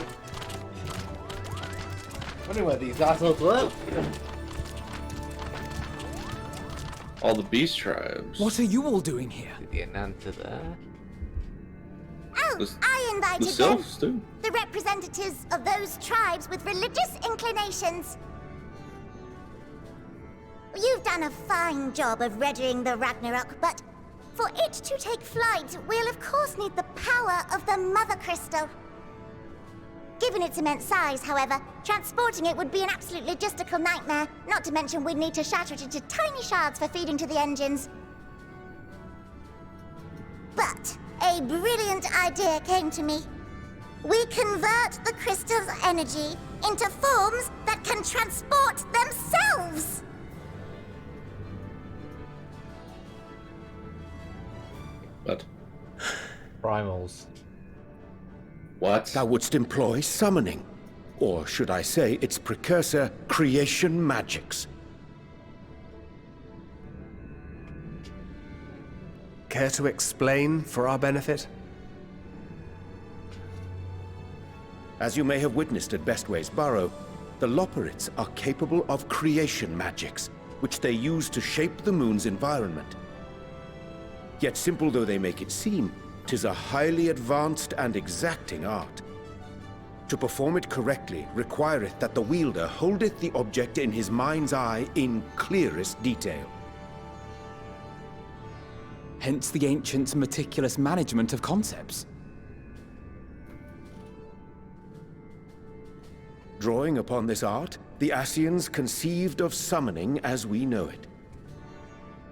Wonder where these assholes were. All the beast tribes. What are you all doing here? The Ananta there. Oh, I invited them. The representatives of those tribes with religious inclinations. You've done a fine job of readying the Ragnarok, but for it to take flight, we'll of course need the power of the Mother Crystal. Given its immense size, however, transporting it would be an absolute logistical nightmare, not to mention we'd need to shatter it into tiny shards for feeding to the engines. But a brilliant idea came to me. We convert the crystal's energy into forms that can transport themselves! What? Primals. What? Thou wouldst employ summoning. Or should I say its precursor, creation magics. Care to explain for our benefit? As you may have witnessed at Bestway's Burrow, the Loporrits are capable of creation magics, which they use to shape the moon's environment. Yet simple though they make it seem, 'tis a highly advanced and exacting art. To perform it correctly requireth that the wielder holdeth the object in his mind's eye in clearest detail. Hence the ancients' meticulous management of concepts. Drawing upon this art, the Ascians conceived of summoning as we know it.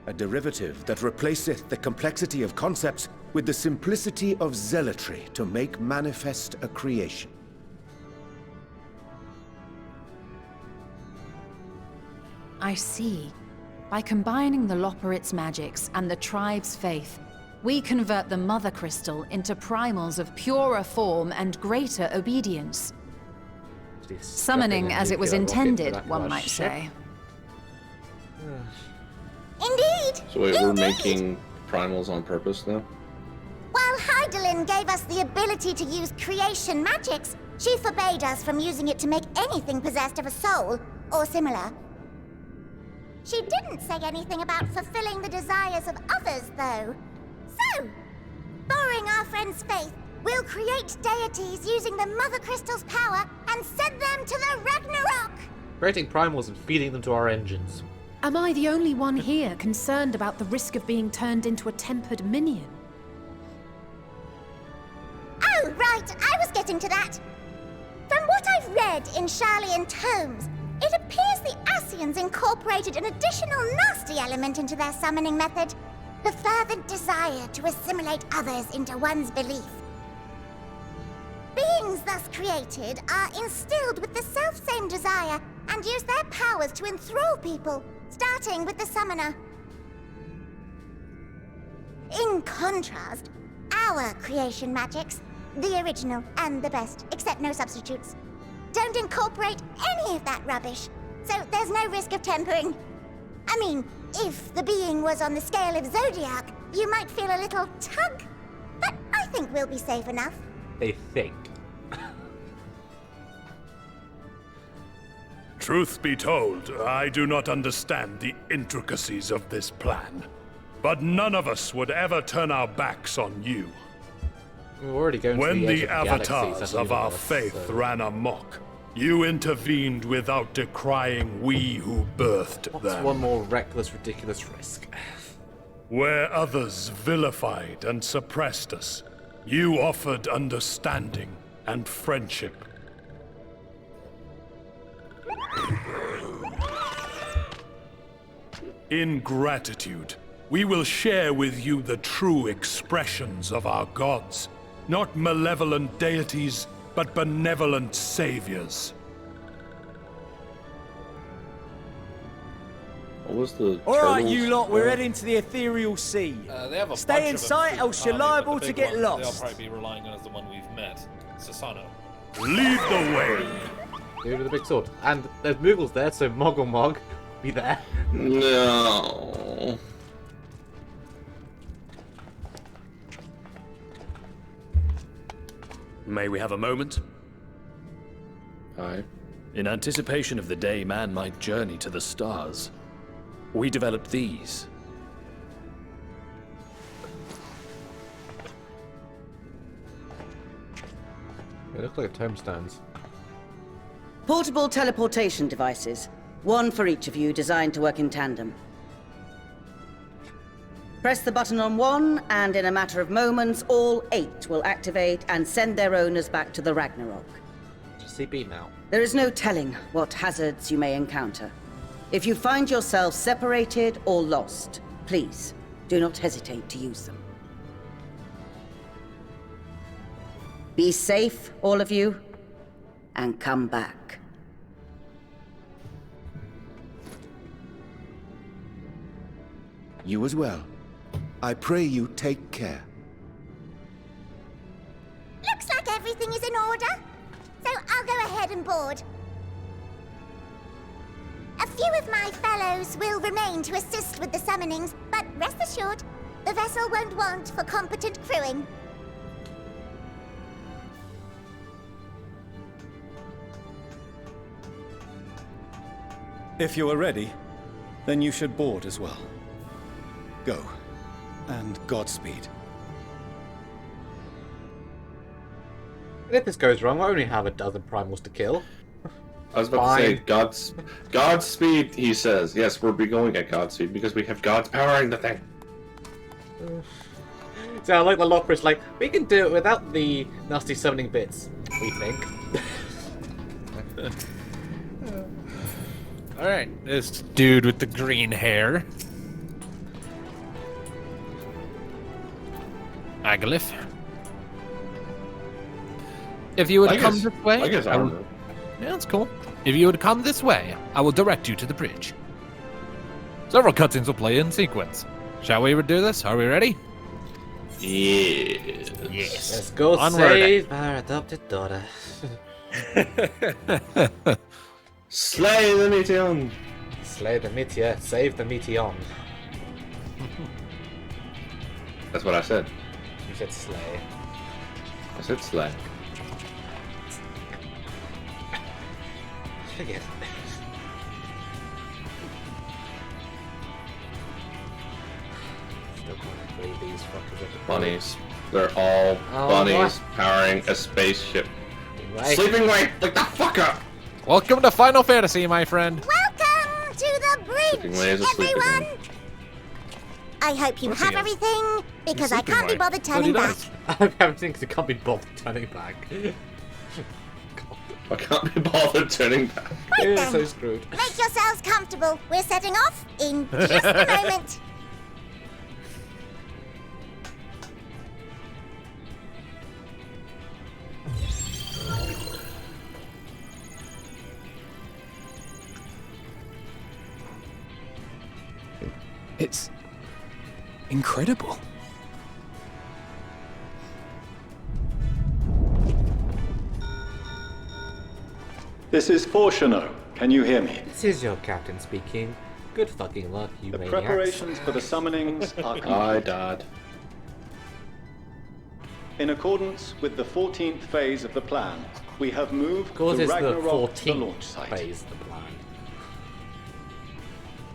A derivative that replaceth the complexity of concepts with the simplicity of zealotry to make manifest a creation. I see. By combining the Loporrit's magics and the tribe's faith, we convert the Mother Crystal into primals of purer form and greater obedience. Summoning as it was intended, one might say. Indeed! So wait, we're making primals on purpose now? While Hydaelyn Hydaelyn gave us the ability to use creation magics, she forbade us from using it to make anything possessed of a soul, or similar. She didn't say anything about fulfilling the desires of others, though. So, borrowing our friend's faith, we'll create deities using the Mother Crystal's power and send them to the Ragnarok! Creating primals and feeding them to our engines. Am I the only one here concerned about the risk of being turned into a tempered minion? Oh, right, I was getting to that. From what I've read in Sharlayan tomes, it appears the Ascians incorporated an additional nasty element into their summoning method, the fervent desire to assimilate others into one's belief. Beings thus created are instilled with the self-same desire and use their powers to enthrall people, starting with the summoner. In contrast, our creation magics, the original and the best, except no substitutes, don't incorporate any of that rubbish, so there's no risk of tempering. I mean, if the being was on the scale of Zodiac, you might feel a little tug, but I think we'll be safe enough. They think. Truth be told, I do not understand the intricacies of this plan. But none of us would ever turn our backs on you. We're already going when to the edge avatars of our universe, faith so. ran amok, you intervened without decrying we who birthed What's them. one more reckless, ridiculous risk? Where others vilified and suppressed us, you offered understanding and friendship. In gratitude, we will share with you the true expressions of our gods. Not malevolent deities, but benevolent saviors. What was the Alright, turtles? you lot, we're heading to the ethereal sea. They have a Stay bunch in of them sight, through else you're the army, but liable the to big get one lost. They'll probably be relying on as the one we've met. Sasano. Lead the way! Dude with a big sword. And there's Moogles there, so Moggle Mog be there. No. May we have a moment? Aye. In anticipation of the day man might journey to the stars, we developed these. They look like tombstones. Portable teleportation devices. One for each of you, designed to work in tandem. Press the button on one, and in a matter of moments, all 8 will activate and send their owners back to the Ragnarok. Just see beat now. There is no telling what hazards you may encounter. If you find yourself separated or lost, please do not hesitate to use them. Be safe, all of you, and come back. You as well. I pray you take care. Looks like everything is in order, so I'll go ahead and board. A few of my fellows will remain to assist with the summonings, but rest assured, the vessel won't want for competent crewing. If you are ready, then you should board as well. Go, and Godspeed. And if this goes wrong, I only have a dozen primals to kill. I was about to say, Godspeed, he says. Yes, we'll be going at Godspeed because we have gods powering the thing. So I like the Lockridge, like, we can do it without the nasty summoning bits, we think. Alright, this dude with the green hair. Aglyph. If you would come this way, I guess I don't know. Yeah, that's cool. If you would come this way, I will direct you to the bridge. Several cutscenes will play in sequence. Shall we do this? Are we ready? Yes. Yes. Let's go Onward. save our adopted daughter. Slay the Meteon! Slay the Meteor, save the Meteon. That's what I said. You said slay. I said slack. Forget it. Still can't believe these fuckers at the Bunnies. They're all bunnies powering a spaceship. Right. Sleeping Way, like the fuck up! Welcome to Final Fantasy, my friend. Welcome to the bridge, everyone! I hope you have everything, because I can't be bothered turning back. I have everything because I can't be bothered turning back. I can't be bothered turning back. Right Yeah, then. so screwed. Make yourselves comfortable. We're setting off in just a moment. It's incredible. This is Fortuno. Can you hear me? This is your captain speaking. Good fucking luck, you The maniacs. preparations for the summonings are complete. I died. In accordance with the 14th phase of the plan, we have moved Of course, the it's the Ragnarok to the 14th launch site. phase of the plan.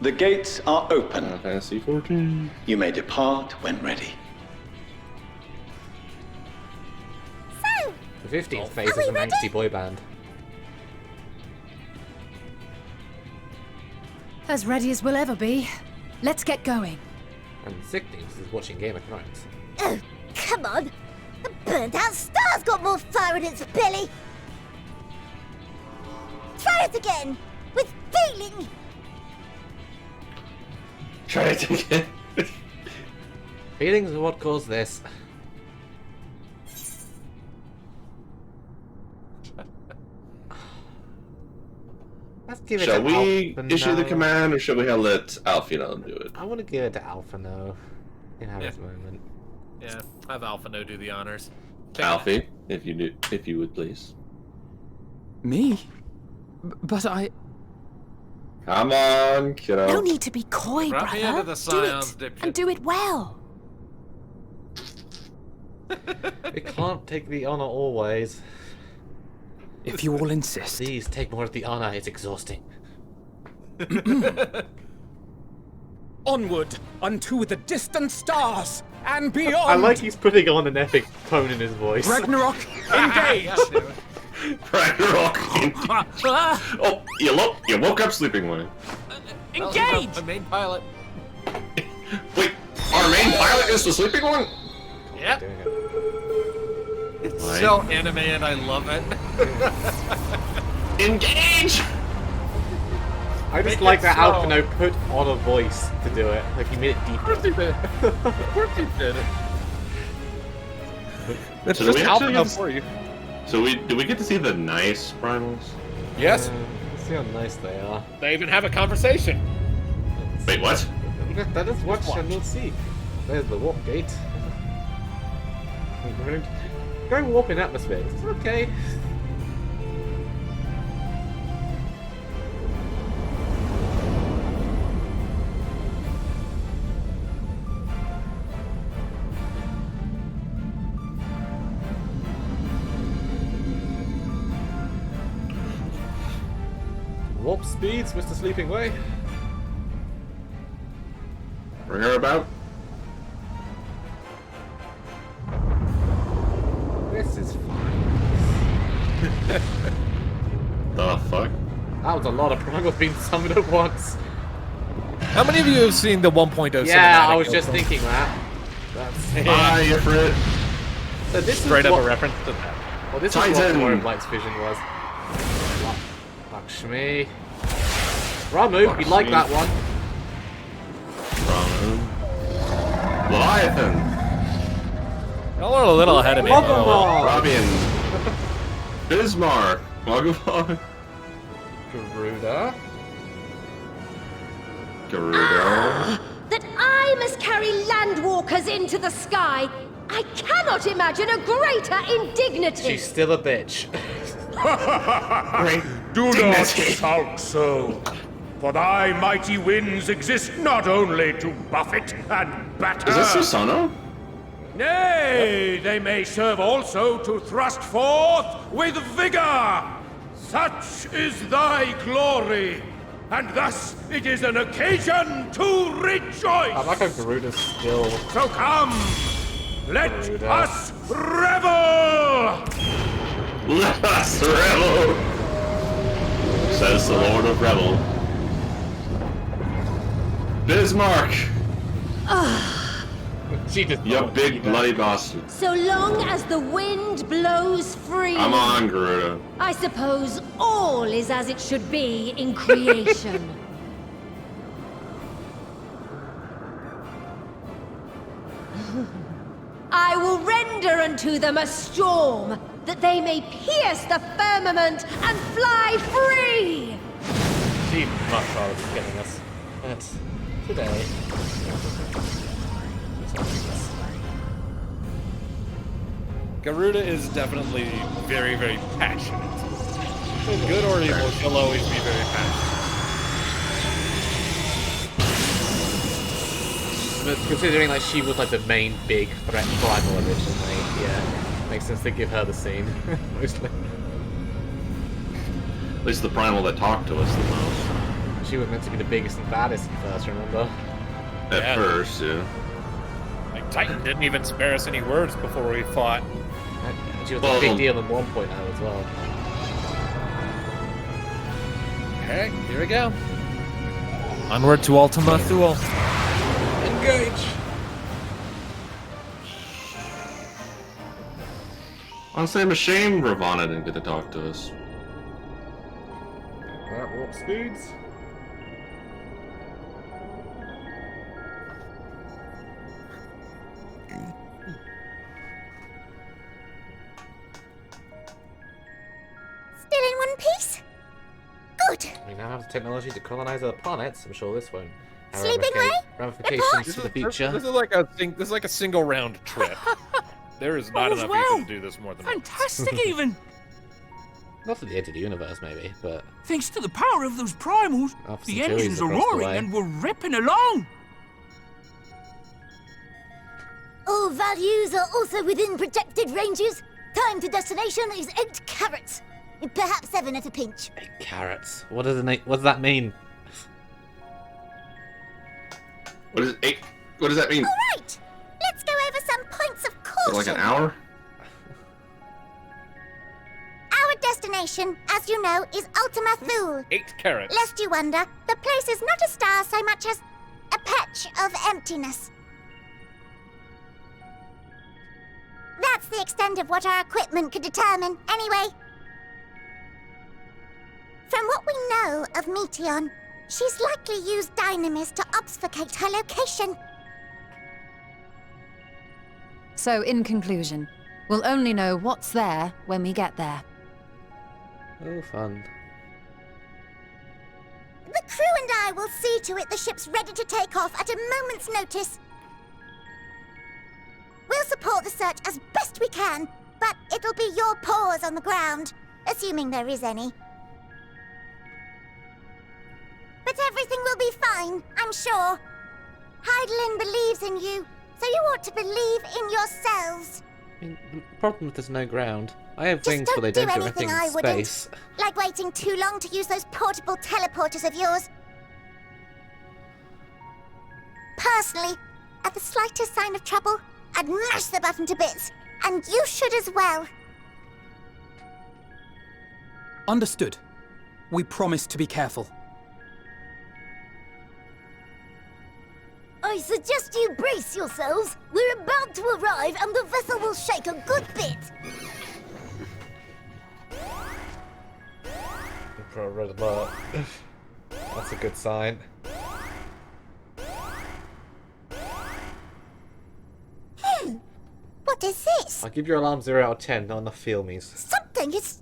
The gates are open. Fantasy 14. You may depart when ready. So, The 15th phase is an angsty boy band. As ready as we'll ever be. Let's get going. And the 16th is watching Game of Thrones. oh, come on. The burnt out star's got more fire in its belly. Try it again, with feeling. Try it again. Feelings are what caused this. Let's give it Shall to we Alpha issue the No. command, or shall we let Alfino do it? I want to give it to Alpha No. In have his moment. Yeah, have Alpha No do the honors. Alfie, if you would please. Me? But I... Come on, kiddo. No need to be coy, Wrap me brother. into the Do scions, it, dipshit. and do it well. We can't take the honor always. If you all insist. Please take more of the honor, it's exhausting. Onward, unto the distant stars, and beyond! I like he's putting on an epic tone in his voice. Ragnarok, engage! Ragnarok. Oh, you woke up, Sleeping Way. Engage! The main pilot. Wait, our main pilot is the Sleeping One? Yep. It's Right. so anime and I love it. Engage! I just Make like it that slow. Alphino put on a voice to do it. Like he made it deeper. Of course he did it. It's So do just we actually Alpha get to- for you. So do we get to see the nice primals? Yes. Let's see how nice they are. They even have a conversation. Wait, what? Let us watch and we'll see. There's the warp gate. Going warp in atmosphere. It's okay. Warp speeds, Mr. Sleeping Way. Bring her about. This is fine. The fuck? That was a lot of primals being summoned at once. How many of you have seen the 1.0 Yeah, cinematic I was just Ultima? thinking that. That's Hi, Ifrit. So this Straight is up what, a reference to that. well, this Titan. is what Warren Blight's vision was. Lakshmi. Ramu, we like that one. Leviathan. Y'all are a little ahead of me. Mogumar. Robin. Bismarck. Mogumar. Garuda. Garuda. That I must carry landwalkers into the sky! I cannot imagine a greater indignity! She's still a bitch. Do not shout so, for thy mighty winds exist not only to buffet and batter. Is this Susanoo? Nay, they may serve also to thrust forth with vigor. Such is thy glory, and thus it is an occasion to rejoice. I like how Garuda's still. So come, let us revel. Let us revel, says the Lord of Revel. Bismarck! You big bloody bastard. So long as the wind blows free. Come on, Garuda. I suppose all is as it should be in creation. I will render unto them a storm, that they may pierce the firmament and fly free! She much rather be killing us. But today. Garuda is definitely very, very passionate. Good or evil, she'll always be very passionate. But considering like she was like the main big threat primal originally, yeah, makes sense to give her the scene mostly. At least the primal that talked to us the most. She was meant to be the biggest and baddest at first, remember? At first, yeah. Like Titan didn't even spare us any words before we fought. She was a big deal at 1.0 as well. Okay, here we go. Onward to Ultima Thule. Engage! Honestly, I'm ashamed Ravana didn't get to talk to us. At warp speeds. Still in one piece? Good. We now have the technology to colonize other planets. I'm sure this won't have Sleeping way? ramifications for the future. This is like a single round trip. There is not enough people to do this more than Fantastic, once. even. Not for the end of the universe, maybe, but Thanks to the power of those primals, Officer the Turi's engines are across the roaring way. and we're ripping along. All values are also within projected ranges. Time to destination is 8 carats. Perhaps 7 at a pinch. carrots. What does that mean? What is it? What does that mean? All right. Let's go over some points of caution. Like an hour? Our destination, as you know, is Ultima Thule. 8 carats. Lest you wonder, the place is not a star so much as a patch of emptiness. That's the extent of what our equipment could determine, anyway. From what we know of Meteon, she's likely used dynamis to obfuscate her location. So, in conclusion, we'll only know what's there when we get there. Oh, fun. The crew and I will see to it the ship's ready to take off at a moment's notice. We'll support the search as best we can, but it'll be your paws on the ground, assuming there is any. But everything will be fine, I'm sure. Hydaelyn believes in you, so you ought to believe in yourselves. I mean, the problem is there's no ground. I have Just things, but they don't don't do do anything anything I in wouldn't. space. Like waiting too long to use those portable teleporters of yours. Personally, at the slightest sign of trouble, I'd mash the button to bits. And you should as well. Understood. We promise to be careful. I suggest you brace yourselves. We're about to arrive and the vessel will shake a good bit. For a red alert. That's a good sign. What is this? I'll give your alarm 0 out of 10, not enough feel-me's. Something is...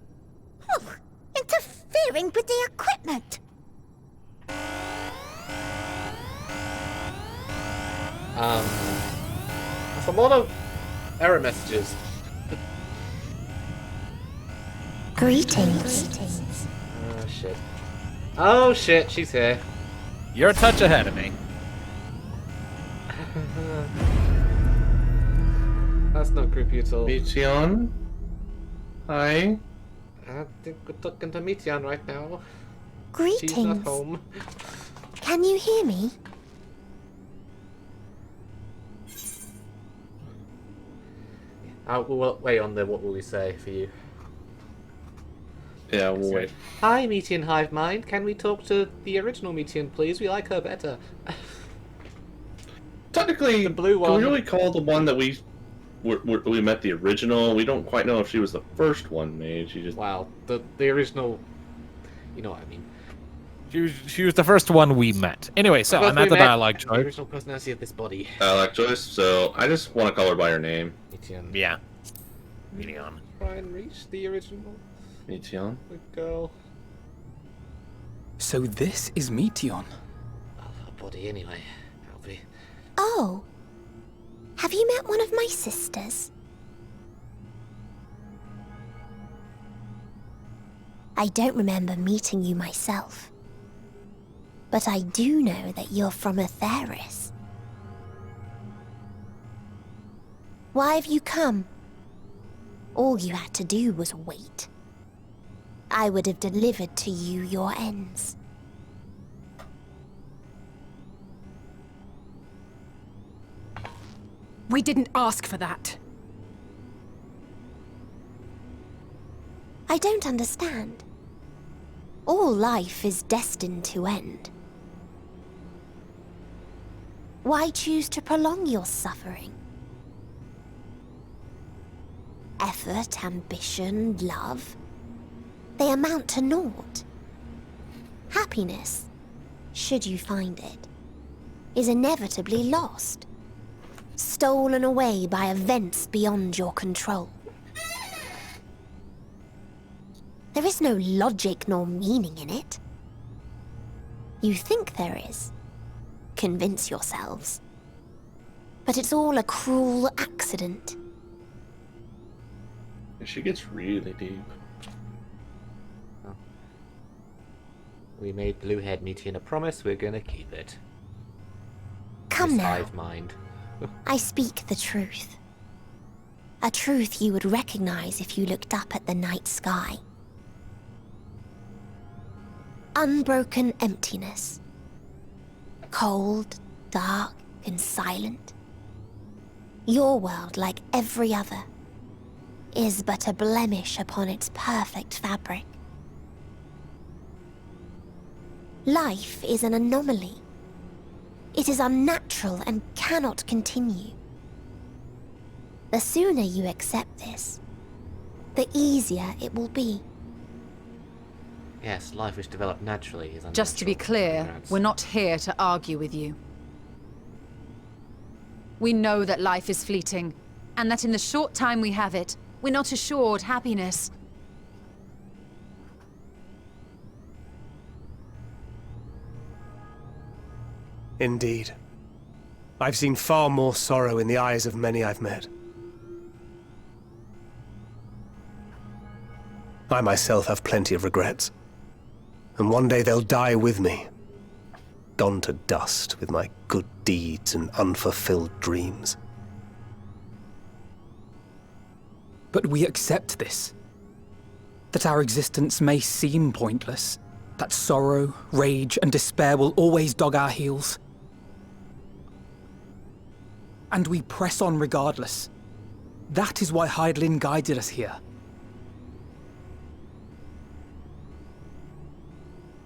interfering with the equipment. There's a lot of error messages. Greetings. Oh shit. Oh shit, she's here. You're a touch ahead of me. That's not creepy at all. Meteon? Hi? I think we're talking to Meteon right now. Greetings. She's not home. Can you hear me? We'll wait on the what will we say for you. Yeah, we'll wait. Hi, Meteon Hive Mind. Can we talk to the original Meteon, please? We like her better. Technically, the blue one. Can we really call the one that we met the original? We don't quite know if she was the first one made. She just wow. The original. You know what I mean. She was the first one we met. Anyway, so I'm at the dialogue choice. The original personality of this body. Dialogue choice. So I just want to call her by her name. Meteon. Yeah. Meteon. Try and reach the original. Meteon. The girl. So this is Meteon. Her body, anyway. Alfie. Oh. Have you met one of my sisters? I don't remember meeting you myself. But I do know that you're from Atheris. Why have you come? All you had to do was wait. I would have delivered to you your ends. We didn't ask for that. I don't understand. All life is destined to end. Why choose to prolong your suffering? Effort, ambition, love, they amount to naught. Happiness, should you find it, is inevitably lost, stolen away by events beyond your control. There is no logic nor meaning in it. You think there is. Convince yourselves. But it's all a cruel accident. She gets really deep. We made Bluehead Meteon a promise, we're gonna keep it. Come This now. Hive mind. I speak the truth. A truth you would recognize if you looked up at the night sky. Unbroken emptiness. Cold, dark, and silent. Your world, like every other, is but a blemish upon its perfect fabric. Life is an anomaly. It is unnatural and cannot continue. The sooner you accept this, the easier it will be. Yes, life which developed naturally is unnatural. Just to be clear, Congrats. we're not here to argue with you. We know that life is fleeting, and that in the short time we have it, we're not assured happiness. Indeed. I've seen far more sorrow in the eyes of many I've met. I myself have plenty of regrets. And one day they'll die with me. Gone to dust with my good deeds and unfulfilled dreams. But we accept this. That our existence may seem pointless. That sorrow, rage, and despair will always dog our heels. And we press on regardless. That is why Hydaelyn guided us here.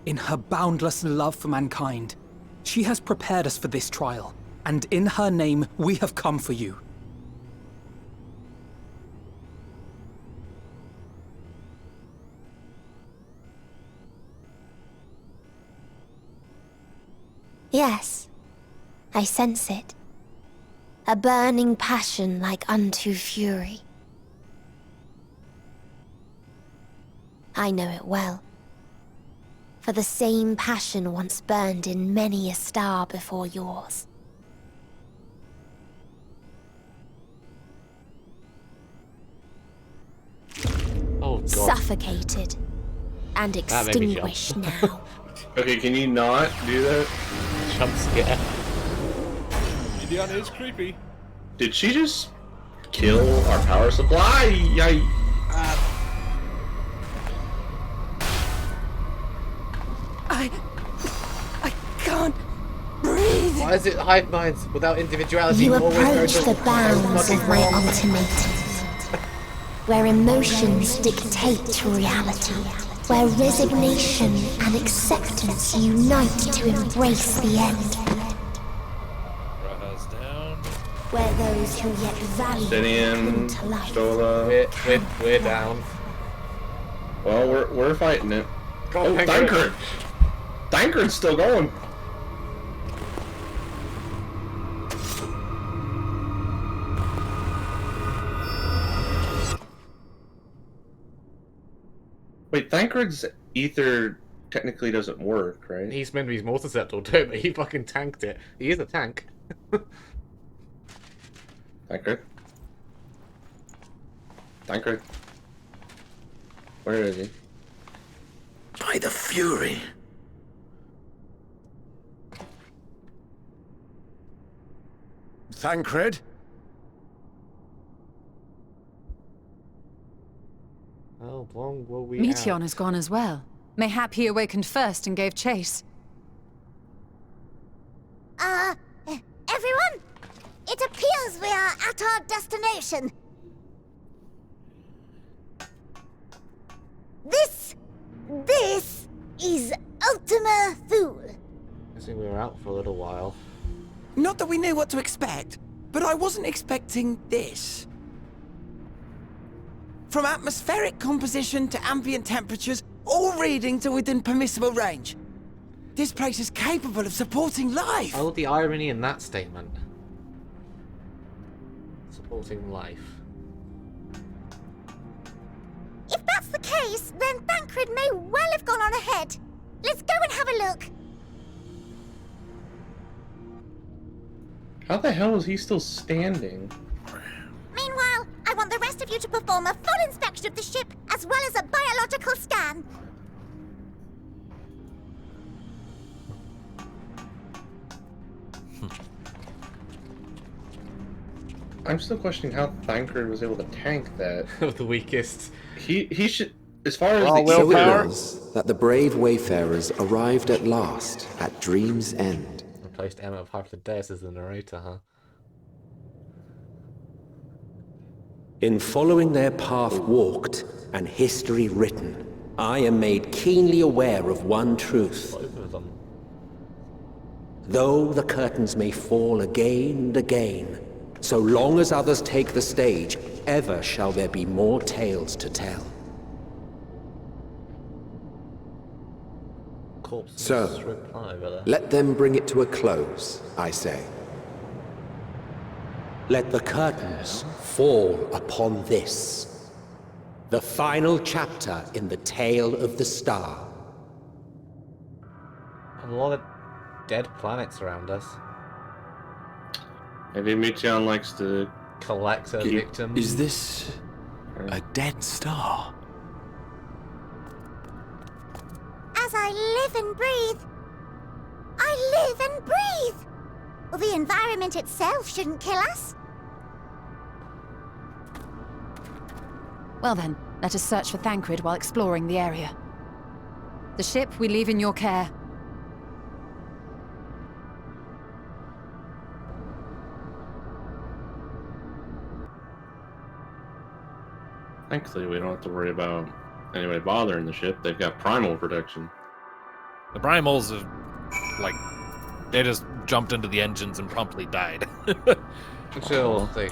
In her boundless love for mankind, she has prepared us for this trial, and in her name, we have come for you. Yes, I sense it. A burning passion like unto fury. I know it well. For the same passion once burned in many a star before yours. Oh, God. Suffocated and That made me jump. extinguished now. Okay, can you not do that? Jump scare. Meteon is creepy. Did she just kill our power supply. I can't breathe. Why is it hive minds without individuality? You always go approach to the bounds fucking of my wrong? ultimatum, where emotions dictate reality, where resignation and acceptance unite to embrace the end. Where those who yet value cling to life. Stola. We're down. Well, we're fighting it. Go Oh, on, Thancred! Thancred's still going. Wait, Thancred's ether technically doesn't work, right? He's meant to be more susceptible to it, but he fucking tanked it. He is a tank. Thancred? Thancred? Where is he? By the Fury. Thancred? How long will we Meteon has gone as well. Mayhap he awakened first and gave chase. Everyone? It appears we are at our destination. This is Ultima Thule. I think we were out for a little while. Not that we knew what to expect, but I wasn't expecting this. From atmospheric composition to ambient temperatures, all reading to within permissible range. This place is capable of supporting life. Oh, the irony in that statement. Supporting life. If that's the case, then Thancred may well have gone on ahead. Let's go and have a look. How the hell is he still standing? Meanwhile, I want the rest of you to perform a full inspection of the ship, as well as a biological scan. I'm still questioning how Thancred was able to tank that. The weakest. He should, as far as So the it was that the brave wayfarers arrived at last at Dream's End. Replaced Emma of Hyperdeus as the narrator, huh? In following their path walked and history written, I am made keenly aware of one truth. Both of them. Though the curtains may fall again and again, so long as others take the stage, ever shall there be more tales to tell. So, let them bring it to a close, I say. Let the curtains fall upon this, the final chapter in the tale of the star. A lot of dead planets around us. Maybe Meteon likes to collect her victims. Is this a dead star? As I live and breathe, I live and breathe. Well, the environment itself shouldn't kill us. Well then, let us search for Thancred while exploring the area. The ship we leave in your care. Thankfully, we don't have to worry about anybody bothering the ship. They've got primal protection. The primals have, like, they just jumped into the engines and promptly died. Chill. Okay.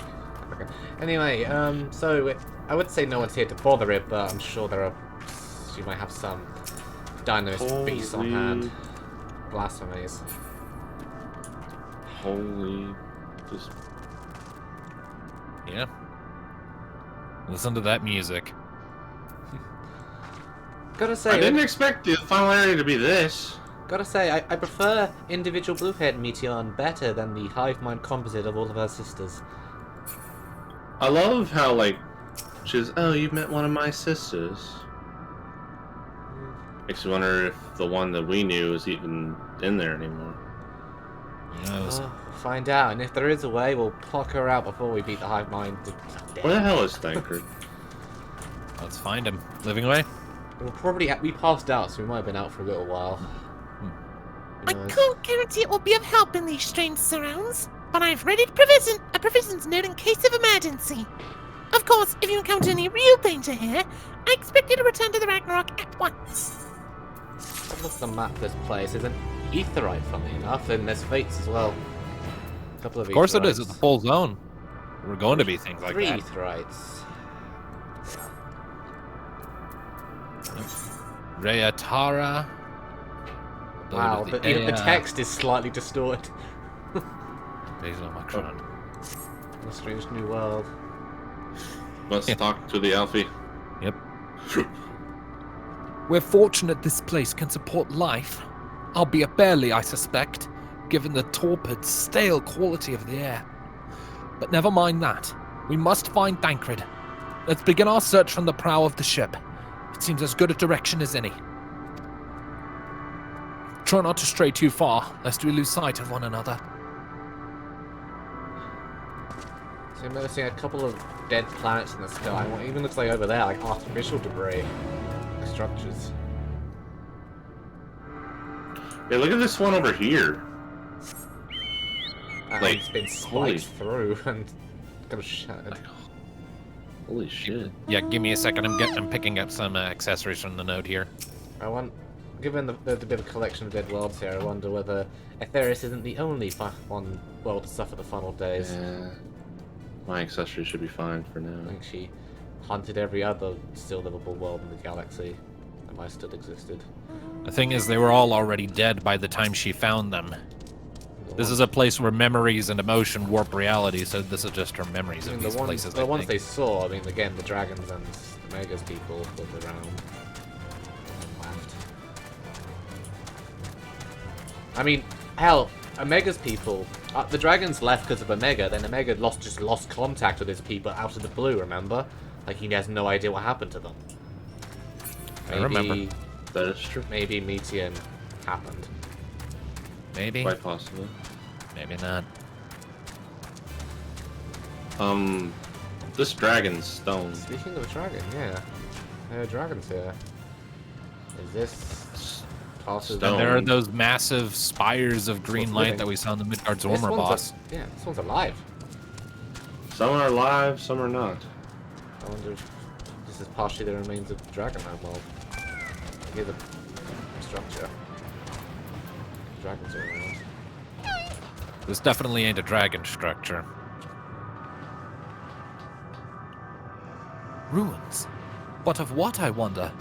Anyway, so I would say no one's here to bother it, but I'm sure there are. You might have some dynamist beasts on hand. Blasphemies. Holy, just yeah. Listen to that music. Gotta say, I didn't expect the final area to be this. Gotta say, I prefer individual Bluehead Meteon better than the hive mind composite of all of her sisters. I love how, like, she's, oh, you met one of my sisters. Makes you wonder if the one that we knew is even in there anymore. Who knows? Find out, and if there is a way, we'll pluck her out before we beat the hive mind. Where the hell is Thancred? Let's find him. Living away? We'll probably we passed out, so we might have been out for a little while. I can't guarantee it will be of help in these strange surrounds, but I've readied a provisions note in case of emergency. Of course, if you encounter any real danger here, I expect you to return to the Ragnarok at once. Look at the map of this place. There's an aetherite, funny enough, and there's fates as well. A couple of course it is. It's a full zone. We're going to be things like 3 that. aetherites. Rayatara. Wow, the text is slightly distorted. Based on Macron. A strange new world. Let's talk to the Alfie. Yep. We're fortunate this place can support life. Albeit barely, I suspect, given the torpid, stale quality of the air. But never mind that. We must find Thancred. Let's begin our search from the prow of the ship. It seems as good a direction as any. Try not to stray too far, lest we lose sight of one another. So I'm noticing a couple of dead planets in the sky. What even looks like over there, like artificial debris. Like structures. Hey, look at this one over here. And Like, it's been holy- spiked through and kind of shattered. Holy shit. Yeah, give me a second. I'm picking up some accessories from the node here. Given the bit of a collection of dead worlds here, I wonder whether Aetherius isn't the only one world to suffer the final days. Yeah. My accessories should be fine for now. I think she hunted every other still livable world in the galaxy that might still existed. The thing is, they were all already dead by the time she found them. This is a place where memories and emotion warp reality, so this is just her memories of these places. The ones they saw, I mean, again, the dragons and the Megas people lived around. Left. I mean, hell, Omega's people. The dragons left because of Omega. Then Omega just lost contact with his people out of the blue. Remember, like he has no idea what happened to them. I remember. That is true. Maybe Meteor happened. Maybe. Quite possibly. Maybe not. This dragon stone. Speaking of dragon, yeah, there are dragons here. Is this And there are those massive spires of green light that we saw in the Midgard's armor boss. Yeah, this one's alive. Some are alive, some are not. I wonder if this is partially the remains of Dragonland world. Here's the structure. Dragons are around. This definitely ain't a dragon structure. Ruins? But of what, I wonder?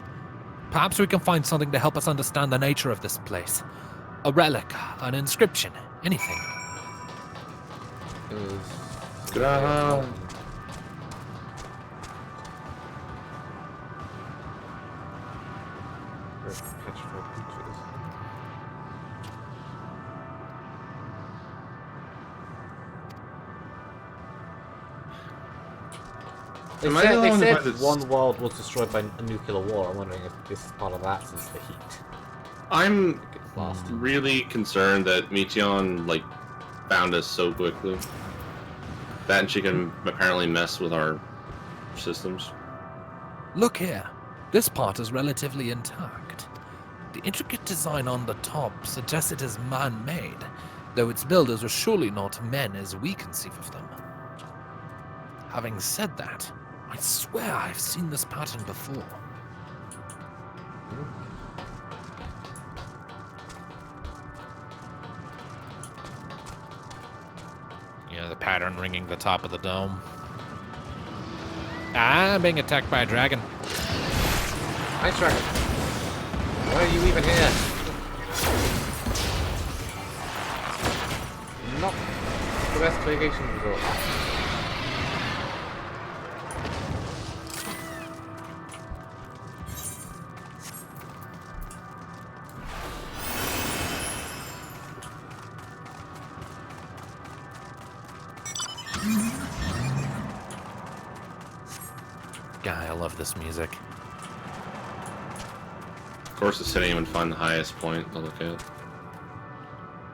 Perhaps we can find something to help us understand the nature of this place. A relic, an inscription, anything. Graham. They said one world was destroyed by a nuclear war. I'm wondering if this is part of that since the heat. I'm really concerned that Meteon found us so quickly. That and she can apparently mess with our systems. Look here. This part is relatively intact. The intricate design on the top suggests it is man-made, though its builders are surely not men as we conceive of them. Having said that, I swear I've seen this pattern before. Yeah, the pattern ringing the top of the dome. Ah, I'm being attacked by a dragon. Hi, dragon. Why are you even here? Not the best vacation resort. God, I love this music. Of course, it's sitting and find the highest point to look at.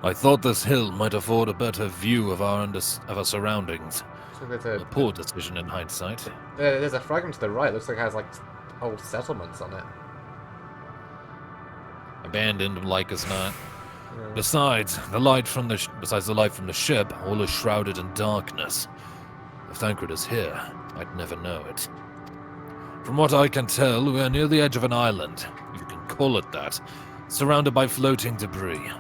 I thought this hill might afford a better view of our surroundings. So there's A poor decision in hindsight. there's a fragment to the right. Looks like it has like old settlements on it. Abandoned like as not. Yeah. Besides the light from the ship, all is shrouded in darkness. If Thancred is here, I'd never know it. From what I can tell, we're near the edge of an island, if you can call it that, surrounded by floating debris.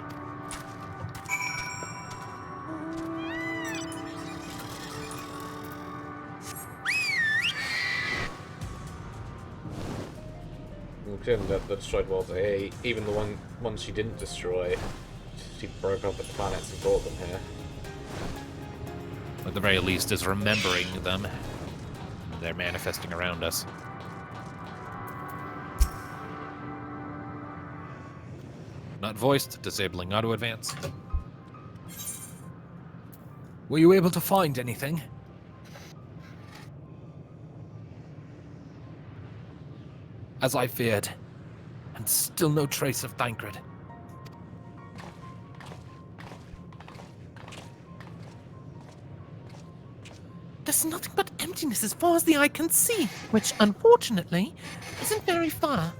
Clearly the destroyed worlds are here. Even the ones she didn't destroy, she broke up the planets and brought them here. At the very least, is remembering them. They're manifesting around us. Not voiced, disabling auto advance. Were you able to find anything? As I feared, and still no trace of Thancred. There's nothing but emptiness as far as the eye can see, which, unfortunately, isn't very far.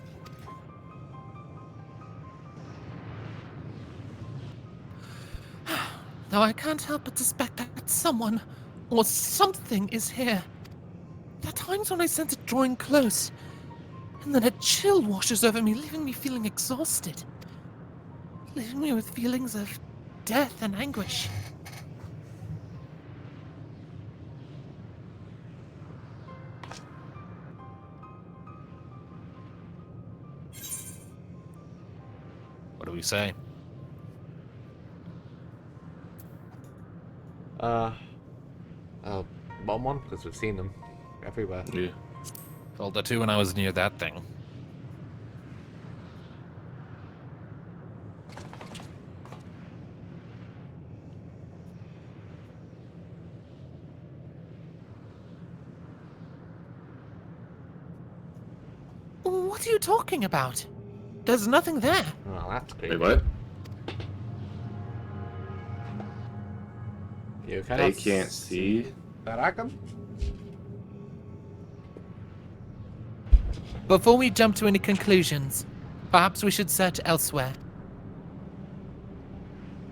Though I can't help but suspect that someone, or something, is here. There are times when I sense it drawing close, and then a chill washes over me, leaving me feeling exhausted. Leaving me with feelings of death and anguish. What do we say? Bomb one, because we've seen them everywhere. Yeah. Told her too when I was near that thing. What are you talking about? There's nothing there. Oh, that's creepy. Wait, what? You They can't see. Dragon? Before we jump to any conclusions, perhaps we should search elsewhere.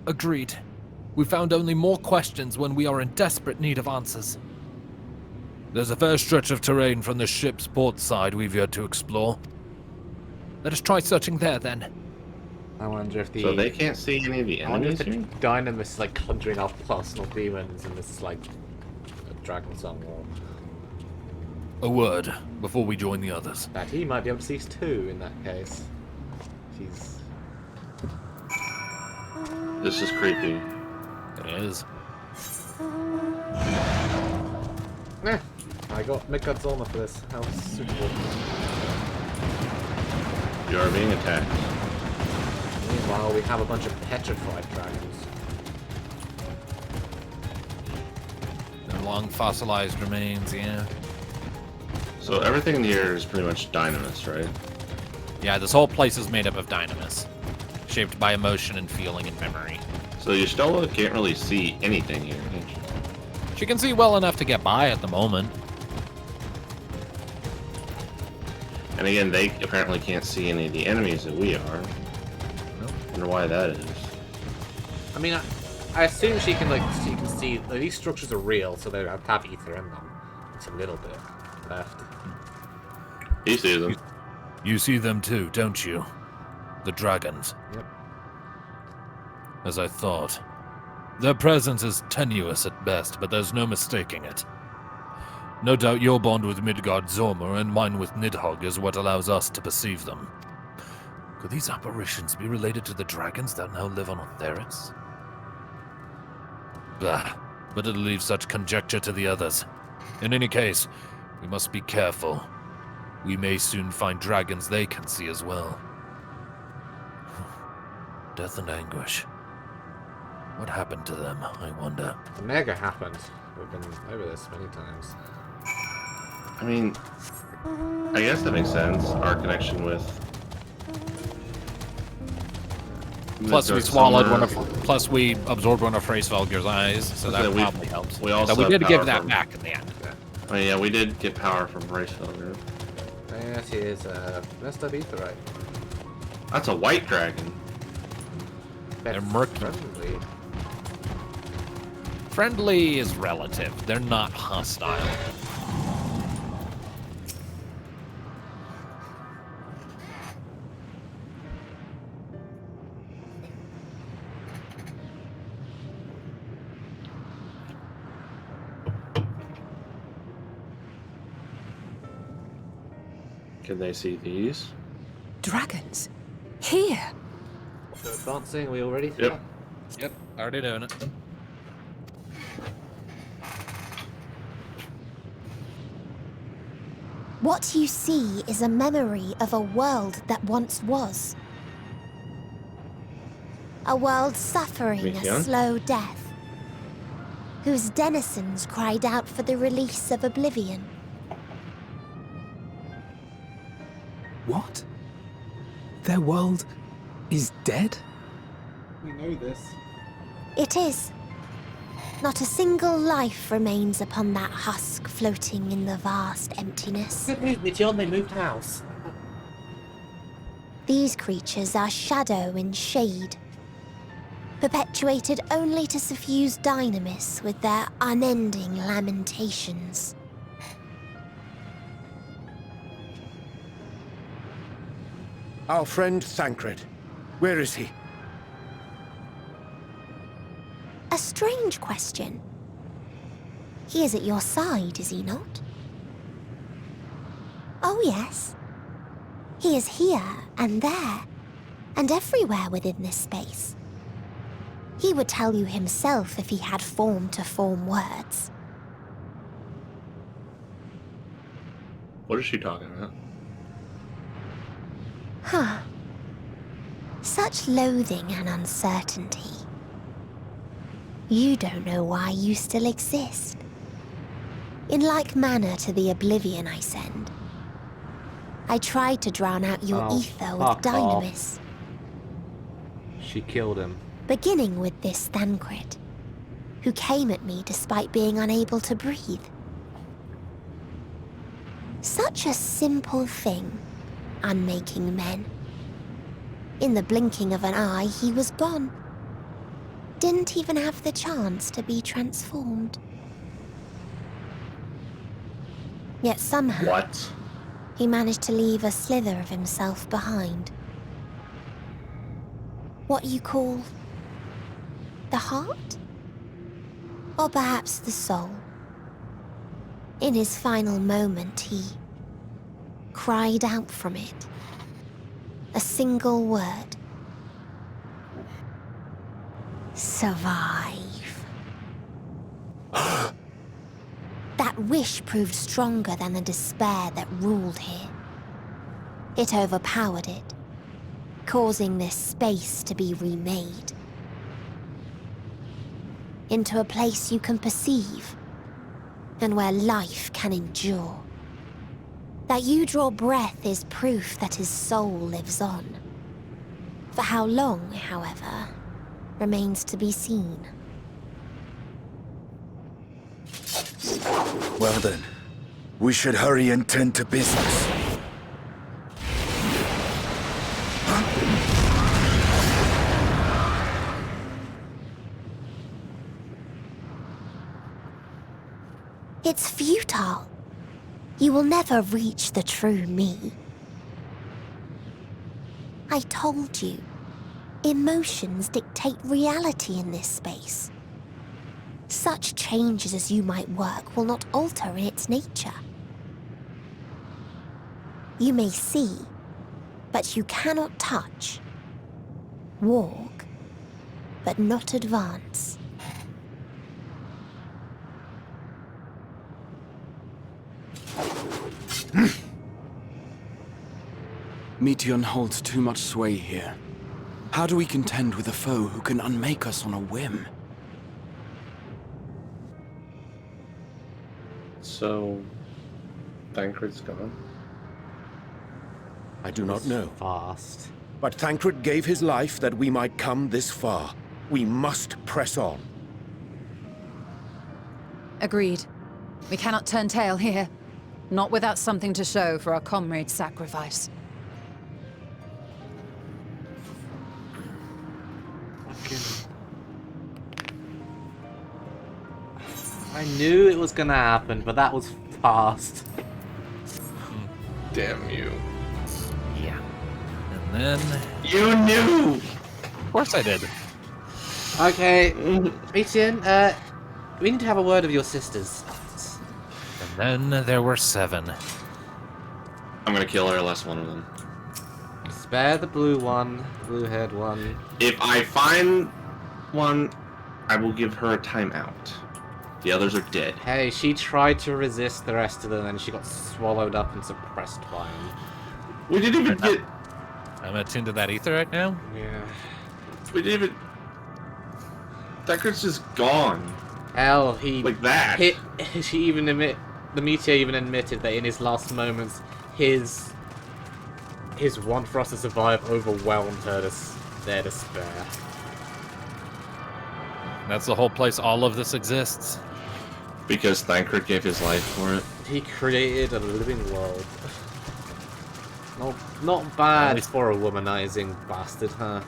Agreed. We found only more questions when we are in desperate need of answers. There's a fair stretch of terrain from the ship's port side we've yet to explore. Let us try searching there, then. I wonder if the... So they can't see any of the I wonder enemies if the here? Dynamis is like conjuring off personal demons and this is like a dragon song or... A word before we join the others. That he might be able to see too in that case. She's... This is creepy. It is. I got Midgard's armor for this. How suitable. You are being attacked. Meanwhile, we have a bunch of petrified dragons. Their long fossilized remains, yeah. So everything in here is pretty much Dynamis, right? Yeah, this whole place is made up of Dynamis. Shaped by emotion and feeling and memory. So Y'shtola can't really see anything here, can she? She can see well enough to get by at the moment. And again, they apparently can't see any of the enemies that we are. Wonder why that is. I mean, I assume she can see like, these structures are real, so they have ether in them. It's a little bit left. He sees them. You see them too, don't you? The dragons. Yep. As I thought. Their presence is tenuous at best, but there's no mistaking it. No doubt your bond with Midgard Zorma and mine with Nidhogg is what allows us to perceive them. Could these apparitions be related to the dragons that now live on Theris? Bah, but it'll leave such conjecture to the others. In any case, we must be careful. We may soon find dragons they can see as well. Death and anguish. What happened to them, I wonder? The mega happened. We've been over this many times. I mean, I guess that makes sense. Our connection with Plus we swallowed one of. Plus we absorbed one of Hraesvelgir's eyes, so that probably helps. We also we did give that from... back in the end. Oh yeah, we did get power from Hraesvelgir. Yes, he is messed up aetherite. That's a white dragon. They're murky. Friendly. Friendly is relative. They're not hostile. Can they see these? Dragons? Here? So advancing, we already? Yep. Yep, already doing it. What you see is a memory of a world that once was. A world suffering a slow death, whose denizens cried out for the release of oblivion. What? Their world is dead? We know this. It is. Not a single life remains upon that husk floating in the vast emptiness. Good news, Mityon, they moved house. These creatures are shadow and shade, perpetuated only to suffuse dynamis with their unending lamentations. Our friend Thancred. Where is he? A strange question. He is at your side, is he not? Oh yes. He is here and there, and everywhere within this space. He would tell you himself if he had form to form words. What is she talking about? Huh. Such loathing and uncertainty. You don't know why you still exist. In like manner to the oblivion I send. I tried to drown out your ether with dynamis. She killed him. Beginning with this Thancred, who came at me despite being unable to breathe. Such a simple thing, unmaking men. In the blinking of an eye, he was gone. Didn't even have the chance to be transformed. Yet somehow, he managed to leave a slither of himself behind. What you call the heart? Or perhaps the soul. In his final moment, he cried out from it. A single word. Survive. That wish proved stronger than the despair that ruled here. It overpowered it, causing this space to be remade. Into a place you can perceive, and where life can endure. That you draw breath is proof that his soul lives on. For how long, however, remains to be seen. Well then, we should hurry and tend to business. It's futile. You will never reach the true me. I told you, emotions dictate reality in this space. Such changes as you might work will not alter in its nature. You may see, but you cannot touch. Walk, but not advance. Meteion holds too much sway here. How do we contend with a foe who can unmake us on a whim? So, Thancred's gone? I do not know. Fast. But Thancred gave his life that we might come this far. We must press on. Agreed. We cannot turn tail here. Not without something to show for our comrade's sacrifice. I knew it was gonna happen, but that was fast. Damn you. Yeah. And then... You knew! Of course I did. Okay, Etienne, we need to have a word of your sisters. And then there were 7. I'm gonna kill her, last one of them. Spare the blue one, blue-haired one. If I find one, I will give her a timeout. The others are dead. Hey, she tried to resist the rest of them and she got swallowed up and suppressed by him. We didn't even get... I'm attuned to that ether right now? Yeah. We didn't even... Thancred's just gone. Hell, he... Like that. The Meteor even admitted that in his last moments, his want for us to survive overwhelmed their despair. That's the whole place all of this exists. Because Thancred gave his life for it. He created a living world. Not bad for a womanizing bastard, huh?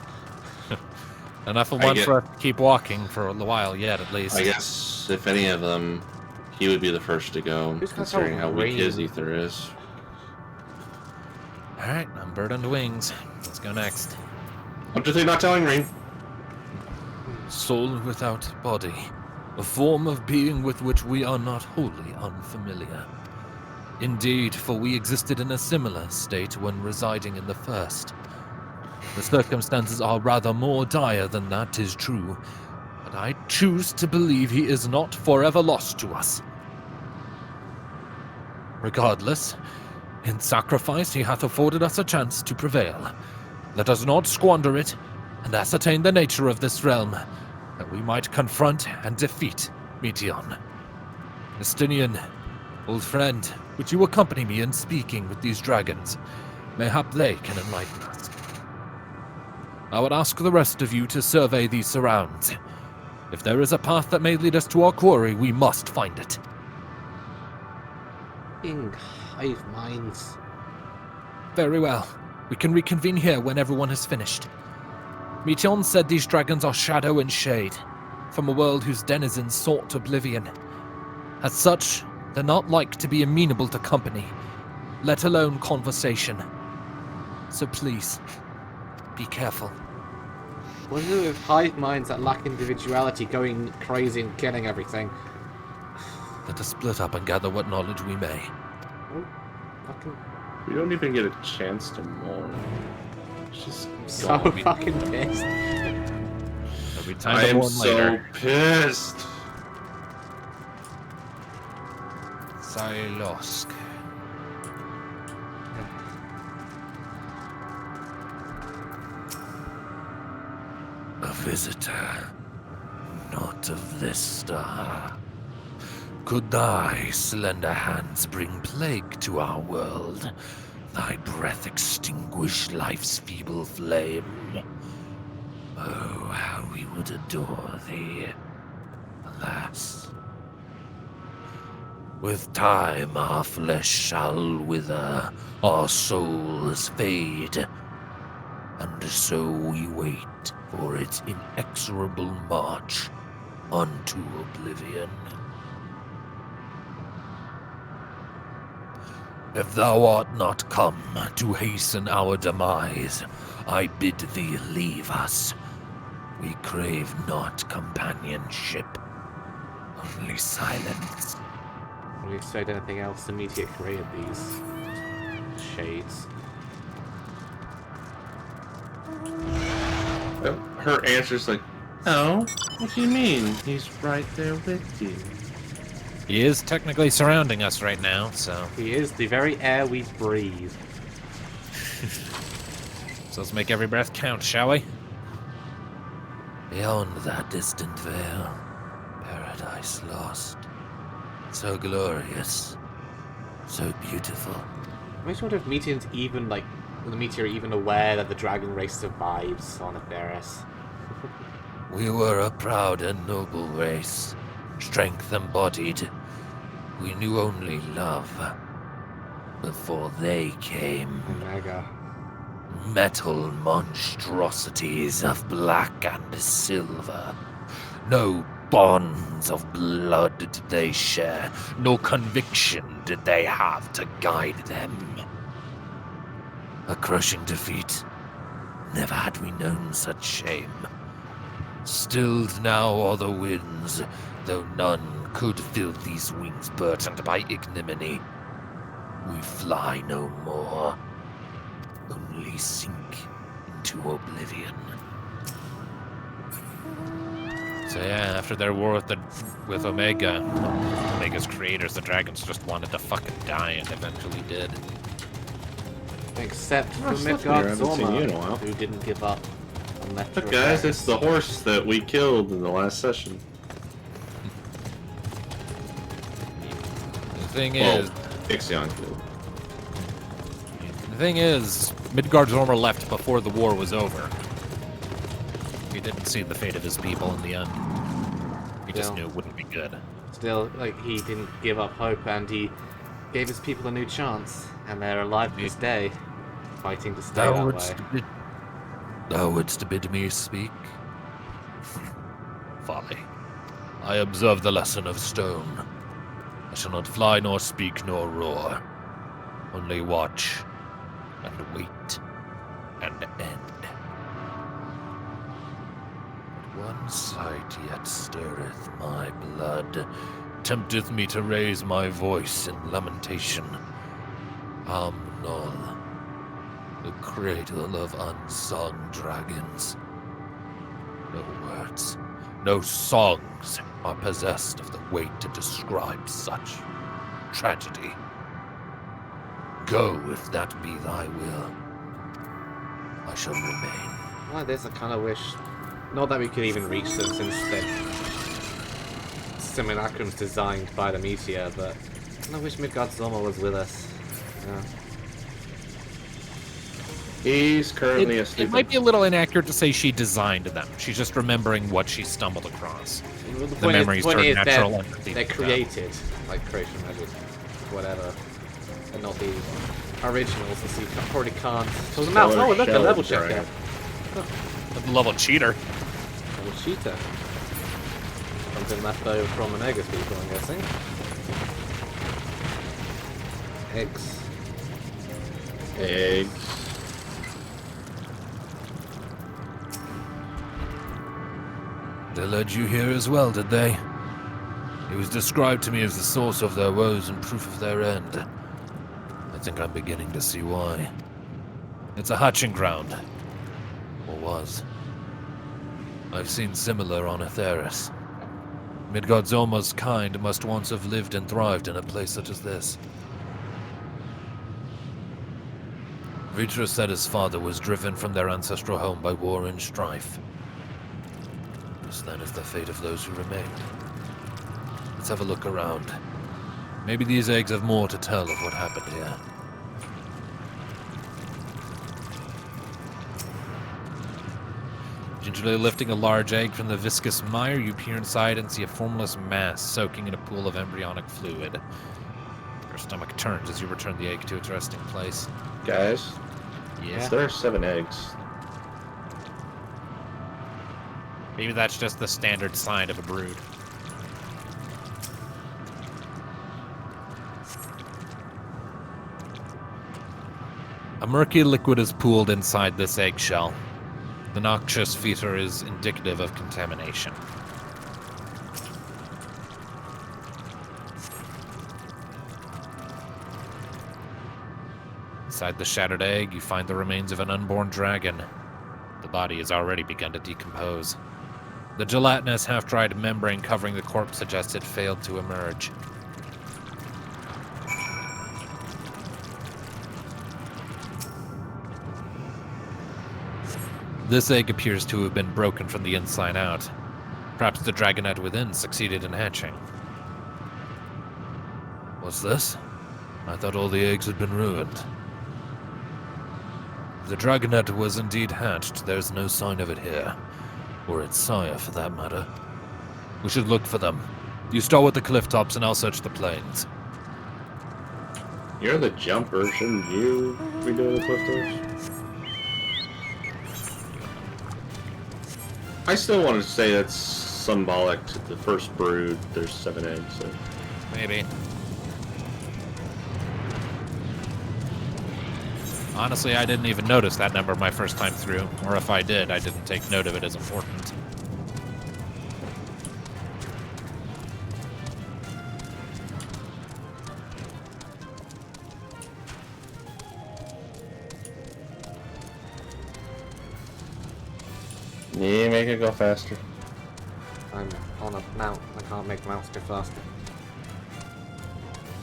Enough of one for us to keep walking for a while yet, at least. I guess if any of them, he would be the first to go, considering how weak his ether is. Alright, I'm bird on the wings. Let's go next. What did they not telling Rain? Soul without body, a form of being with which we are not wholly unfamiliar. Indeed, for we existed in a similar state when residing in the first. The circumstances are rather more dire than that, 'tis true, but I choose to believe he is not forever lost to us. Regardless, in sacrifice he hath afforded us a chance to prevail. Let us not squander it, and ascertain the nature of this realm, that we might confront and defeat Meteon. Estinian, old friend, would you accompany me in speaking with these dragons? Mayhap they can enlighten us. I would ask the rest of you to survey these surrounds. If there is a path that may lead us to our quarry, we must find it. Hive minds. Very well. We can reconvene here when everyone has finished. Meteon said these dragons are shadow and shade, from a world whose denizens sought oblivion. As such, they're not like to be amenable to company, let alone conversation. So please, be careful. What do we do with hive minds that lack individuality, going crazy and killing everything? Let us split up and gather what knowledge we may. We don't even get a chance to mourn. It's just so fucking pissed. Every time I am so pissed. Silosk. A visitor, not of this star. Could thy slender hands bring plague to our world? Thy breath extinguish life's feeble flame? Oh, how we would adore thee. Alas. With time our flesh shall wither, our souls fade, and so we wait for its inexorable march unto oblivion. If thou art not come to hasten our demise, I bid thee leave us. We crave not companionship, only silence. When we expect anything else, the Meteor created these shades. Well, her answer's like, "Oh, what do you mean? He's right there with you." He is technically surrounding us right now, so... He is the very air we breathe. So let's make every breath count, shall we? Beyond that distant veil, paradise lost. So glorious, so beautiful. I just wonder if Meteor's even, like, the meteor even aware that the dragon race survives on Etheris? We were a proud and noble race, strength embodied. We knew only love. Before they came. Omega. Metal monstrosities of black and silver. No bonds of blood did they share, no conviction did they have to guide them. A crushing defeat. Never had we known such shame. Stilled now are the winds, though none could fill these wings burdened by ignominy. We fly no more, only sink into oblivion. So yeah, after their war with Omega, Omega's creators, the dragons, just wanted to fucking die and eventually did. Except for Stephanie, I Midgard haven't seen you in a Zorma, while. who didn't give up on Metro. Look, guys, it's the horse that we killed in the last session. The thing is, Ixion killed. The thing is, Midgard Zorma left before the war was over. He didn't see the fate of his people in the end. He just knew it wouldn't be good. Still, like, he didn't give up hope, and he gave his people a new chance, and they're alive to this day, fighting to stay that way. Thou wouldst bid me speak? Folly. I observe the lesson of stone. I shall not fly nor speak nor roar. Only watch and wait and end. But one sight yet stirreth my blood, tempteth me to raise my voice in lamentation. Amnol, the cradle of unsung dragons. No words, no songs are possessed of the weight to describe such tragedy. Go, if that be thy will. I shall remain. Like this, I kind of wish, not that we could even reach them since the simulacrum's designed by the meteor, but I kind of wish Midgard Zorma was with us. Yeah. He's currently asleep. It might be a little inaccurate to say she designed them. She's just remembering what she stumbled across. Well, the memories point turn is natural they're, empathy. they're created, like creation measures, whatever, and not the originals, so you probably can't pull them out. Oh, look, a level checker. A level cheater. Level cheater. Something left over from Omega's people, I'm guessing. Eggs. Eggs. They led you here as well, did they? It was described to me as the source of their woes and proof of their end. I think I'm beginning to see why. It's a hatching ground. Or was. I've seen similar on Etheris. Midgard Zorma's kind must once have lived and thrived in a place such as this. Vitra said his father was driven from their ancestral home by war and strife. This then is the fate of those who remained. Let's have a look around. Maybe these eggs have more to tell of what happened here. Gingerly lifting a large egg from the viscous mire, you peer inside and see a formless mass soaking in a pool of embryonic fluid. Your stomach turns as you return the egg to its resting place. Guys, Yeah? there are 7 eggs. Maybe that's just the standard sign of a brood. A murky liquid is pooled inside this eggshell. The noxious fetor is indicative of contamination. Inside the shattered egg, you find the remains of an unborn dragon. The body has already begun to decompose. The gelatinous, half-dried membrane covering the corpse suggests it failed to emerge. This egg appears to have been broken from the inside out. Perhaps the dragonette within succeeded in hatching. What's this? I thought all the eggs had been ruined. If the dragonet was indeed hatched, there's no sign of it here. Or its sire, for that matter. We should look for them. You start with the cliff tops and I'll search the plains. You're the jumper, shouldn't you be doing the cliff tops? I still want to say that's symbolic to the first brood. There's 7 eggs, so. Maybe. Honestly, I didn't even notice that number my first time through. Or if I did, I didn't take note of it as important. Yeah, make it go faster. I'm on a mount. I can't make mounts go faster.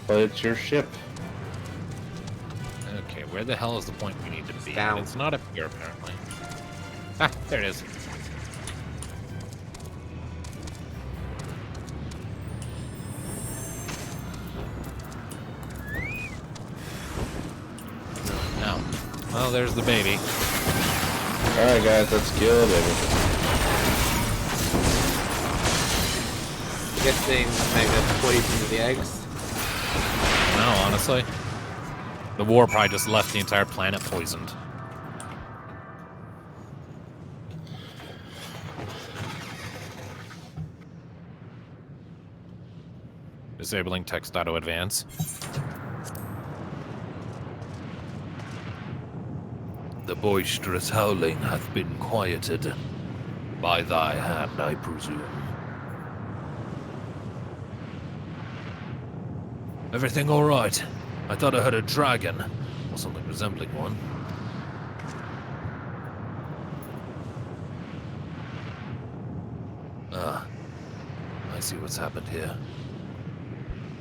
But it's your ship. Okay, where the hell is the point we need to be? Down. It's not up here, apparently. Ah, there it is. No. Well, there's the baby. Alright guys, let's kill the baby. Guessing maybe they're poisoned the eggs. No, honestly. The war probably just left the entire planet poisoned. Disabling text auto advance. The boisterous howling hath been quieted. By thy hand, I presume. Everything all right? I thought I heard a dragon, or something resembling one. Ah, I see what's happened here.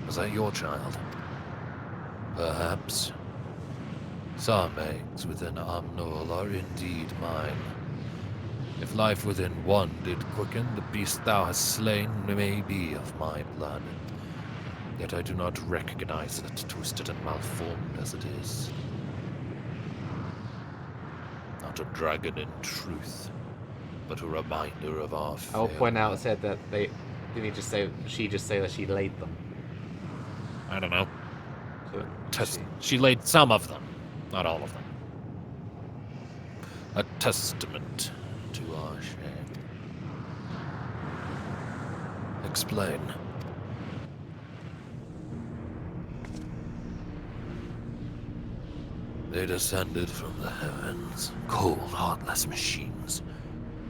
Was that your child? Perhaps. Some eggs within Amnol are indeed mine. If life within one did quicken, the beast thou hast slain may be of my blood. Yet I do not recognize it, twisted and malformed as it is. Not a dragon in truth, but a reminder of our I'll failure. point out, said that they didn't he just say she just say that she laid them. I don't know. So She laid some of them, not all of them. A testament to our shame. Explain. They descended from the heavens, cold, heartless machines,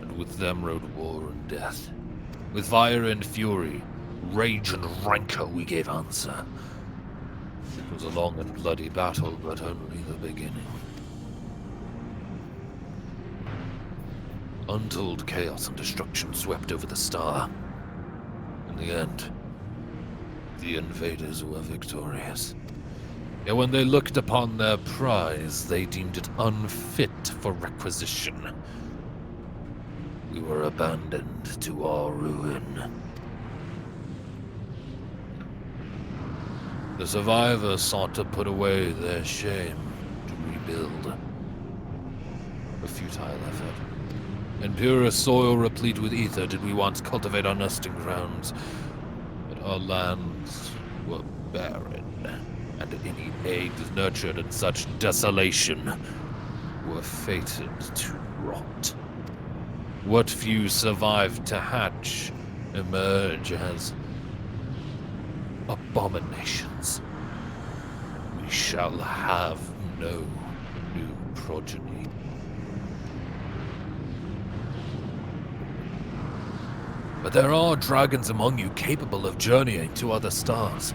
and with them rode war and death. With fire and fury, rage and rancor we gave answer. It was a long and bloody battle, but only the beginning. Untold chaos and destruction swept over the star. In the end, the invaders were victorious. Yet when they looked upon their prize, they deemed it unfit for requisition. We were abandoned to our ruin. The survivors sought to put away their shame, to rebuild. A futile effort. In purest soil replete with ether did we once cultivate our nesting grounds, but our lands were barren. And any eggs nurtured in such desolation were fated to rot. What few survived to hatch emerge as abominations. We shall have no new progeny. But there are dragons among you capable of journeying to other stars.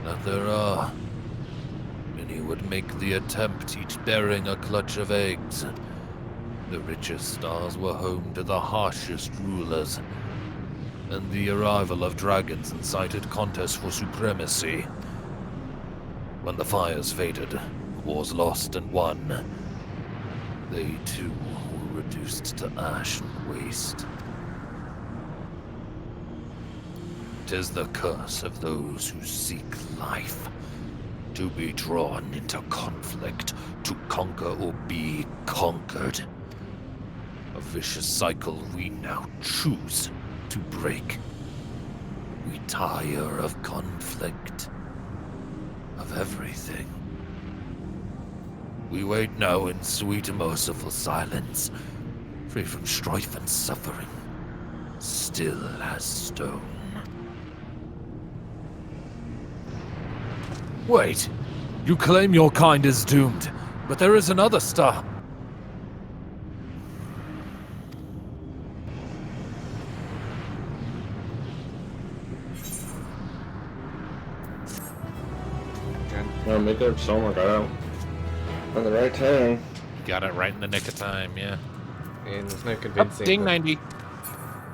That there are. Many would make the attempt, each bearing a clutch of eggs. The richest stars were home to the harshest rulers, and the arrival of dragons incited contests for supremacy. When the fires faded, wars lost and won, they too were reduced to ash and waste. 'Tis the curse of those who seek life. To be drawn into conflict, to conquer or be conquered. A vicious cycle we now choose to break. We tire of conflict, of everything. We wait now in sweet merciful silence, free from strife and suffering, still as stone. Wait, you claim your kind is doomed, but there is another star. No, make that song work out. On the right time. You got it right in the nick of time, yeah. And there's no convincing. Ding 90.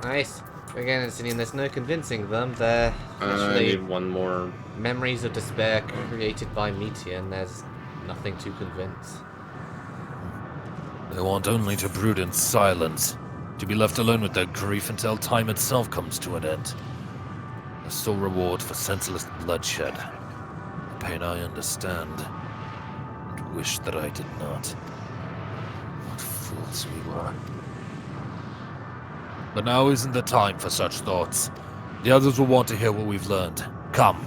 Nice. Again, it's there's no convincing them. They're I need one more. Memories of despair created by Meteon. There's nothing to convince. They want only to brood in silence, to be left alone with their grief until time itself comes to an end. A sole reward for senseless bloodshed. A pain I understand, and wish that I did not. What fools we were. But now isn't the time for such thoughts. The others will want to hear what we've learned. Come.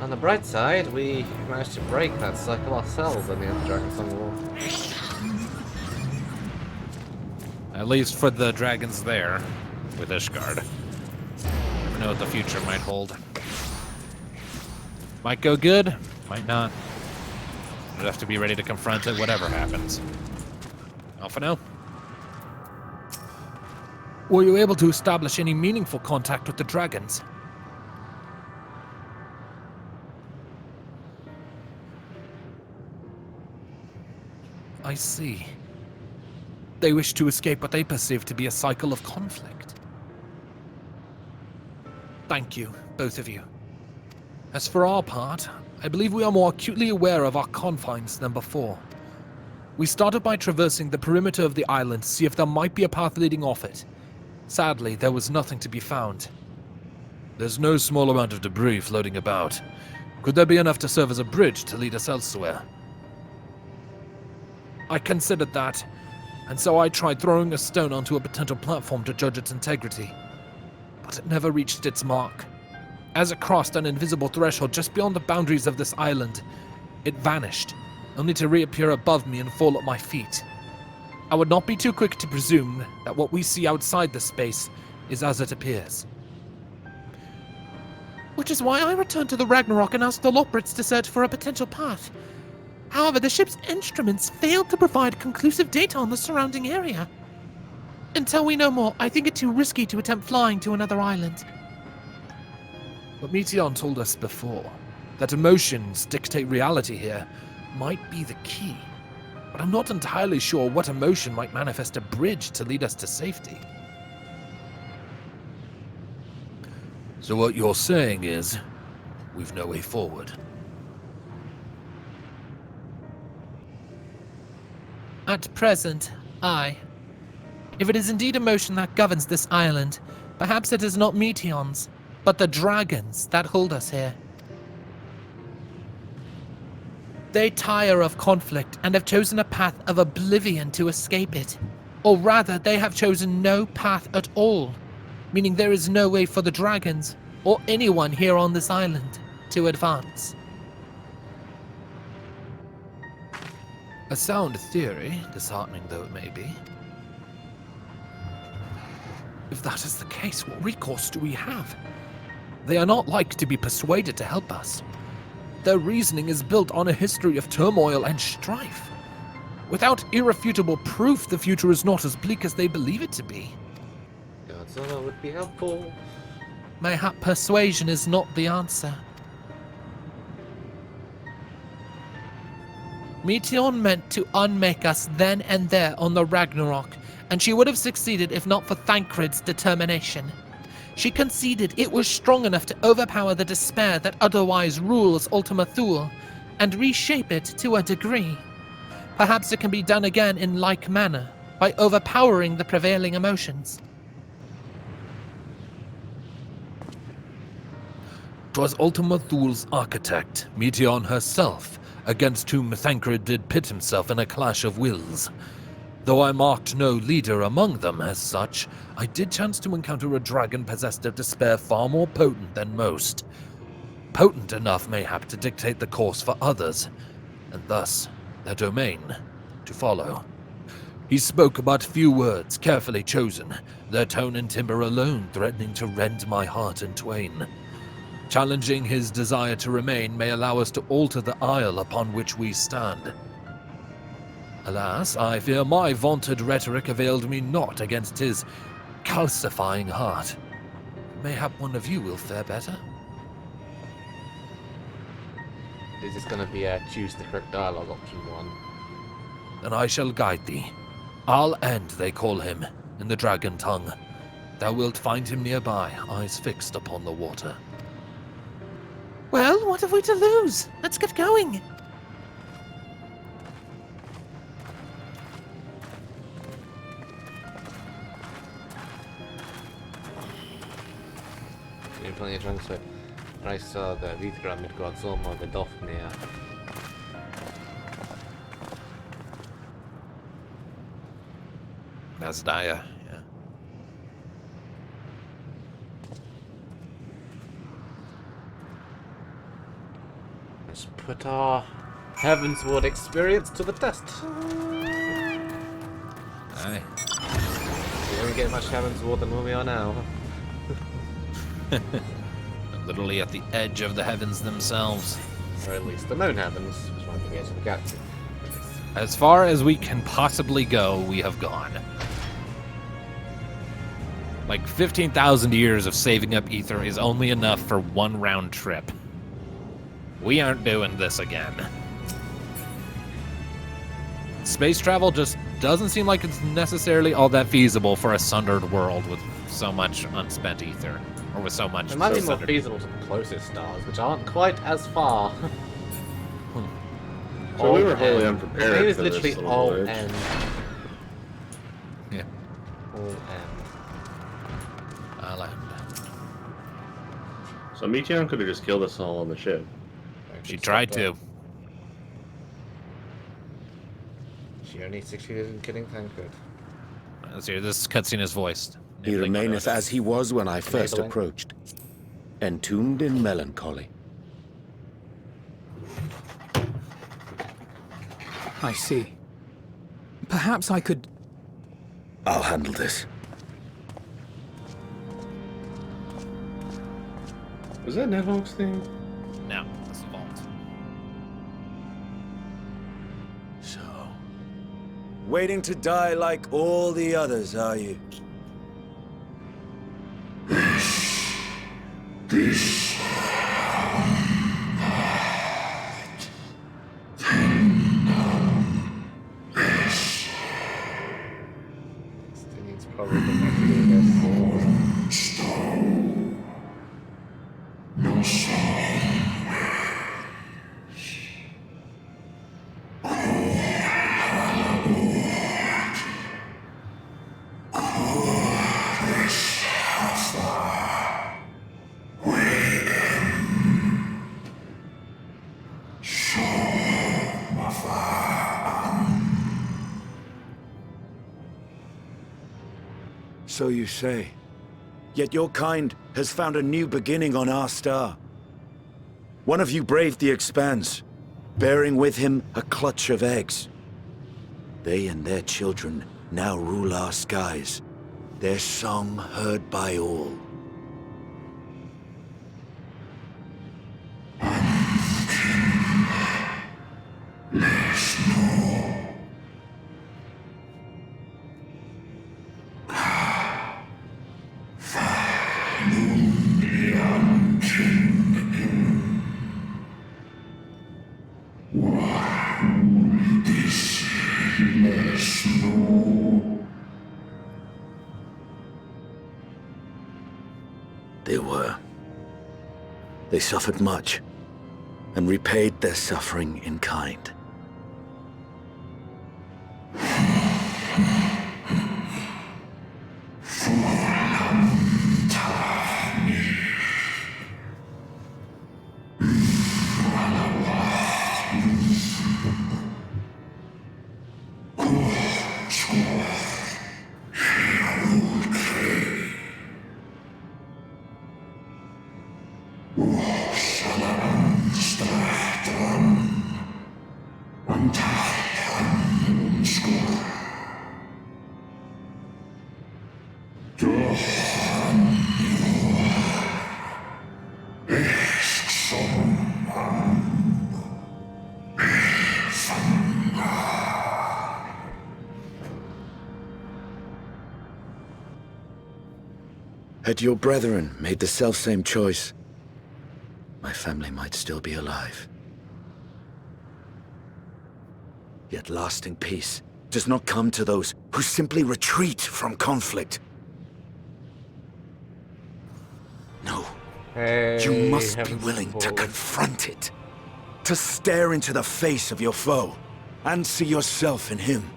On the bright side, we managed to break that cycle ourselves on the Dragons on the Wall. At least for the dragons there, with Ishgard. Never know what the future might hold. Might go good, might not. We'd have to be ready to confront it, whatever happens. All for now. Were you able to establish any meaningful contact with the dragons? I see. They wish to escape what they perceive to be a cycle of conflict. Thank you, both of you. As for our part, I believe we are more acutely aware of our confines than before. We started by traversing the perimeter of the island to see if there might be a path leading off it. Sadly, there was nothing to be found. There's no small amount of debris floating about. Could there be enough to serve as a bridge to lead us elsewhere? I considered that, and so I tried throwing a stone onto a potential platform to judge its integrity. But it never reached its mark. As it crossed an invisible threshold just beyond the boundaries of this island, it vanished, only to reappear above me and fall at my feet. I would not be too quick to presume that what we see outside this space is as it appears. Which is why I returned to the Ragnarok and asked the Loprits to search for a potential path. However, the ship's instruments failed to provide conclusive data on the surrounding area. Until we know more, I think it too risky to attempt flying to another island. But Meteon told us before that emotions dictate reality here might be the key. But I'm not entirely sure what emotion might manifest a bridge to lead us to safety. So what you're saying is, we've no way forward. At present, aye. If it is indeed emotion that governs this island, perhaps it is not Meteons, but the dragons that hold us here. They tire of conflict and have chosen a path of oblivion to escape it. Or rather, they have chosen no path at all, meaning there is no way for the dragons, or anyone here on this island, to advance. A sound theory, disheartening though it may be. If that is the case, what recourse do we have? They are not like to be persuaded to help us. Their reasoning is built on a history of turmoil and strife. Without irrefutable proof, the future is not as bleak as they believe it to be. Godzilla would be helpful. Mayhap persuasion is not the answer. Meteon meant to unmake us then and there on the Ragnarok, and she would have succeeded if not for Thancred's determination. She conceded it was strong enough to overpower the despair that otherwise rules Ultima Thule, and reshape it to a degree. Perhaps it can be done again in like manner, by overpowering the prevailing emotions. 'Twas Ultima Thule's architect, Meteion herself, against whom Thancred did pit himself in a clash of wills. Though I marked no leader among them as such, I did chance to encounter a dragon possessed of despair far more potent than most. Potent enough mayhap to dictate the course for others, and thus their domain to follow. He spoke but few words, carefully chosen, their tone and timbre alone threatening to rend my heart in twain. Challenging his desire to remain may allow us to alter the isle upon which we stand. Alas, I fear my vaunted rhetoric availed me not against his calcifying heart. Mayhap one of you will fare better? Is this going to be a choose the correct dialogue option 1? Then I shall guide thee. I'll End, they call him, in the dragon tongue. Thou wilt find him nearby, eyes fixed upon the water. Well, what have we to lose? Let's get going. You're plenty of drunks with Raisa, the Vitra, Midgard, Zolma, the Dofnir. Mazdaya, yeah. Let's put our Heavensward experience to the test. Aye. We don't get much Heavensward than where we are now. Literally at the edge of the heavens themselves. Or at least the known heavens, which might be the edge of the galaxy. As far as we can possibly go, we have gone. Like 15,000 years of saving up ether is only enough for one round trip. We aren't doing this again. Space travel just doesn't seem like it's necessarily all that feasible for a sundered world with so much unspent ether. Or with so much... It might be more feasible to the closest stars, which aren't quite as far. So we were wholly unprepared. It is for literally this all voyage. end. Yeah. All end. I'll end. So Meteion could have just killed us all on the ship. She tried to. She only succeeded in killing Thancred. Let's hear this cutscene is voiced. He remaineth as he was when I first Enabling. approached, entombed in melancholy. I see. Perhaps I could... I'll handle this. Was that Nidhog's thing? No, that's the vault. So, waiting to die like all the others, are you? It's probably the next biggest. So you say. Yet your kind has found a new beginning on our star. One of you braved the Expanse, bearing with him a clutch of eggs. They and their children now rule our skies, their song heard by all. They were. They suffered much, and repaid their suffering in kind. Had your brethren made the selfsame choice, my family might still be alive. Yet lasting peace does not come to those who simply retreat from conflict. No. You must be willing to confront it. To stare into the face of your foe and see yourself in him.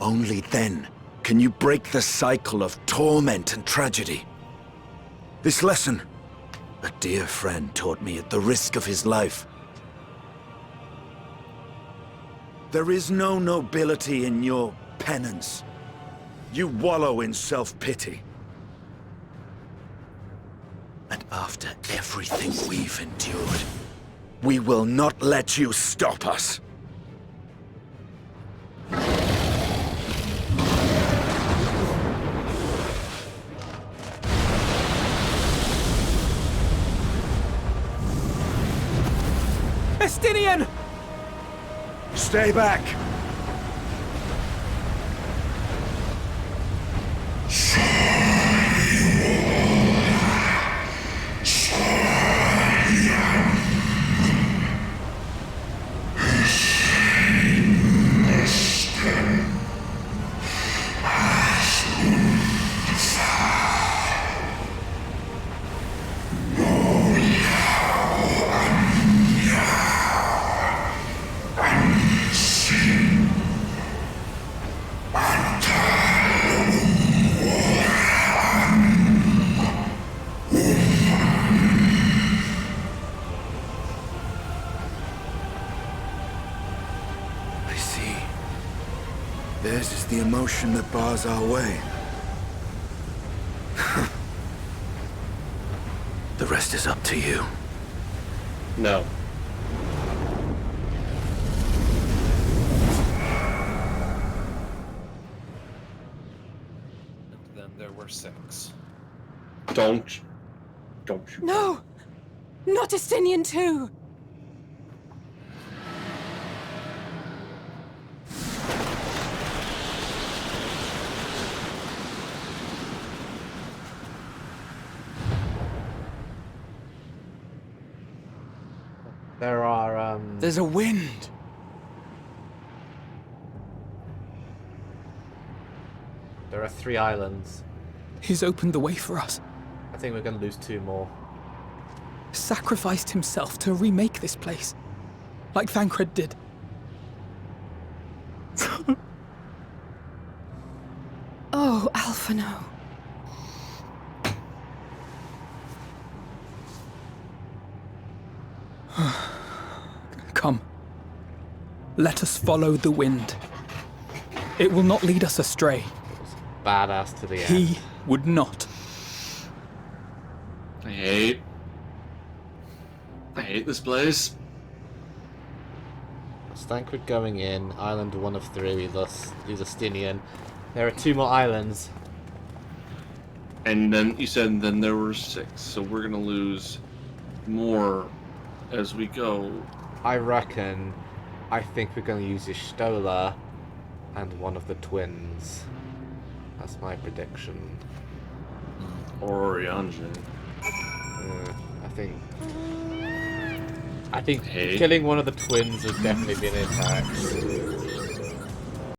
Only then can you break the cycle of torment and tragedy. This lesson, a dear friend taught me at the risk of his life. There is no nobility in your penance. You wallow in self-pity. And after everything we've endured, we will not let you stop us. Estinian! Stay back! Theirs is the emotion that bars our way. The rest is up to you. No. And then there were 6. Don't you. No! Not Estinian too! There are, There's a wind! There are 3 islands. He's opened the way for us. I think we're gonna lose 2 more. Sacrificed himself to remake this place. Like Thancred did. Oh, Alphino. Come. Let us follow the wind. It will not lead us astray. Badass to the end. He would not. I hate this place. Thancred going in. Island 1 of 3. We lost. Lose Estinian. There are 2 more islands. And then you said then there were 6, so we're gonna lose more as we go. I think we're going to use Ishtola and one of the twins. That's my prediction. Or Orianji. I think killing one of the twins would definitely be an impact.